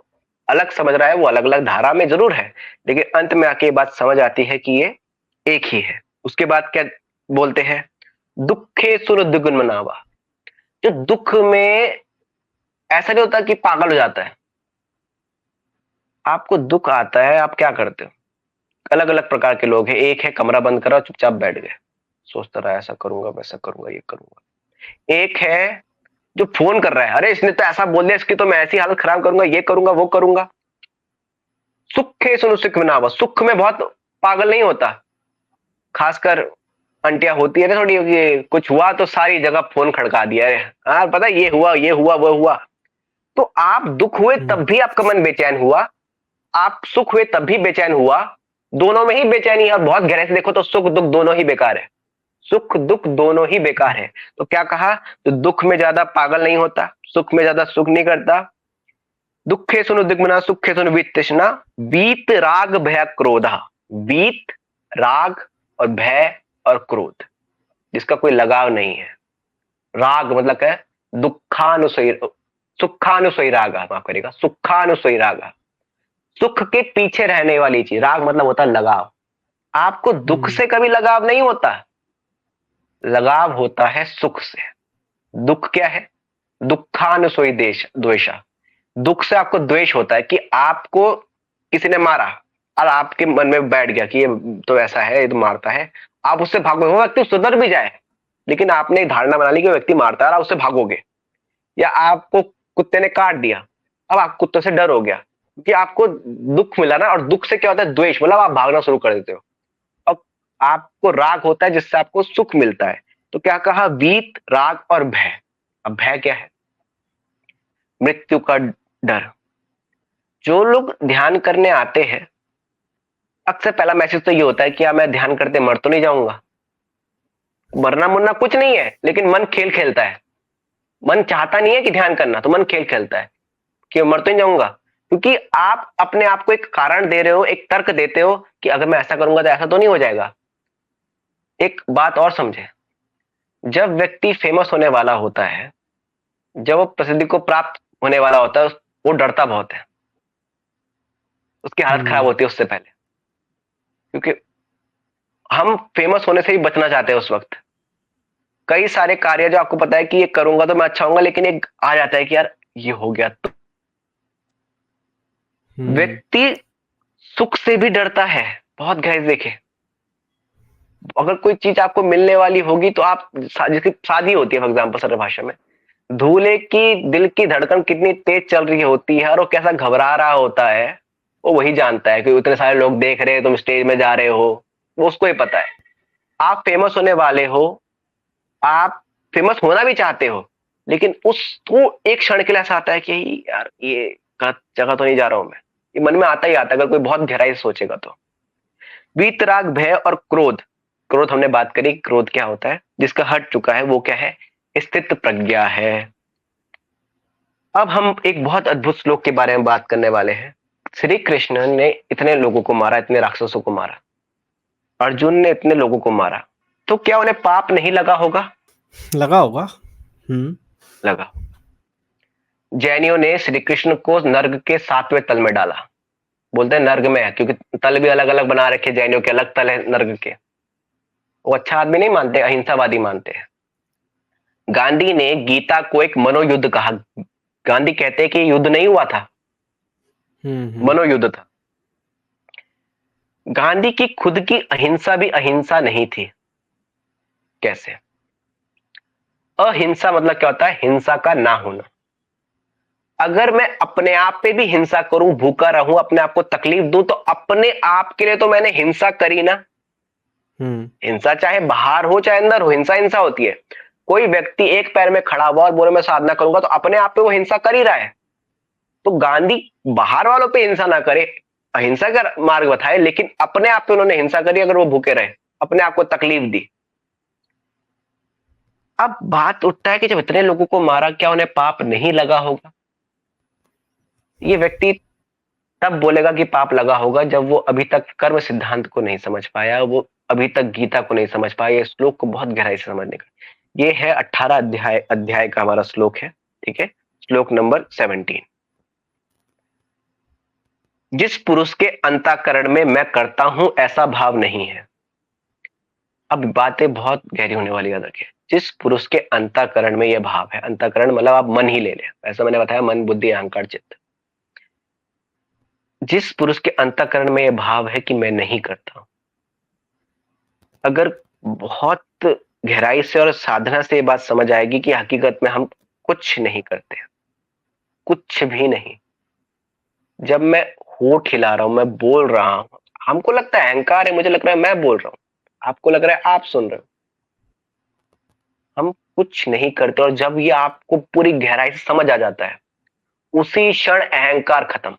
अलग समझ रहा है वो अलग अलग धारा में जरूर है, लेकिन अंत में आके ये बात समझ आती है कि ये एक ही है। उसके बाद क्या बोलते हैं? दुखे सुर द्विगुण मनावा, जो दुख में ऐसा नहीं होता कि पागल हो जाता है। आपको दुख आता है, आप क्या करते हो? अलग अलग प्रकार के लोग हैं। एक है कमरा बंद करा और चुपचाप बैठ गए, सोचता रहा ऐसा करूंगा वैसा करूंगा ये करूंगा। एक है जो फोन कर रहा है, अरे इसने तो ऐसा बोल दिया, इसकी तो मैं ऐसी हालत खराब करूंगा, ये करूंगा वो करूंगा। सुखे सुनो सुख विनावा, सुख में बहुत पागल नहीं होता। खासकर आंटियां होती है ना थोड़ी, ये कुछ हुआ तो सारी जगह फोन खड़का दिया है, हाँ पता है, ये हुआ वो हुआ। तो आप दुख हुए हम्म, तब भी आपका मन बेचैन हुआ, आप सुख हुए तब भी बेचैन हुआ। दोनों में ही बेचैनी है, और बहुत गहरे से देखो तो सुख दुख दोनों ही बेकार है। सुख दुख दोनों ही बेकार है। तो क्या कहा? तो दुख में ज्यादा पागल नहीं होता, सुख में ज्यादा सुख नहीं करता। दुखे सुनो दिग्मना, सुखे सुनो वीत तृष्णा, वीत राग भय क्रोधा। वीत राग और भय और क्रोध, जिसका कोई लगाव नहीं है। राग मतलब क्या है? दुखानुसई, सुखानुसई राग, माफ करेगा, सुखानुसई राग, सुख के पीछे रहने वाली चीज। राग मतलब होता है लगाव। आपको दुख हम्म, से कभी लगाव नहीं होता, लगाव होता है सुख से। दुख क्या है? दुखानुसोई देश द्वेषा। दुख से आपको द्वेष होता है कि आपको किसी ने मारा, और आपके मन में बैठ गया कि ये तो ऐसा है, ये तो मारता है। आप उससे भागोगे, वो व्यक्ति सुधर भी जाए, लेकिन आपने एक धारणा बना ली कि वो व्यक्ति मारता है, और आप उससे भागोगे। या आपको कुत्ते ने काट दिया, अब आप कुत्ते से डर हो गया क्योंकि आपको दुख मिला ना, और दुख से क्या होता है? द्वेष, मतलब आप भागना शुरू कर देते हो। अब आपको राग होता है जिससे आपको सुख मिलता है। तो क्या कहा? वीत राग और भय। अब भय क्या है? मृत्यु का डर। जो लोग ध्यान करने आते हैं, अक्सर पहला मैसेज तो ये होता है कि मैं ध्यान करते मर तो नहीं जाऊंगा। मरना मुरना कुछ नहीं है, लेकिन मन खेल खेलता है। मन चाहता नहीं है कि ध्यान करना, तो मन खेल खेलता है कि मर तो नहीं जाऊंगा, क्योंकि आप अपने आप को एक कारण दे रहे हो, एक तर्क देते हो कि अगर मैं ऐसा करूंगा तो ऐसा तो नहीं हो जाएगा। एक बात और समझे, जब व्यक्ति फेमस होने वाला होता है, जब वो प्रसिद्धि को प्राप्त होने वाला होता है, वो डरता बहुत है, उसकी हालत खराब हम्म, होती है उससे पहले। क्योंकि हम फेमस होने से ही बचना चाहते हैं उस वक्त। कई सारे कार्य जो आपको पता है कि ये करूंगा तो मैं अच्छा होऊंगा, लेकिन एक आ जाता है कि यार ये हो गया तो। हम्म, व्यक्ति सुख से भी डरता है, बहुत गहरे से देखे। अगर कोई चीज आपको मिलने वाली होगी तो आप, जिसकी शादी होती है फॉर एग्जाम्पल सरल भाषा में, दूल्हे की दिल की धड़कन कितनी तेज चल रही होती है और वो कैसा घबरा रहा होता है, वो वही जानता है कि इतने सारे लोग देख रहे हैं, तुम स्टेज में जा रहे हो, वो उसको ही पता है। आप फेमस होने वाले हो, आप फेमस होना भी चाहते हो, लेकिन उसको एक क्षण के लिए ऐसा आता है कि यार ये गलत जगह तो नहीं जा रहा हूं मैं। ये मन में आता ही आता है, अगर कोई बहुत गहराई से सोचेगा तो। वीतराग भय और क्रोध। क्रोध हमने बात करी, क्रोध क्या होता है? जिसका हट चुका है वो क्या है? स्थित प्रज्ञा है। अब हम एक बहुत अद्भुत श्लोक के बारे में बात करने वाले हैं। श्री कृष्ण ने इतने लोगों को मारा, इतने राक्षसों को मारा, अर्जुन ने इतने लोगों को मारा, तो क्या उन्हें पाप नहीं लगा होगा? लगा होगा। हम्म, लगा। जैनियों ने श्री कृष्ण को नर्क के 7वें तल में डाला। बोलते हैं नर्क में है, क्योंकि तल भी अलग अलग बना रखे, जैनियों के अलग तल है नर्क के। वो अच्छा आदमी नहीं मानते, अहिंसावादी मानते हैं। गांधी ने गीता को एक मनोयुद्ध कहा। गांधी कहते हैं कि युद्ध नहीं हुआ था, हम्म, मनोयुद्ध था। गांधी की खुद की अहिंसा भी अहिंसा नहीं थी। कैसे? अहिंसा मतलब क्या होता है? हिंसा का ना होना। अगर मैं अपने आप पे भी हिंसा करूं, भूखा रहूं, अपने आप को तकलीफ दूं, तो अपने आप के लिए तो मैंने हिंसा करी ना। हम्म, हिंसा चाहे बाहर हो चाहे अंदर हो, हिंसा हिंसा होती है। कोई व्यक्ति एक पैर में खड़ा हुआ और बोले मैं साधना करूंगा, तो अपने आप पे वो हिंसा कर ही रहा है। तो गांधी बाहर वालों पे हिंसा ना करे, अहिंसा का मार्ग बताए, लेकिन अपने आप पे उन्होंने हिंसा करी, अगर वो भूखे रहे, अपने आप को तकलीफ दी। अब बात उठता है कि जब इतने लोगों को मारा, क्या उन्हें पाप नहीं लगा होगा? ये व्यक्ति तब बोलेगा कि पाप लगा होगा जब वो अभी तक कर्म सिद्धांत को नहीं समझ पाया, वो अभी तक गीता को नहीं समझ पाया, ये श्लोक को बहुत गहराई से समझने का। ये है 18 अध्याय अध्याय का हमारा श्लोक है, ठीक है। श्लोक नंबर 17। जिस पुरुष के अंतःकरण में मैं करता हूं ऐसा भाव नहीं है। अब बातें बहुत गहरी होने वाली, याद रखिए। जिस पुरुष के अंतःकरण में यह भाव है, अंतःकरण मतलब आप मन ही ले लें, ऐसा मैंने बताया, मन बुद्धि अहंकार चित्त। जिस पुरुष के अंतःकरण में यह भाव है कि मैं नहीं करता हूं, अगर बहुत गहराई से और साधना से ये बात समझ आएगी कि हकीकत में हम कुछ नहीं करते, कुछ भी नहीं। जब मैं होठ हिला रहा हूं, मैं बोल रहा हूं, हमको लगता है अहंकार है, मुझे लग रहा है मैं बोल रहा हूं, आपको लग रहा है आप सुन रहे हो, हम कुछ नहीं करते। और जब ये आपको पूरी गहराई से समझ आ जाता है, उसी क्षण अहंकार खत्म।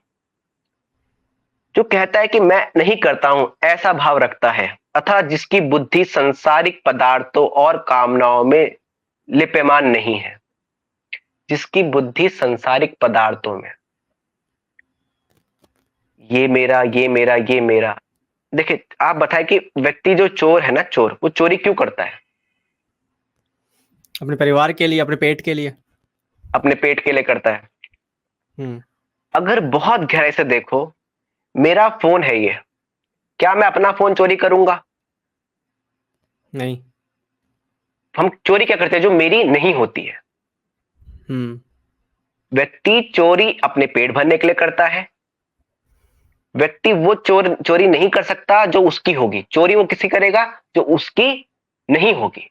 जो कहता है कि मैं नहीं करता हूं, ऐसा भाव रखता है, अतः जिसकी बुद्धि संसारिक पदार्थों और कामनाओं में लिप्यमान नहीं है, जिसकी बुद्धि संसारिक पदार्थों में, ये मेरा, ये मेरा, ये मेरा। देखिए, आप बताएं कि व्यक्ति जो चोर है ना, चोर, वो चोरी क्यों करता है? अपने परिवार के लिए, अपने पेट के लिए। अपने पेट के लिए करता है। हम्म। अगर बहुत गहराई से देखो, मेरा फोन है ये, क्या मैं अपना फोन चोरी करूंगा? नहीं। हम चोरी क्या करते हैं? जो मेरी नहीं होती है। हम्म। व्यक्ति चोरी अपने पेट भरने के लिए करता है। व्यक्ति वो चोरी नहीं कर सकता जो उसकी होगी। चोरी वो किसी करेगा जो उसकी नहीं होगी।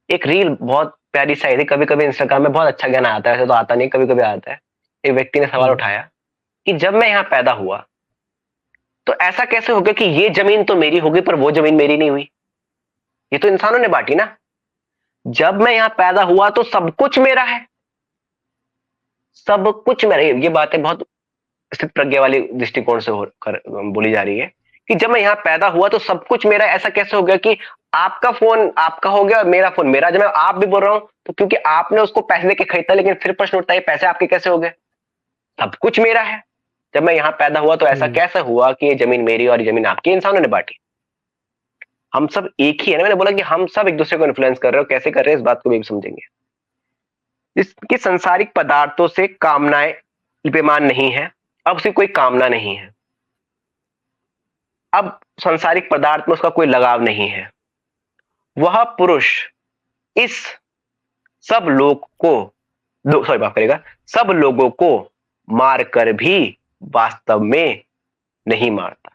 एक रील बहुत प्यारी सी आई थी, कभी कभी इंस्टाग्राम में बहुत अच्छा ज्ञान आता है, ऐसे तो आता नहीं, कभी कभी आता है। एक व्यक्ति ने सवाल हम्म। उठाया कि जब मैं यहां पैदा हुआ तो ऐसा कैसे हो गया कि ये जमीन तो मेरी होगी पर वो जमीन मेरी नहीं हुई? ये तो इंसानों ने बांटी ना। जब मैं यहां पैदा हुआ तो सब कुछ मेरा है, सब कुछ मेरा। ये बातें बहुत स्थित प्रज्ञा वाली दृष्टिकोण से होकर बोली जा रही है कि जब मैं यहां पैदा हुआ तो सब कुछ मेरा। ऐसा कैसे हो गया कि आपका फोन आपका हो गया और मेरा फोन मेरा? जब मैं आप भी बोल रहा हूं तो क्योंकि आपने उसको पैसे देके खरीदा, लेकिन फिर प्रश्न उठता है पैसे आपके कैसे हो गए? सब कुछ मेरा है। जब मैं यहां पैदा हुआ तो ऐसा हम्म। कैसे हुआ कि ये जमीन मेरी और ये जमीन आपकी? इंसानों ने बांटी। हम सब एक ही है ना। मैंने बोला कि हम सब एक दूसरे को इन्फ्लुएंस कर रहे हो, कैसे कर रहे हैं इस बात को भी समझेंगे। इसकी संसारिक पदार्थों से कामनाएं लिप्यमान नहीं है, अब उसे कोई कामना नहीं है, अब संसारिक पदार्थ में उसका कोई लगाव नहीं है। वह पुरुष इस सब लोग को, सॉरी माफ करेगा, सब लोगों को मारकर भी वास्तव में नहीं मारता।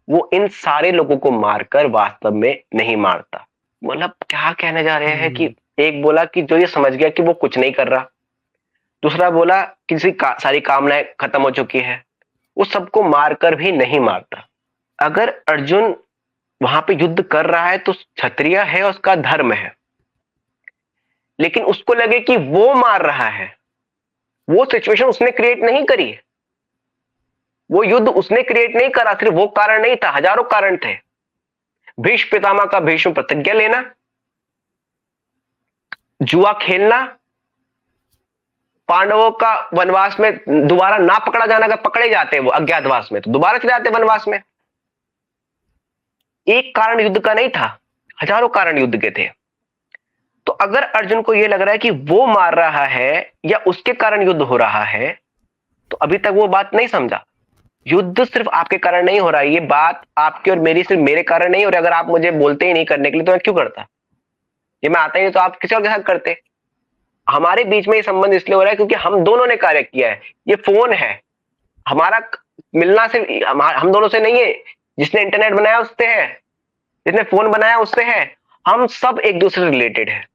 वो इन सारे लोगों को मारकर वास्तव में नहीं मारता। मतलब क्या कहने जा रहे हैं कि एक बोला कि जो ये समझ गया कि वो कुछ नहीं कर रहा, दूसरा बोला कि सारी कामनाएं खत्म हो चुकी है, वो सबको मारकर भी नहीं मारता। अगर अर्जुन वहां पे युद्ध कर रहा है तो क्षत्रिय है, उसका धर्म है, लेकिन उसको लगे कि वो मार रहा है, वो सिचुएशन उसने क्रिएट नहीं करी, वो युद्ध उसने क्रिएट नहीं करा। सिर्फ वो कारण नहीं था, हजारों कारण थे। भीष्म पितामह का भीष्म प्रतिज्ञा लेना, जुआ खेलना, पांडवों का वनवास में दोबारा ना पकड़ा जाना, अगर पकड़े जाते वो अज्ञातवास में तो दोबारा चले जाते वनवास में। एक कारण युद्ध का नहीं था, हजारों कारण युद्ध के थे। तो अगर अर्जुन को यह लग रहा है कि वो मार रहा है या उसके कारण युद्ध हो रहा है, तो अभी तक वो बात नहीं समझा। युद्ध सिर्फ आपके कारण नहीं हो रहा है, ये बात आपके और मेरी सिर्फ मेरे कारण नहीं हो रही। अगर आप मुझे बोलते ही नहीं करने के लिए तो मैं क्यों करता? ये मैं आता ही नहीं तो आप किसी और के साथ करते। हमारे बीच में ये संबंध इसलिए हो रहा है क्योंकि हम दोनों ने कार्य किया है। ये फोन है, हमारा मिलना सिर्फ हम दोनों से नहीं है, जिसने इंटरनेट बनाया उससे है, जिसने फोन बनाया उससे है। हम सब एक दूसरे से रिलेटेड है।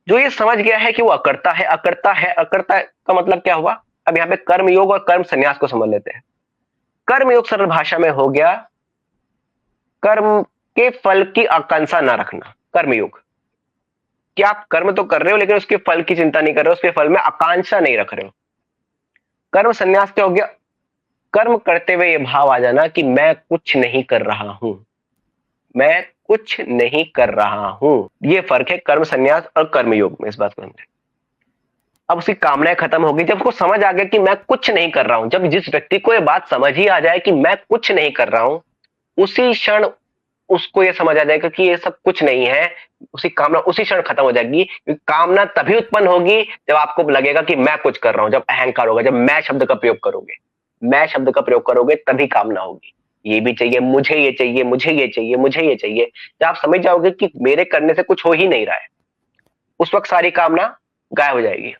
जो ये समझ गया है कि वो अकर्ता है, अकर्ता है, अकर्ता का मतलब क्या हुआ? अब यहाँ पे कर्म योग और कर्म संन्यास को समझ लेते हैं। कर्म योग सरल भाषा में हो गया कर्म के फल की आकांक्षा ना रखना। कर्म योग कि आप कर्म तो कर रहे हो लेकिन उसके फल की चिंता नहीं कर रहे हो, उसके फल में आकांक्षा नहीं रख रहे हो। कर्म संन्यास क्या हो गया? कर्म करते हुए ये भाव आ जाना कि मैं कुछ नहीं कर रहा हूं, मैं कुछ नहीं कर रहा हूं। ये फर्क है कर्म संन्यास और कर्म योग में, इस बात को समझे। अब उसकी कामनाएं खत्म होगी जब उसको समझ आ गया कि मैं कुछ नहीं कर रहा हूं। जब जिस व्यक्ति को ये बात समझ ही आ जाए कि मैं कुछ नहीं कर रहा हूं, उसी क्षण उसको ये समझ आ जाएगा कि ये सब कुछ नहीं है। उसकी कामना उसी क्षण खत्म हो जाएगी। कामना तभी उत्पन्न होगी जब आपको लगेगा कि मैं कुछ कर रहा हूं, जब अहंकार होगा, जब मैं शब्द का प्रयोग करोगे, मैं शब्द का प्रयोग करोगे तभी कामना होगी। ये भी चाहिए, मुझे ये चाहिए, मुझे ये चाहिए, मुझे ये चाहिए। जब आप समझ जाओगे कि मेरे करने से कुछ हो ही नहीं रहा है, उस वक्त सारी कामना गायब हो जाएगी।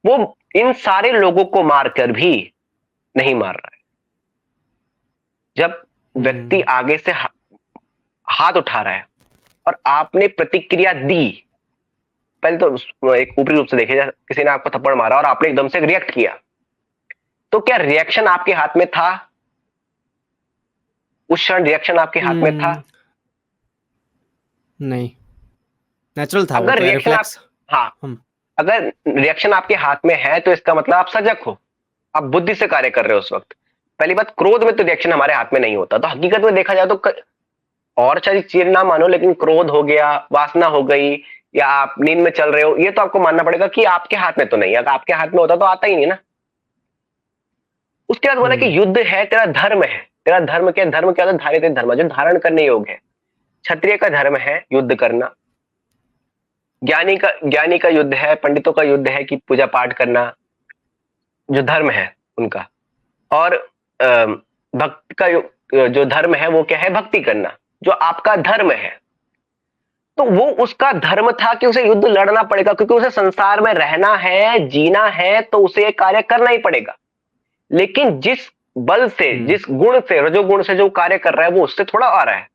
वो इन सारे लोगों को मारकर भी नहीं मार रहा है। जब व्यक्ति आगे से हाथ उठा रहा है और आपने प्रतिक्रिया दी, पहले तो एक ऊपरी रूप से देखिए, किसी ने आपको थप्पड़ मारा और आपने एकदम से रिएक्ट किया, तो क्या रिएक्शन आपके हाथ में था? उस क्षण रिएक्शन आपके हाथ में था? नहीं, नेचुरल था वो अगर तो, रिएक्शन आप, रिफ्लेक्स। हाँ, अगर रिएक्शन आपके हाथ में है तो इसका मतलब आप सजग हो, आप बुद्धि से कार्य कर रहे हो उस वक्त। पहली बात, क्रोध में तो रिएक्शन हमारे हाथ में नहीं होता। तो हकीकत में देखा जाए तो और सारी चीज ना मानो, लेकिन क्रोध हो गया, वासना हो गई, या आप नींद में चल रहे हो, ये तो आपको मानना पड़ेगा कि आपके हाथ में तो नहीं है। अगर आपके हाथ में होता तो आता ही नहीं ना। उसके बाद बोला कि युद्ध है, तेरा धर्म है। तेरा धर्म क्या? धर्म क्या होता है? धारित धर्म, जो धारण करने योग्य है। क्षत्रिय का धर्म है युद्ध करना, ज्ञानी का युद्ध है, पंडितों का युद्ध है कि पूजा पाठ करना, जो धर्म है उनका। और भक्त का जो धर्म है वो क्या है? भक्ति करना, जो आपका धर्म है। तो वो उसका धर्म था कि उसे युद्ध लड़ना पड़ेगा, क्योंकि उसे संसार में रहना है, जीना है, तो उसे ये कार्य करना ही पड़ेगा। लेकिन जिस बल से, जिस गुण से, रजोगुण से जो कार्य कर रहा है, वो उससे थोड़ा आ रहा है,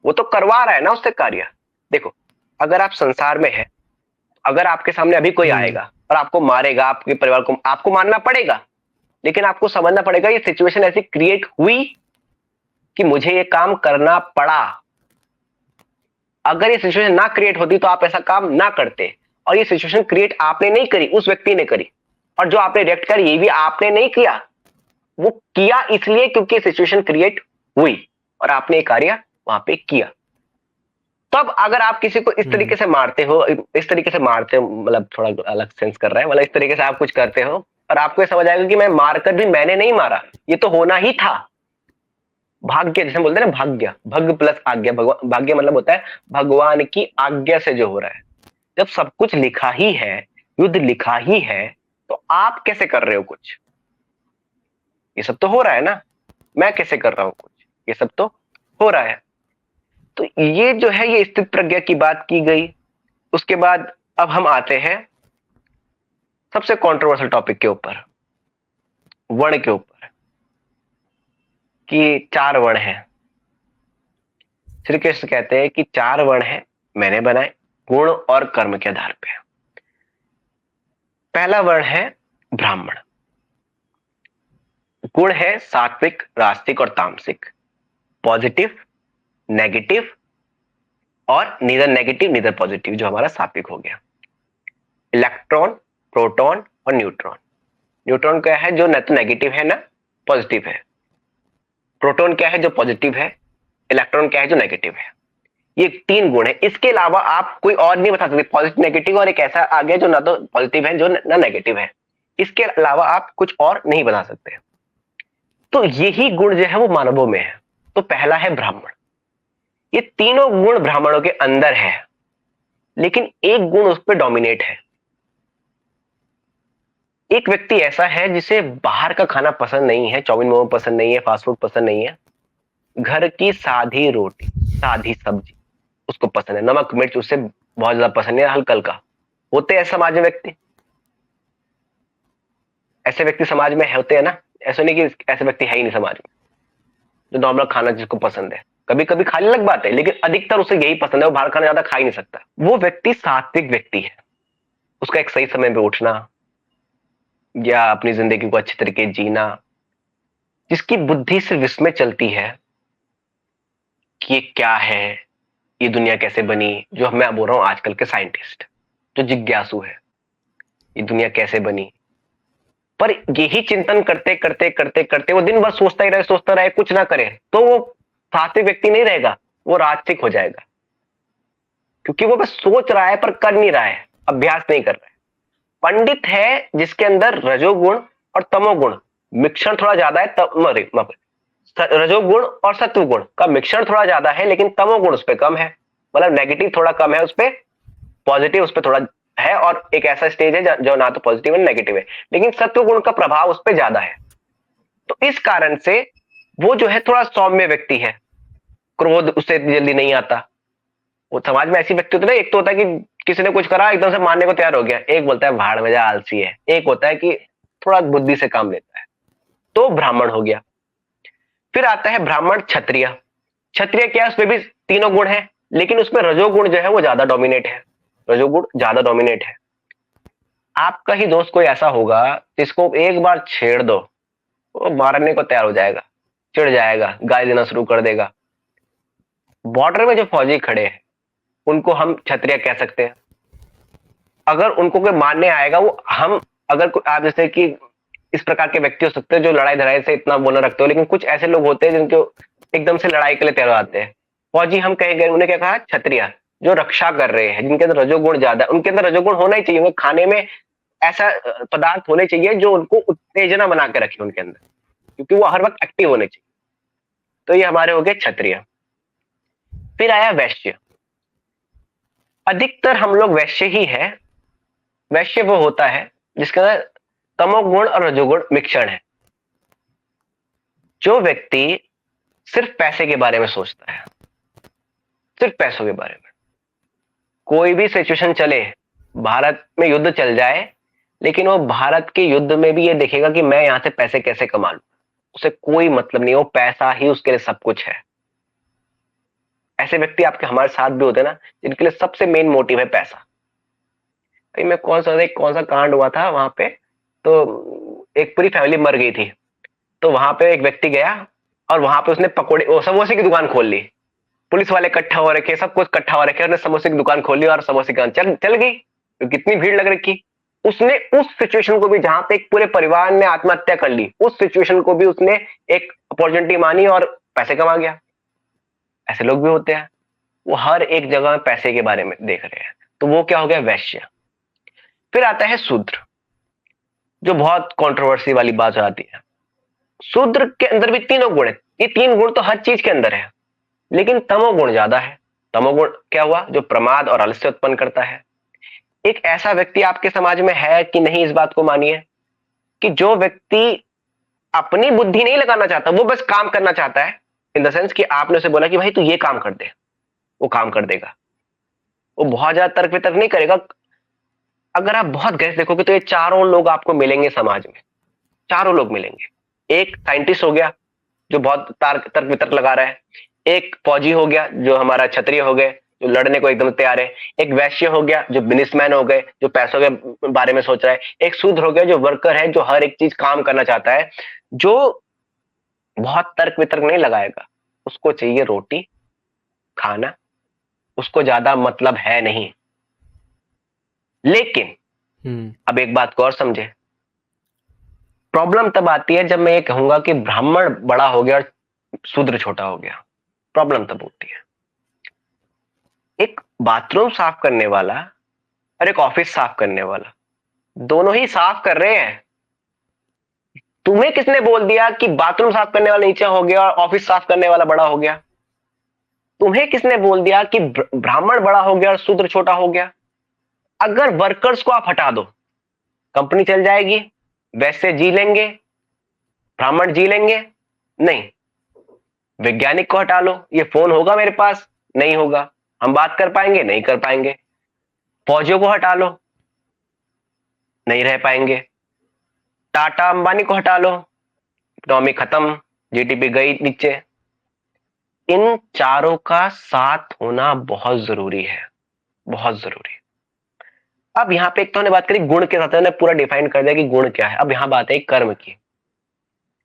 वो तो करवा रहा है ना उससे कार्य। देखो, अगर आप संसार में है, अगर आपके सामने अभी कोई आएगा और आपको मारेगा, आपके परिवार को, आपको मानना पड़ेगा, लेकिन आपको समझना पड़ेगा ये सिचुएशन ऐसी क्रिएट हुई कि मुझे ये काम करना पड़ा। अगर ये सिचुएशन ना क्रिएट होती तो आप ऐसा काम ना करते। और ये सिचुएशन क्रिएट आपने नहीं करी, उस व्यक्ति ने करी। और जो आपने रिएक्ट कर, ये भी आपने नहीं किया, वो किया इसलिए क्योंकि सिचुएशन क्रिएट हुई और आपने ये कार्य वहां पे किया। तब अगर आप किसी को इस तरीके से मारते हो, इस तरीके से मारते हो, मतलब थोड़ा अलग सेंस कर रहा है, मतलब इस तरीके से आप कुछ करते हो और आपको ये समझ आएगा कि मैं मारकर भी मैंने नहीं मारा, ये तो होना ही था। भाग्य, जैसे बोलते हैं ना, भाग्य, भग प्लस आज्ञा। भगवान, भाग्य मतलब होता है भगवान की आज्ञा से जो हो रहा है। जब सब कुछ लिखा ही है, युद्ध लिखा ही है, तो आप कैसे कर रहे हो कुछ? ये सब तो हो रहा है ना। मैं कैसे कर रहा हूं कुछ? ये सब तो हो रहा है। तो ये जो है, ये स्थित प्रज्ञा की बात की गई। उसके बाद अब हम आते हैं सबसे कंट्रोवर्शियल टॉपिक के ऊपर, वर्ण के ऊपर, कि 4 वर्ण हैं। श्री कृष्ण कहते हैं कि 4 वर्ण हैं, मैंने बनाए गुण और कर्म के आधार पे। पहला वर्ण है ब्राह्मण। गुण है सात्विक, रास्तिक और तामसिक, पॉजिटिव, नेगेटिव और नीदर नेगेटिव नीदर पॉजिटिव, जो हमारा सात्विक हो गया। इलेक्ट्रॉन, प्रोटॉन और न्यूट्रॉन। न्यूट्रॉन क्या है? जो न तो नेगेटिव है ना पॉजिटिव है। प्रोटॉन क्या है? जो पॉजिटिव है। इलेक्ट्रॉन क्या है? जो नेगेटिव है। ये 3 गुण है। इसके अलावा आप कोई और नहीं बता सकते। पॉजिटिव, नेगेटिव और एक ऐसा आ गया जो ना तो पॉजिटिव है, जो ना नेगेटिव है। इसके अलावा आप कुछ और नहीं बता सकते। तो यही गुण जो है वो मानवों में है। तो पहला है ब्राह्मण। ये तीनों गुण ब्राह्मणों के अंदर है, लेकिन एक गुण उस पर डोमिनेट है। एक व्यक्ति ऐसा है जिसे बाहर का खाना पसंद नहीं है, चाउमीन मोमो पसंद नहीं है, फास्ट फूड पसंद नहीं है, घर की सादी रोटी, सादी सब्जी उसको पसंद है, नमक मिर्च उससे बहुत ज्यादा पसंद है, हल्का हल्का। होते हैं समाज में व्यक्ति, ऐसे व्यक्ति समाज में होते हैं ना। ऐसा नहीं कि ऐसे व्यक्ति है ही नहीं समाज में, जो नॉर्मल खाना जिसको पसंद है। कभी कभी खाने अलग बात है, लेकिन अधिकतर उसे यही पसंद है, वो बाहर खाना ज्यादा खा ही नहीं सकता। वो व्यक्ति सात्विक व्यक्ति है। उसका एक सही समय पे उठना, या अपनी जिंदगी को अच्छे तरीके जीना, जिसकी बुद्धि से विस्मय चलती है कि ये क्या है, ये दुनिया कैसे बनी। जो मैं बोल रहा हूं आजकल के साइंटिस्ट जो जिज्ञासु है, ये दुनिया कैसे बनी। पर यही चिंतन करते करते करते करते वो दिन भर सोचता रहे, कुछ ना करे, तो वो सात्विक व्यक्ति नहीं रहेगा, वो राजसिक हो जाएगा। क्योंकि वो बस सोच रहा है पर कर नहीं रहा है, अभ्यास नहीं कर रहा है। पंडित है जिसके अंदर रजोगुण और तमोगुण मिश्रण थोड़ा ज्यादा है, रजोगुण और सत्वगुण का मिश्रण थोड़ा ज्यादा है, लेकिन तमोगुण उस पर कम है। मतलब नेगेटिव थोड़ा कम है उस पर, पॉजिटिव उस पर थोड़ा है। और एक ऐसा स्टेज है जो ना तो पॉजिटिव है नेगेटिव है, लेकिन सत्व गुण का प्रभाव उस पर ज्यादा है। तो इस कारण से वो जो है थोड़ा सौम्य व्यक्ति है, क्रोध उससे इतनी जल्दी नहीं आता। वो समाज में ऐसी व्यक्ति होते हैं ना, एक तो होता है कि किसी ने कुछ करा एकदम से मानने को तैयार हो गया, एक बोलता है भाड़ में जा आलसी है, एक होता है कि थोड़ा बुद्धि से काम लेता है। तो ब्राह्मण हो गया। फिर आता है ब्राह्मण क्षत्रिय। क्षत्रिय क्या है, उसमें भी तीनों गुण है, लेकिन उसमें रजोगुण जो है वो ज्यादा डोमिनेट है, रजोगुण ज्यादा डोमिनेट है। आपका ही दोस्त कोई ऐसा होगा जिसको एक बार छेड़ दो, वो मारने को तैयार हो जाएगा, चिढ़ जाएगा, गाली देना शुरू कर देगा। बॉर्डर में जो फौजी खड़े हैं उनको हम क्षत्रिय कह सकते हैं। अगर उनको कोई मारने आएगा, वो हम अगर आप जैसे कि इस प्रकार के व्यक्ति हो सकते हैं जो लड़ाई धड़ाई से इतना वो न रखते हो, लेकिन कुछ ऐसे लोग होते हैं जिनके एकदम से लड़ाई के लिए तैयार आते हैं। फौजी हम कहेंगे, उन्हें क्या कहा, क्षत्रिय, जो रक्षा कर रहे हैं, जिनके अंदर रजोगुण ज्यादा, उनके अंदर रजोगुण होना ही चाहिए। उन्हें खाने में ऐसा पदार्थ होने चाहिए जो उनको उत्तेजना बना के रखे उनके अंदर, क्योंकि वो हर वक्त एक्टिव होने चाहिए। तो ये हमारे हो गए क्षत्रिय। फिर आया वैश्य। अधिकतर हम लोग वैश्य ही है। वैश्य वो होता है जिसके अंदर तमोगुण और रजोगुण मिश्रण है। जो व्यक्ति सिर्फ पैसे के बारे में सोचता है, सिर्फ पैसों के बारे में, कोई भी सिचुएशन चले, भारत में युद्ध चल जाए, लेकिन वो भारत के युद्ध में भी ये देखेगा कि मैं यहां से पैसे कैसे कमा लूं, उसे कोई मतलब नहीं, वो पैसा ही उसके लिए सब कुछ है। ऐसे व्यक्ति आपके हमारे साथ भी होते हैं ना, जिनके लिए सबसे मेन मोटिव है पैसा। भाई मैं कौन सा कांड हुआ था वहां पे, तो एक पूरी फैमिली मर गई थी, तो वहां पे एक व्यक्ति गया और वहां पे उसने पकोड़े समोसे की दुकान खोल ली। पुलिस वाले इकट्ठा हो रखे, सब कुछ इकट्ठा हो रखे, उसने समोसे की दुकान खोली और समोसे की दुकान चल गई, तो कितनी भीड़ लग रखी। उसने उस सिचुएशन को भी, जहां पे एक पूरे परिवार ने आत्महत्या कर ली, उस सिचुएशन को भी उसने एक अपॉर्चुनिटी मानी और पैसे कमा गया। ऐसे लोग भी होते हैं, वो हर एक जगह पैसे के बारे में देख रहे हैं, तो वो क्या हो गया, वैश्य। फिर आता है शूद्र, जो बहुत कंट्रोवर्सी वाली बात आती है। शूद्र के अंदर भी तीनों गुण है। ये तीन गुण तो हर चीज के अंदर है, लेकिन तमोगुण ज्यादा है। तमोगुण क्या हुआ, जो प्रमाद और आलस्य उत्पन्न करता है। एक ऐसा व्यक्ति आपके समाज में है कि नहीं, इस बात को मानिए कि जो व्यक्ति अपनी बुद्धि नहीं लगाना चाहता, वो बस काम करना चाहता है, इन द सेंस कि आपने उसे बोला कि भाई तू ये काम कर दे, वो काम कर देगा। वो बहुत ज्यादा तर्क वितर्क नहीं करेगा। अगर आप बहुत गहरे देखोगे तो ये चारों लोग आपको मिलेंगे समाज में, चारों लोग मिलेंगे। एक साइंटिस्ट हो गया जो बहुत तर्क वितर्क लगा रहा है, एक फौजी हो गया जो हमारा क्षत्रिय हो गए, जो लड़ने को एकदम तैयार है, एक वैश्य हो गया जो बिजनेसमैन हो गए, जो पैसों के बारे में सोच रहा है, एक शूद्र हो गया जो वर्कर है, जो हर एक चीज काम करना चाहता है, जो बहुत तर्क वितर्क नहीं लगाएगा, उसको चाहिए रोटी खाना, उसको ज्यादा मतलब है नहीं। लेकिन अब एक बात को और समझे, प्रॉब्लम तब आती है जब मैं ये कहूंगा कि ब्राह्मण बड़ा हो गया और शूद्र छोटा हो गया। प्रॉब्लम तब होती है। एक बाथरूम साफ करने वाला और एक ऑफिस साफ करने वाला, दोनों ही साफ कर रहे हैं। तुम्हें किसने बोल दिया कि बाथरूम साफ करने वाला नीचे हो गया और ऑफिस साफ करने वाला बड़ा हो गया? तुम्हें किसने बोल दिया कि ब्राह्मण बड़ा हो गया और शूद्र छोटा हो गया? अगर वर्कर्स को आप हटा दो, कंपनी चल जाएगी, वैसे जी लेंगे, ब्राह्मण जी लेंगे? नहीं। वैज्ञानिक को हटा लो, ये फोन होगा मेरे पास? नहीं होगा। हम बात कर पाएंगे? नहीं कर पाएंगे। फौजियों को हटा लो, नहीं रह पाएंगे। टाटा अंबानी को हटा लो, इकोनॉमी खत्म, जीडीपी गई नीचे। इन चारों का साथ होना बहुत जरूरी है, बहुत जरूरी। अब यहां पे एक तो हमने बात करी गुण के साथ, पूरा डिफाइन कर दिया कि गुण क्या है। अब यहां बात है कर्म की।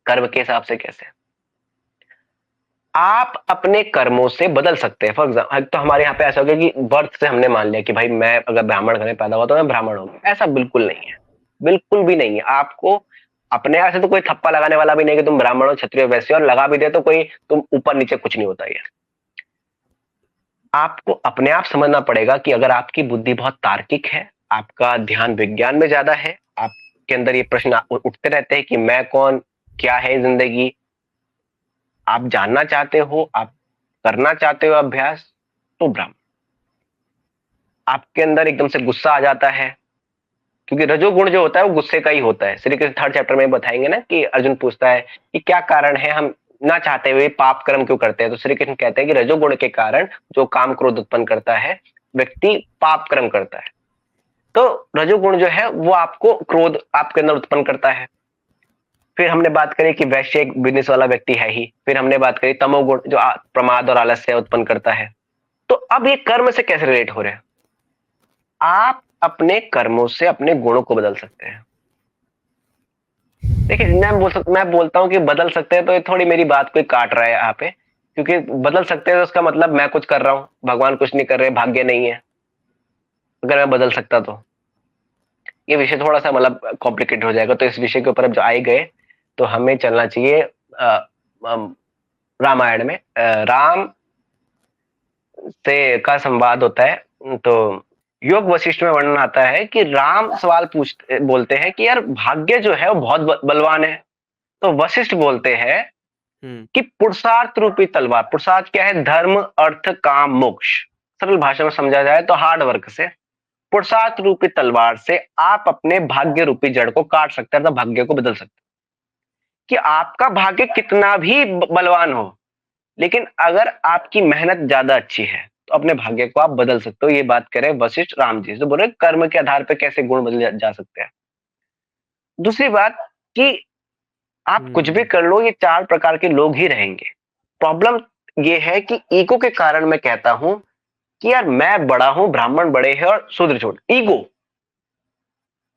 कर्म के हिसाब से कैसे आप अपने कर्मों से बदल सकते हैं। फॉर एग्जाम्पल, तो हमारे यहाँ पे ऐसा हो गया कि बर्थ से हमने मान लिया कि भाई मैं अगर ब्राह्मण घर में पैदा हुआ तो मैं ब्राह्मण हूँ। ऐसा बिल्कुल नहीं है, बिल्कुल भी नहीं है। आपको अपने ऐसे तो कोई थप्पा लगाने वाला भी नहीं कि तुम ब्राह्मण हो क्षत्रिय वैश्य, और लगा भी दे तो कोई तुम ऊपर नीचे कुछ नहीं होता है। आपको अपने आप समझना पड़ेगा कि अगर आपकी बुद्धि बहुत तार्किक है, आपका ध्यान विज्ञान में ज्यादा है, आपके अंदर ये प्रश्न उठते रहते हैं कि मैं कौन, क्या है जिंदगी, आप जानना चाहते हो, आप करना चाहते हो अभ्यास, तो ब्राह्मण। आपके अंदर एकदम से गुस्सा आ जाता है, क्योंकि रजोगुण जो होता है वो गुस्से का ही होता है। श्री कृष्ण 3rd चैप्टर में बताएंगे ना कि अर्जुन पूछता है कि क्या कारण है हम ना चाहते हुए पाप कर्म क्यों करते हैं? तो श्री कृष्ण कहते हैं कि रजोगुण के कारण जो काम क्रोध उत्पन्न करता है, व्यक्ति पाप कर्म करता है। तो रजोगुण जो है वो आपको क्रोध आपके अंदर उत्पन्न करता है। फिर हमने बात करी कि वैश्य एक बिजनेस वाला व्यक्ति है ही। फिर हमने बात करी तमोगुण जो प्रमाद और आलस्य उत्पन्न करता है। तो अब ये कर्म से कैसे रिलेट हो रहे हैं? आप अपने कर्मों से अपने गुणों को बदल सकते हैं। देखिए, मैं बोलता हूँ कि बदल सकते हैं, तो ये थोड़ी मेरी बात कोई काट रहा है यहाँ पे, क्योंकि बदल सकते हैं तो उसका मतलब मैं कुछ कर रहा हूँ, भगवान कुछ नहीं कर रहे, भाग्य नहीं है। अगर मैं बदल सकता तो ये विषय थोड़ा सा मतलब कॉम्प्लिकेट हो जाएगा। तो इस विषय के ऊपर अब जो आए गए, तो हमें चलना चाहिए रामायण में। राम से का संवाद होता है। तो योग वशिष्ठ में वर्णन आता है कि राम सवाल बोलते हैं कि यार भाग्य जो है वो बहुत बलवान है। तो वशिष्ठ बोलते हैं कि पुरुषार्थ रूपी तलवार, पुरुषार्थ क्या है? धर्म, अर्थ, काम, मोक्ष। सरल भाषा में समझा जाए तो हार्ड वर्क से, पुरुषार्थ रूपी तलवार से आप अपने भाग्य रूपी जड़ को काट सकते हैं, तो भाग्य को बदल सकते हैं। कि आपका भाग्य कितना भी बलवान हो, लेकिन अगर आपकी मेहनत ज्यादा अच्छी है तो अपने भाग्य को आप बदल सकते हो। ये बात करें वशिष्ठ राम जी, तो बोल रहे कर्म के आधार पर कैसे गुण बदल जा सकते हैं। दूसरी बात कि आप कुछ भी कर लो, ये 4 प्रकार के लोग ही रहेंगे। प्रॉब्लम ये है कि ईगो के कारण मैं कहता हूं कि यार मैं बड़ा हूं, ब्राह्मण बड़े हैं और शूद्र छोटे। ईगो,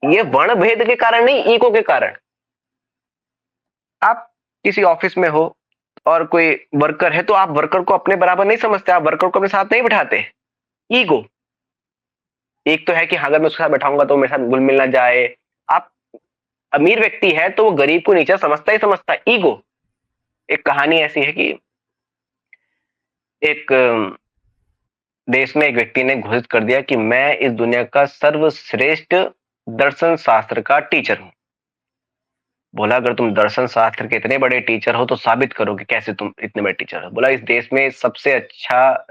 ये वर्ण भेद के कारण नहीं, ईगो के कारण। आप किसी ऑफिस में हो और कोई वर्कर है, तो आप वर्कर को अपने बराबर नहीं समझते, आप वर्कर को अपने साथ नहीं बिठाते। ईगो। एक तो है कि अगर मैं उसके साथ बैठाऊंगा तो मेरे साथ घुल मिल ना जाए। आप अमीर व्यक्ति है तो वो गरीब को नीचा समझता ही समझता है। ईगो। एक कहानी ऐसी है कि एक देश में एक व्यक्ति ने घोषित कर दिया कि मैं इस दुनिया का सर्वश्रेष्ठ दर्शन शास्त्र का टीचर हूं। बोला अगर तुम दर्शन शास्त्र के इतने बड़े टीचर हो तो साबित करो कि कैसे तुम इतने बड़े टीचर हो। बोला इस देश में सबसे अच्छा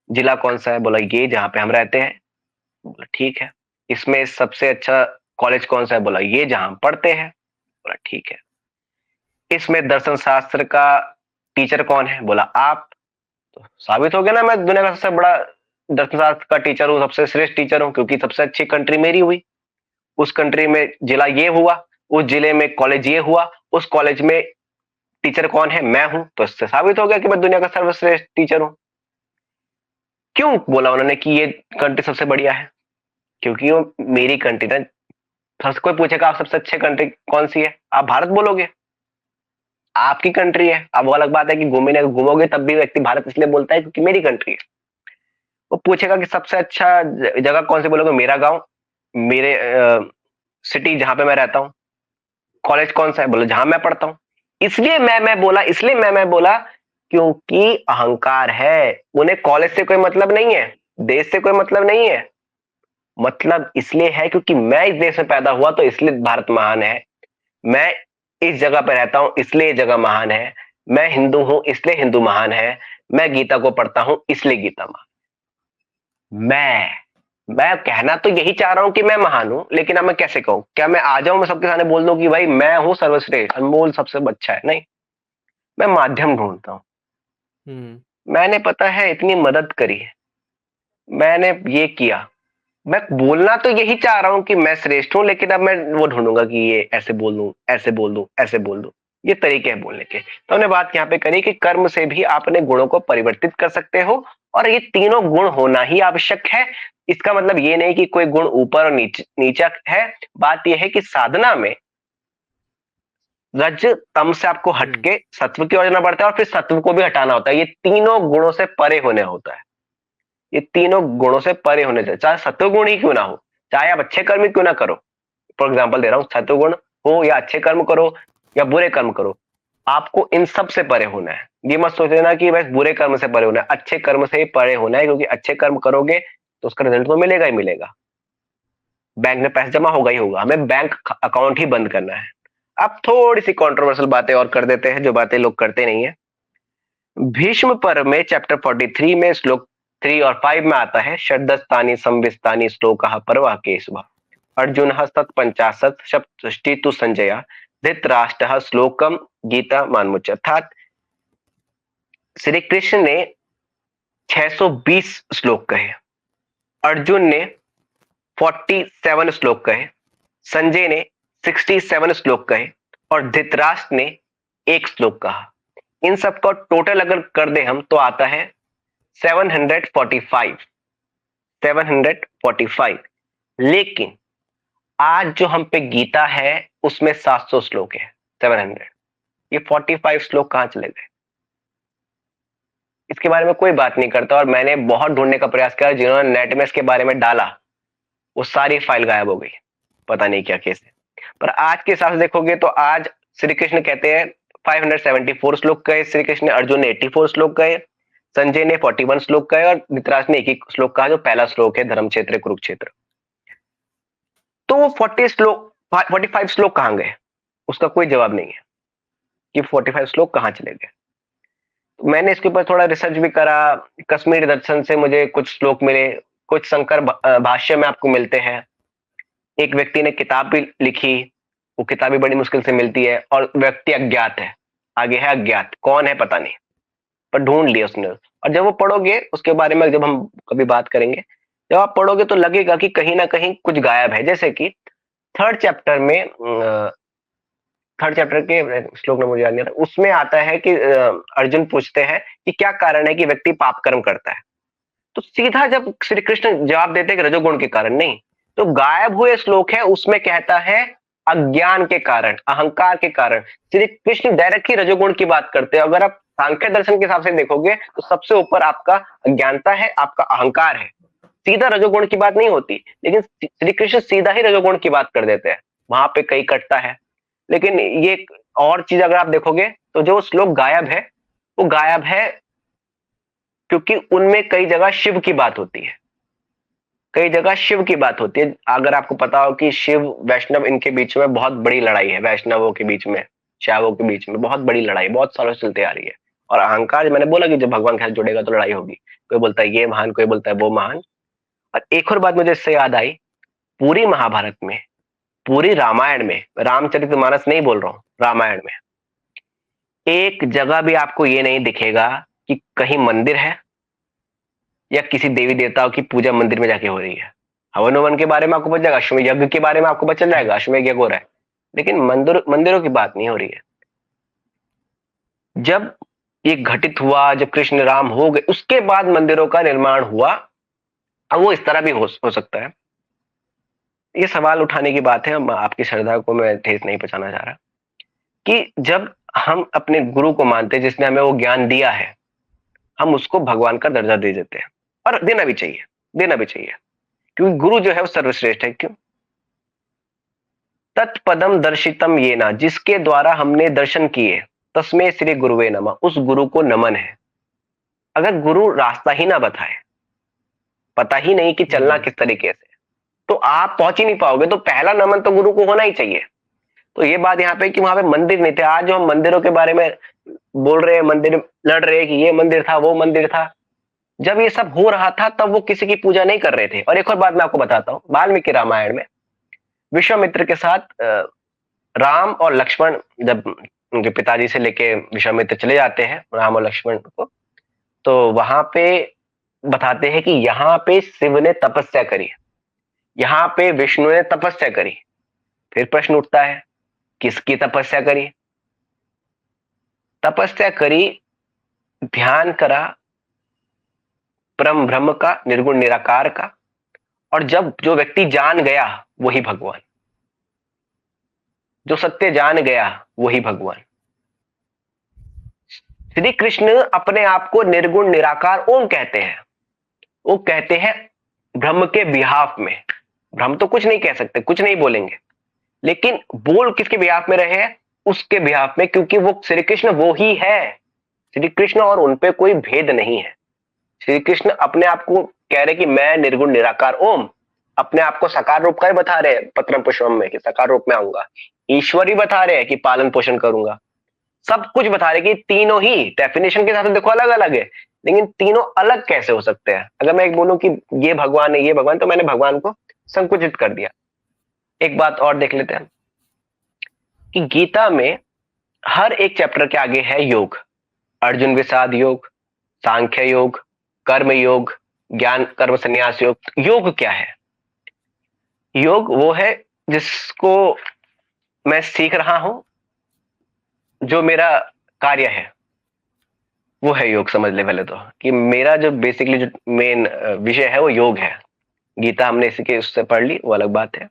जिला कौन सा है? बोला ये जहां पे हम रहते हैं। बोला ठीक है। इसमें सबसे अच्छा कॉलेज कौन सा है? बोला ये जहां हम पढ़ते हैं। बोला ठीक है। इसमें दर्शन शास्त्र का टीचर कौन है? बोला आप। तो साबित हो गया ना, मैं दुनिया का सबसे बड़ा दर्शन शास्त्र का टीचर हूँ, सबसे श्रेष्ठ टीचर हूँ, क्योंकि सबसे अच्छी कंट्री मेरी हुई। उस कंट्री में जिला ये हुआ, उस जिले में कॉलेज ये हुआ, उस कॉलेज में टीचर कौन है? मैं हूं। तो इससे साबित हो गया कि मैं दुनिया का सर्वश्रेष्ठ टीचर हूं। क्यों बोला उन्होंने कि ये कंट्री सबसे बढ़िया है? क्योंकि वो मेरी कंट्री ना। सबसे कोई पूछेगा आप सबसे अच्छी कंट्री कौन सी है, आप भारत बोलोगे, आपकी कंट्री है। अब वो अलग बात है कि घूमोगे तब भी व्यक्ति भारत इसलिए बोलता है क्योंकि मेरी कंट्री है। वो पूछेगा कि सबसे अच्छा जगह कौन सी, बोलोगे मेरा गांव, मेरे सिटी जहां पे मैं रहता हूँ। कॉलेज कौन सा है? बोलो जहां मैं पढ़ता हूँ। इसलिए मैं बोला, इसलिए मैं बोला क्योंकि अहंकार है। उन्हें कॉलेज से कोई मतलब नहीं है, देश से कोई मतलब नहीं है। मतलब इसलिए है क्योंकि मैं इस देश में पैदा हुआ तो इसलिए भारत महान है। मैं इस जगह पे रहता हूं इसलिए ये जगह महान है। मैं हिंदू हूं इसलिए हिंदू महान है। मैं गीता को पढ़ता हूं इसलिए गीता महान। मैं कहना तो यही चाह रहा हूं कि मैं महान हूं, लेकिन अब मैं कैसे कहूं? क्या मैं आ जाऊं, मैं सबके सामने बोल दूं कि भाई मैं हूं सर्वश्रेष्ठ, अनमोल, सबसे अच्छा है? नहीं, मैं माध्यम ढूंढता हूं। मैंने पता है इतनी मदद करी है, मैंने ये किया। मैं बोलना तो यही चाह रहा हूं कि मैं श्रेष्ठ हूं, लेकिन अब मैं वो ढूंढूंगा कि ये ऐसे बोल दूं, ऐसे बोल दूं, ऐसे बोल दूं। ये तरीके हैं बोलने के। तो हमने बात यहाँ पे करी कि कर्म से भी आप अपने गुणों को परिवर्तित कर सकते हो, और ये तीनों गुण होना ही आवश्यक है। इसका मतलब ये नहीं कि कोई गुण ऊपर और नीचा है। बात यह है कि साधना में रज तम से आपको हटके सत्व की ओर जाना पड़ता है, और फिर सत्व को भी हटाना होता है। ये तीनों गुणों से परे होने होता है। ये तीनों गुणों से परे होने चाहिए, चाहे सत्व गुण ही क्यों ना हो, चाहे आप अच्छे कर्म ही क्यों ना करो। फॉर एग्जाम्पल दे रहा हूं, सत्व गुण हो या अच्छे कर्म करो या बुरे कर्म करो, आपको इन सब से परे होना है। ये मत सोच लेना कि बस बुरे कर्म से परे होना है, अच्छे कर्म से ही परे होना है। क्योंकि अच्छे कर्म करोगे तो उसका रिजल्ट तो मिलेगा ही मिलेगा, बैंक में पैसा जमा होगा ही होगा। हमें बैंक अकाउंट ही बंद करना है। अब थोड़ी सी कंट्रोवर्शियल बातें और कर देते हैं, जो बातें लोग करते नहीं है। भीष्म पर्व में चैप्टर 43 में श्लोक 3 और 5 में आता है, षड्दस्तानि संविस्तानि श्लोकः पर्वः केशवः अर्जुनः सत्पंचाशत् सप्तष्टि तु संजय धृतराष्ट्रः श्लोकम गीता मानमुच्य। अर्थात श्री कृष्ण ने 620 श्लोक कहे, अर्जुन ने 47 श्लोक कहे, संजय ने 67 श्लोक कहे और धृतराष्ट्र ने 1 श्लोक कहा। इन सबका टोटल अगर कर दे हम तो आता है 745। 745। लेकिन आज जो हम पे गीता है उसमें 700 श्लोक है। 700, ये 45 श्लोक कहां चले गए? इसके बारे में कोई बात नहीं करता। और मैंने बहुत ढूंढने का प्रयास किया, जिन्होंने नेट में इसके बारे में डाला वो सारी फाइल गायब हो गई, पता नहीं क्या केस है। पर आज के हिसाब से देखोगे तो आज श्री कृष्ण कहते हैं 574 श्लोक कहे श्री कृष्ण ने, अर्जुन ने 84 श्लोक कहे, संजय ने 41 श्लोक कहे और धृतराष्ट्र ने एक श्लोक कहा, जो पहला श्लोक है धर्म क्षेत्र कुरुक्षेत्र। तो वो 45 श्लोक कहां गए? उसका कोई जवाब नहीं है कि 45 श्लोक कहां चले गए। मैंने इसके ऊपर थोड़ा रिसर्च भी करा, कश्मीर दर्शन से मुझे कुछ श्लोक मिले, कुछ शंकर भाष्य में आपको मिलते हैं, एक व्यक्ति ने किताब भी लिखी, वो किताब भी बड़ी मुश्किल से मिलती है और व्यक्ति अज्ञात है, आगे है अज्ञात, कौन है पता नहीं, पर ढूंढ लिया उसने। और जब वो पढ़ोगे उसके बारे में, जब हम कभी बात करेंगे, जब आप पढ़ोगे तो लगेगा कि कहीं ना कहीं कुछ गायब है। जैसे कि थर्ड चैप्टर के श्लोक में मुझे याद नहीं आता, उसमें आता है कि अर्जुन पूछते हैं कि क्या कारण है कि व्यक्ति पाप कर्म करता है, तो सीधा जब श्री कृष्ण जवाब देते हैं कि रजोगुण के कारण। नहीं, तो गायब हुए श्लोक है उसमें कहता है अज्ञान के कारण, अहंकार के कारण। श्री कृष्ण डायरेक्ट ही रजोगुण की बात करते हैं। अगर आप सांख्य दर्शन के हिसाब से देखोगे तो सबसे ऊपर आपका अज्ञानता है, आपका अहंकार है, सीधा रजोगुण की बात नहीं होती। लेकिन श्री कृष्ण सीधा ही रजोगुण की बात कर देते हैं, वहां पे कई कटता है। लेकिन ये और चीज अगर आप देखोगे तो जो श्लोक गायब है वो गायब है क्योंकि उनमें कई जगह शिव की बात होती है, कई जगह शिव की बात होती है। अगर आपको पता हो कि शिव वैष्णव इनके बीच में बहुत बड़ी लड़ाई है, वैष्णवों के बीच में, शैवों के बीच में बहुत बड़ी लड़ाई बहुत सालों से चलती आ रही है। और अहंकार, मैंने बोला कि जब भगवान के साथ जुड़ेगा तो लड़ाई होगी, कोई बोलता है ये महान, कोई बोलता है वो महान। और एक और बात मुझे इससे याद आई, पूरी महाभारत में, पूरी रामायण में, रामचरितमानस नहीं बोल रहा हूं, रामायण में एक जगह भी आपको ये नहीं दिखेगा कि कहीं मंदिर है या किसी देवी देवताओं की पूजा मंदिर में जाके हो रही है। हवन ववन के बारे में आपको पता जाएगा, अश्वमेध यज्ञ के बारे में आपको पता चल जाएगा, अश्वमेध यज्ञ हो रहा है, लेकिन मंदिरों की बात नहीं हो रही है। जब ये घटित हुआ, जब कृष्ण राम हो गए, उसके बाद मंदिरों का निर्माण हुआ। अब वो इस तरह भी हो सकता है। ये सवाल उठाने की बात है, आपकी श्रद्धा को मैं ठेस नहीं पहुंचाना चाह रहा, कि जब हम अपने गुरु को मानते हैं जिसने हमें वो ज्ञान दिया है, हम उसको भगवान का दर्जा दे देते हैं। और देना भी चाहिए, देना भी चाहिए, क्योंकि गुरु जो है वो सर्वश्रेष्ठ है। क्यों? तत्पदम दर्शितम ये ना, जिसके द्वारा हमने दर्शन किए, तस्मै श्री गुरुवे नमः, उस गुरु को नमन है। अगर गुरु रास्ता ही ना बताए, पता ही नहीं कि चलना किस तरीके से, तो आप पहुंच ही नहीं पाओगे। तो पहला नमन तो गुरु को होना ही चाहिए। तो ये बात यहाँ पे कि वहां पे मंदिर नहीं थे। आज जो हम मंदिरों के बारे में बोल रहे हैं, मंदिर लड़ रहे हैं कि ये मंदिर था वो मंदिर था, जब ये सब हो रहा था तब वो किसी की पूजा नहीं कर रहे थे। और एक और बात मैं आपको बताता हूँ, वाल्मीकि रामायण में विश्वामित्र के साथ राम और लक्ष्मण, जब उनके पिताजी से लेके विश्वामित्र चले जाते हैं राम और लक्ष्मण को, तो वहां पे बताते हैं कि यहाँ पे शिव ने तपस्या करी, यहाँ पे विष्णु ने तपस्या करी। फिर प्रश्न उठता है किसकी तपस्या करी? तपस्या करी, ध्यान करा परम ब्रह्म का, निर्गुण निराकार का। और जब जो व्यक्ति जान गया वही भगवान, जो सत्य जान गया वही भगवान। श्री कृष्ण अपने आप को निर्गुण निराकार ओम कहते हैं। वो कहते हैं ब्रह्म के बिहाफ में। ब्रह्म तो कुछ नहीं कह सकते, कुछ नहीं बोलेंगे, लेकिन बोल किसके बिहाफ में रहे हैं? उसके बिहाफ में, क्योंकि वो श्री कृष्ण वो ही है। श्री कृष्ण और उनपे कोई भेद नहीं है। श्री कृष्ण अपने आप को कह रहे कि मैं निर्गुण निराकार ओम, अपने आप को साकार रूप का ही बता रहे हैं पत्रम पुष्पम में कि साकार रूप में आऊंगा। ईश्वर ही बता रहे हैं कि पालन पोषण करूंगा। सब कुछ बता रहे कि तीनों ही डेफिनेशन के साथ देखो अलग अलग है, लेकिन तीनों अलग कैसे हो सकते हैं? अगर मैं एक बोलूं कि ये भगवान है, ये भगवान, तो मैंने भगवान को संकुचित कर दिया। एक बात और देख लेते हैं कि गीता में हर एक चैप्टर के आगे है योग। अर्जुन विषाद योग, सांख्य योग, कर्म योग, ज्ञान कर्म संन्यास योग। योग क्या है? योग वो है जिसको मैं सीख रहा हूं, जो मेरा कार्य है वो है योग। समझ ले पहले तो कि मेरा जो बेसिकली जो मेन विषय है वो योग है। गीता हमने इसके उससे पढ़ ली, वो अलग बात है।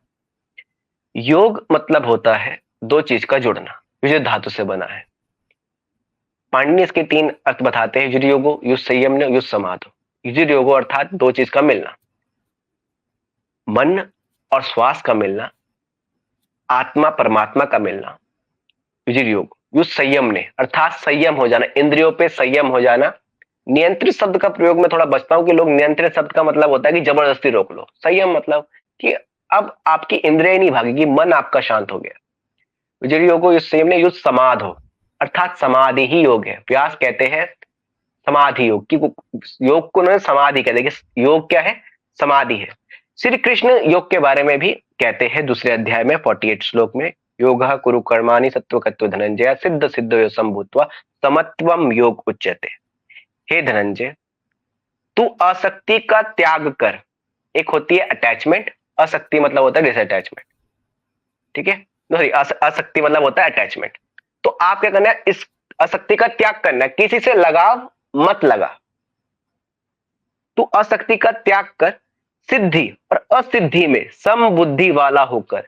योग मतलब होता है दो चीज का जुड़ना, जो धातु से बना है। पाणिनि इसके तीन अर्थ बताते हैं, युज योगो, युज संयम, युज समाधो। युज योगो अर्थात दो चीज का मिलना, मन और श्वास का मिलना, आत्मा परमात्मा का मिलना, युज योग। युज संयम ने अर्थात संयम हो जाना, इंद्रियों पे संयम हो जाना। नियंत्रित शब्द का प्रयोग में थोड़ा बचता हूं कि लोग नियंत्रित शब्द का मतलब होता है कि जबरदस्ती रोक लो। संयम मतलब कि अब आपकी इंद्रिय नहीं भागेगी, मन आपका शांत हो गया। युज योगो युज संयम ने युज समाधो अर्थात समाधि ही योग है। व्यास कहते हैं समाधि योग की, योग को समाधि कहते हैं कि योग क्या है? समाधि है। श्री कृष्ण योग के बारे में भी कहते हैं दूसरे अध्याय में 48 श्लोक में, योग कुरु कर्माणि सत्वकत्व धनंजय सिद्ध सिद्ध संभूत्वा समत्वम योग उच्यते। हे धनंजय, तू आसक्ति का त्याग कर। एक होती है अटैचमेंट, आसक्ति मतलब होता है डिसअटैचमेंट, ठीक है? सॉरी, आसक्ति मतलब होता है अटैचमेंट। तो आप क्या करना है? इस आसक्ति का त्याग करना है, किसी से लगाव मत लगा। तू आसक्ति का त्याग कर, सिद्धि और असिद्धि में समबुद्धि वाला होकर।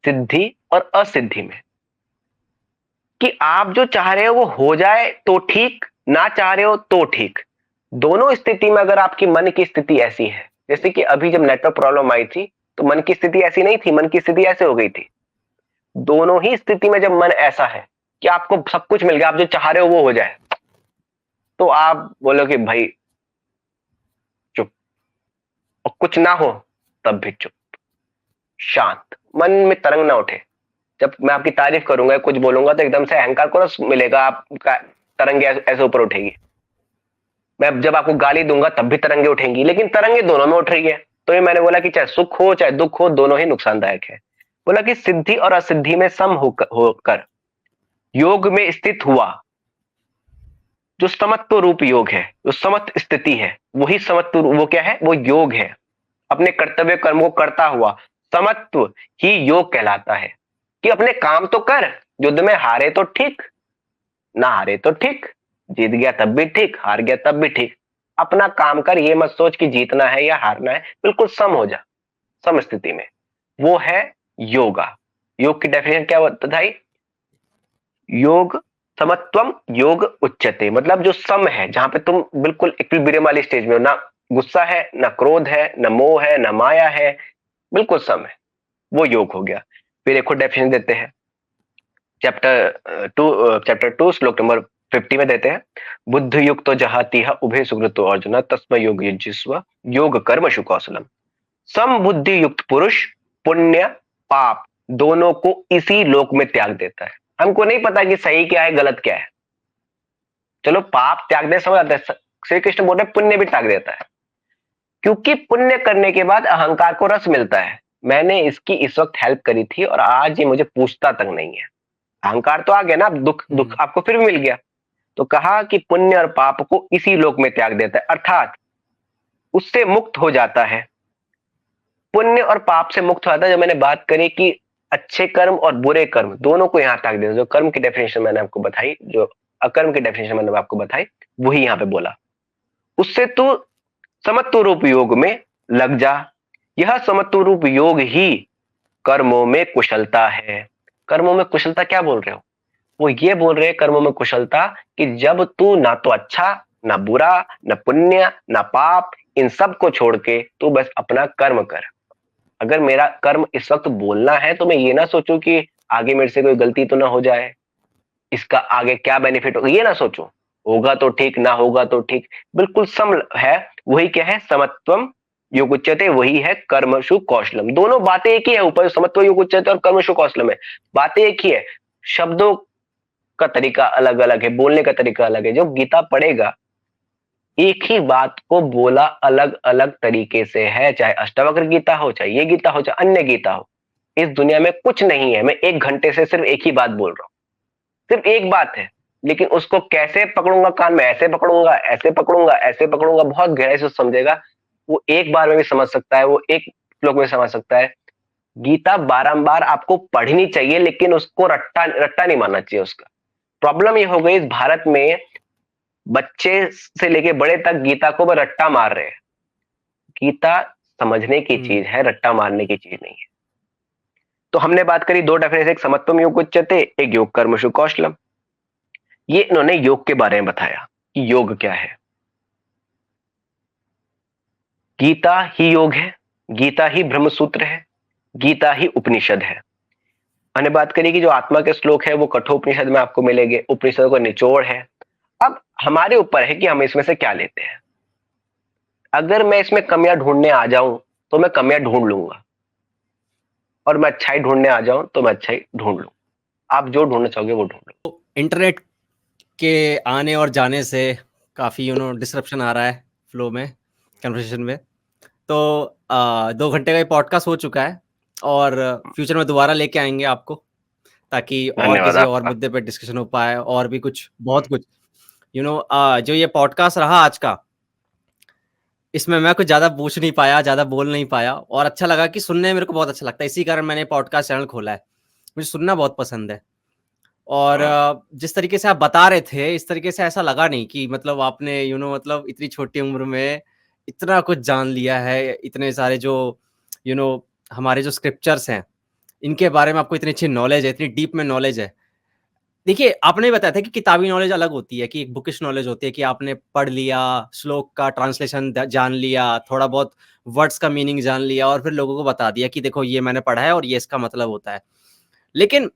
सिद्धि और असिद्धि में कि आप जो चाह रहे हो वो हो जाए तो ठीक, ना चाह रहे हो तो ठीक। दोनों स्थिति में अगर आपकी मन की स्थिति ऐसी है, जैसे कि अभी जब नेटवर्क प्रॉब्लम आई थी तो मन की स्थिति ऐसी नहीं थी, मन की स्थिति ऐसे हो गई थी। दोनों ही स्थिति में जब मन ऐसा है कि आपको सब कुछ मिल गया, आप जो चाह रहे हो वो हो जाए, तो आप बोलो कि भाई चुप, और कुछ ना हो तब भी चुप, शांत, मन में तरंग ना उठे। जब मैं आपकी तारीफ करूंगा, कुछ बोलूंगा तो एकदम से अहंकार को रस मिलेगा, आपका तरंगे ऐसे ऊपर उठेगी। मैं जब आपको गाली दूंगा तब भी तरंगे उठेंगी, लेकिन तरंगे दोनों में उठ रही है। तो ये मैंने बोला कि चाहे सुख हो चाहे दुख हो, दोनों ही नुकसानदायक है। बोला कि सिद्धि और असिद्धि में सम होकर योग में स्थित हुआ। जो समत्व रूप योग है, जो समत स्थिति है, वही समत्व, वो क्या है? वो योग है। अपने कर्तव्य कर्म को करता हुआ समत्व ही योग कहलाता है। कि अपने काम तो कर, युद्ध में हारे तो ठीक, ना हारे तो ठीक, जीत गया तब भी ठीक, हार गया तब भी ठीक। अपना काम कर, ये मत सोच कि जीतना है या हारना है, बिल्कुल सम हो जा, सम स्थिति में। वो है योगा। योग की डेफिनेशन क्या बताई? योग समत्वम योग उच्चते, मतलब जो सम है, जहां पे तुम बिल्कुल इक्विलिब्रियम वाली स्टेज में हो, ना गुस्सा है, ना क्रोध है, ना मोह है, ना माया है, बिल्कुल सम है, वो योग हो गया। फिर एक और डेफिनेशन देते हैं, चैप्टर 2 श्लोक नंबर 50 में देते हैं, बुद्ध युक्त जहाती उभे सुकृतो अर्जुन तस्मै योग युज्यस्व योग कर्मशु कौशलम। सम बुद्धि युक्त पुरुष पुण्य पाप दोनों को इसी लोक में त्याग देता है। हमको नहीं पता कि सही क्या है गलत क्या है, चलो पाप त्याग दे समझ आता है, श्री कृष्ण बोल रहे पुण्य भी त्याग देता है। क्योंकि पुण्य करने के बाद अहंकार को रस मिलता है, मैंने इसकी इस वक्त हेल्प करी थी और आज ये मुझे पूछता तक नहीं है। अहंकार तो आ गया ना, दुख आपको फिर भी मिल गया। तो कहा कि पुण्य और पाप को इसी लोक में त्याग देता है, अर्थात उससे मुक्त हो जाता है। पुण्य और पाप से मुक्त हो जाता है। जब मैंने बात करी कि अच्छे कर्म और बुरे कर्म दोनों को यहां त्याग देता है, जो कर्म की डेफिनेशन मैंने आपको बताई, जो अकर्म की डेफिनेशन मैंने आपको बताई, वही यहां पे बोला। उससे तू समत्व रूप योग में लग जा। यह समत्व रूप योग ही कर्मों में कुशलता है। कर्मों में कुशलता क्या बोल रहे हो? वो ये बोल रहे हैं कर्मों में कुशलता कि जब तू ना तो अच्छा ना बुरा ना पुण्य ना पाप, इन सब को छोड़ के तू बस अपना कर्म कर। अगर मेरा कर्म इस वक्त बोलना है तो मैं ये ना सोचूं कि आगे मेरे से कोई गलती तो ना हो जाए, इसका आगे क्या बेनिफिट होगा, ये ना सोचूं। होगा तो ठीक, ना होगा तो ठीक, बिल्कुल सम है। वही क्या है? समत्वम योग उच्यते, वही है कर्मशु कौशलम। दोनों बातें एक ही है, ऊपर समत्व योग उच्यते और कर्मशु कौशलम है, बातें एक ही है। शब्दों का तरीका अलग अलग है, बोलने का तरीका अलग है। जो गीता पढ़ेगा एक ही बात को बोला अलग अलग तरीके से है, चाहे अष्टावक्र गीता हो, चाहे ये गीता हो, चाहे अन्य गीता हो। इस दुनिया में कुछ नहीं है, मैं 1 घंटे से सिर्फ एक ही बात बोल रहा हूं, सिर्फ एक बात है, लेकिन उसको कैसे पकड़ूंगा कान में, ऐसे पकड़ूंगा, ऐसे पकड़ूंगा, ऐसे पकड़ूंगा, बहुत गहराई से समझेगा। वो एक बार में भी समझ सकता है, वो एक श्लोक में समझ सकता है। गीता बारंबार आपको पढ़नी चाहिए, लेकिन उसको रट्टा रट्टा नहीं मानना चाहिए उसका। प्रॉब्लम ये हो गई इस भारत में, बच्चे से लेके बड़े तक गीता को वो रट्टा मार रहे हैं। गीता समझने की चीज है, रट्टा मारने की चीज नहीं है। तो हमने बात करी दो डेफिनेशन, एक समत्वम योग उच्यते, एक योग कर्मसु कौशलम। ये इन्होंने योग के बारे में बताया कि योग क्या है। गीता ही योग है, गीता ही ब्रह्म सूत्र है, गीता ही उपनिषद है। हमने बात करी कि जो आत्मा के श्लोक है वो कठोपनिषद में आपको मिलेंगे, उपनिषदों का निचोड़ है। अब हमारे ऊपर है कि हम इसमें से क्या लेते हैं। अगर मैं इसमें कमियां ढूंढने आ जाऊं तो मैं कमियां ढूंढ लूंगा, और मैं अच्छाई ढूंढने आ जाऊं तो मैं अच्छाई ढूंढ लूं। आप जो ढूंढना चाहोगे वो ढूंढ लो। इंटरनेट के आने और जाने से काफ़ी डिसरप्शन आ रहा है फ्लो में, कन्वर्सेशन में। तो 2 घंटे का ये पॉडकास्ट हो चुका है और फ्यूचर में दोबारा लेके आएँगे आपको, ताकि और धन्यवाद किसी और आपका। मुद्दे पे डिस्कशन हो पाए और भी कुछ बहुत कुछ। जो ये पॉडकास्ट रहा आज का, इसमें मैं कुछ ज़्यादा पूछ नहीं पाया, ज़्यादा बोल नहीं पाया और अच्छा लगा कि सुनने में मेरे को बहुत अच्छा लगता है। इसी कारण मैंने पॉडकास्ट चैनल खोला है। मुझे सुनना बहुत पसंद है। और जिस तरीके से आप बता रहे थे, इस तरीके से ऐसा लगा नहीं कि मतलब आपने मतलब इतनी छोटी उम्र में इतना कुछ जान लिया है, इतने सारे जो यू नो हमारे जो स्क्रिप्चर्स हैं, इनके बारे में आपको इतनी अच्छी नॉलेज है, इतनी डीप में नॉलेज है। देखिए, आपने बताया था कि किताबी नॉलेज अलग होती है, कि एक बुकिश नॉलेज होती है कि आपने पढ़ लिया, श्लोक का ट्रांसलेशन जान लिया, थोड़ा बहुत वर्ड्स का मीनिंग जान लिया और फिर लोगों को बता दिया कि देखो ये मैंने पढ़ा है और ये इसका मतलब होता है। लेकिन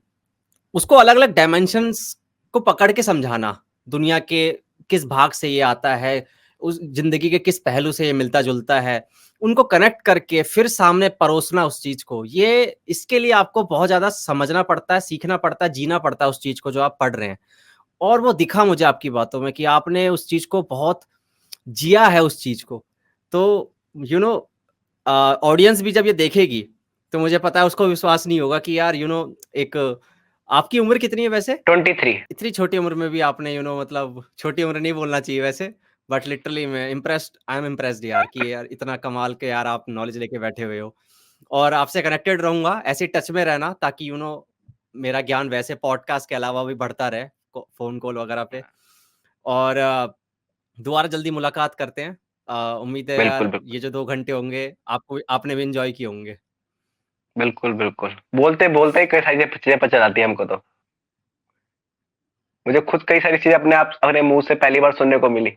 उसको अलग-अलग डायमेंशंस को पकड़ के समझाना, दुनिया के किस भाग से ये आता है, उस ज़िंदगी के किस पहलू से ये मिलता-जुलता है, उनको कनेक्ट करके फिर सामने परोसना उस चीज़ को, ये इसके लिए आपको बहुत ज़्यादा समझना पड़ता है, सीखना पड़ता है, जीना पड़ता है उस चीज़ को जो आप पढ़ रहे हैं। और वो दिखा मुझे आपकी बातों में कि आपने उस चीज़ को बहुत जिया है उस चीज़ को। तो यू नो ऑडियंस भी जब ये देखेगी, तो मुझे पता है उसको विश्वास नहीं होगा कि यार एक आपकी उम्र कितनी है वैसे? 23। इतनी छोटी उम्र में भी आपने मतलब छोटी उम्र नहीं बोलना चाहिए वैसे, बट लिटरली मैं इम्प्रेस्ड आई एम इम्प्रेस्ड यार कि यार इतना कमाल के यार आप नॉलेज लेके बैठे हुए हो। और आपसे कनेक्टेड रहूँगा, ऐसे ही टच में रहना ताकि मेरा ज्ञान वैसे पॉडकास्ट के अलावा भी बढ़ता रहे, फ़ोन कॉल वगैरह पे। और दोबारा जल्दी मुलाकात करते हैं। उम्मीद है बिल्कुल, यार बिल्कुल। ये जो 2 घंटे होंगे आपने भी एन्जॉय किए होंगे। बिल्कुल, बिल्कुल। बोलते-बोलते ही कई सारी चीज़ें पता चल जाती हैं हमको तो। मुझे खुद कई सारी चीज़ें अपने मुँह से पहली बार सुनने को मिली।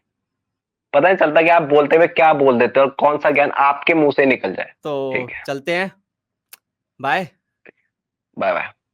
पता नहीं चलता कि आप बोलते हुए क्या बोल देते हो और कौन-सा ज्ञान आपके मुँह से निकल जाए। तो ठीक है। चलते हैं, बाय। बाय-बाय।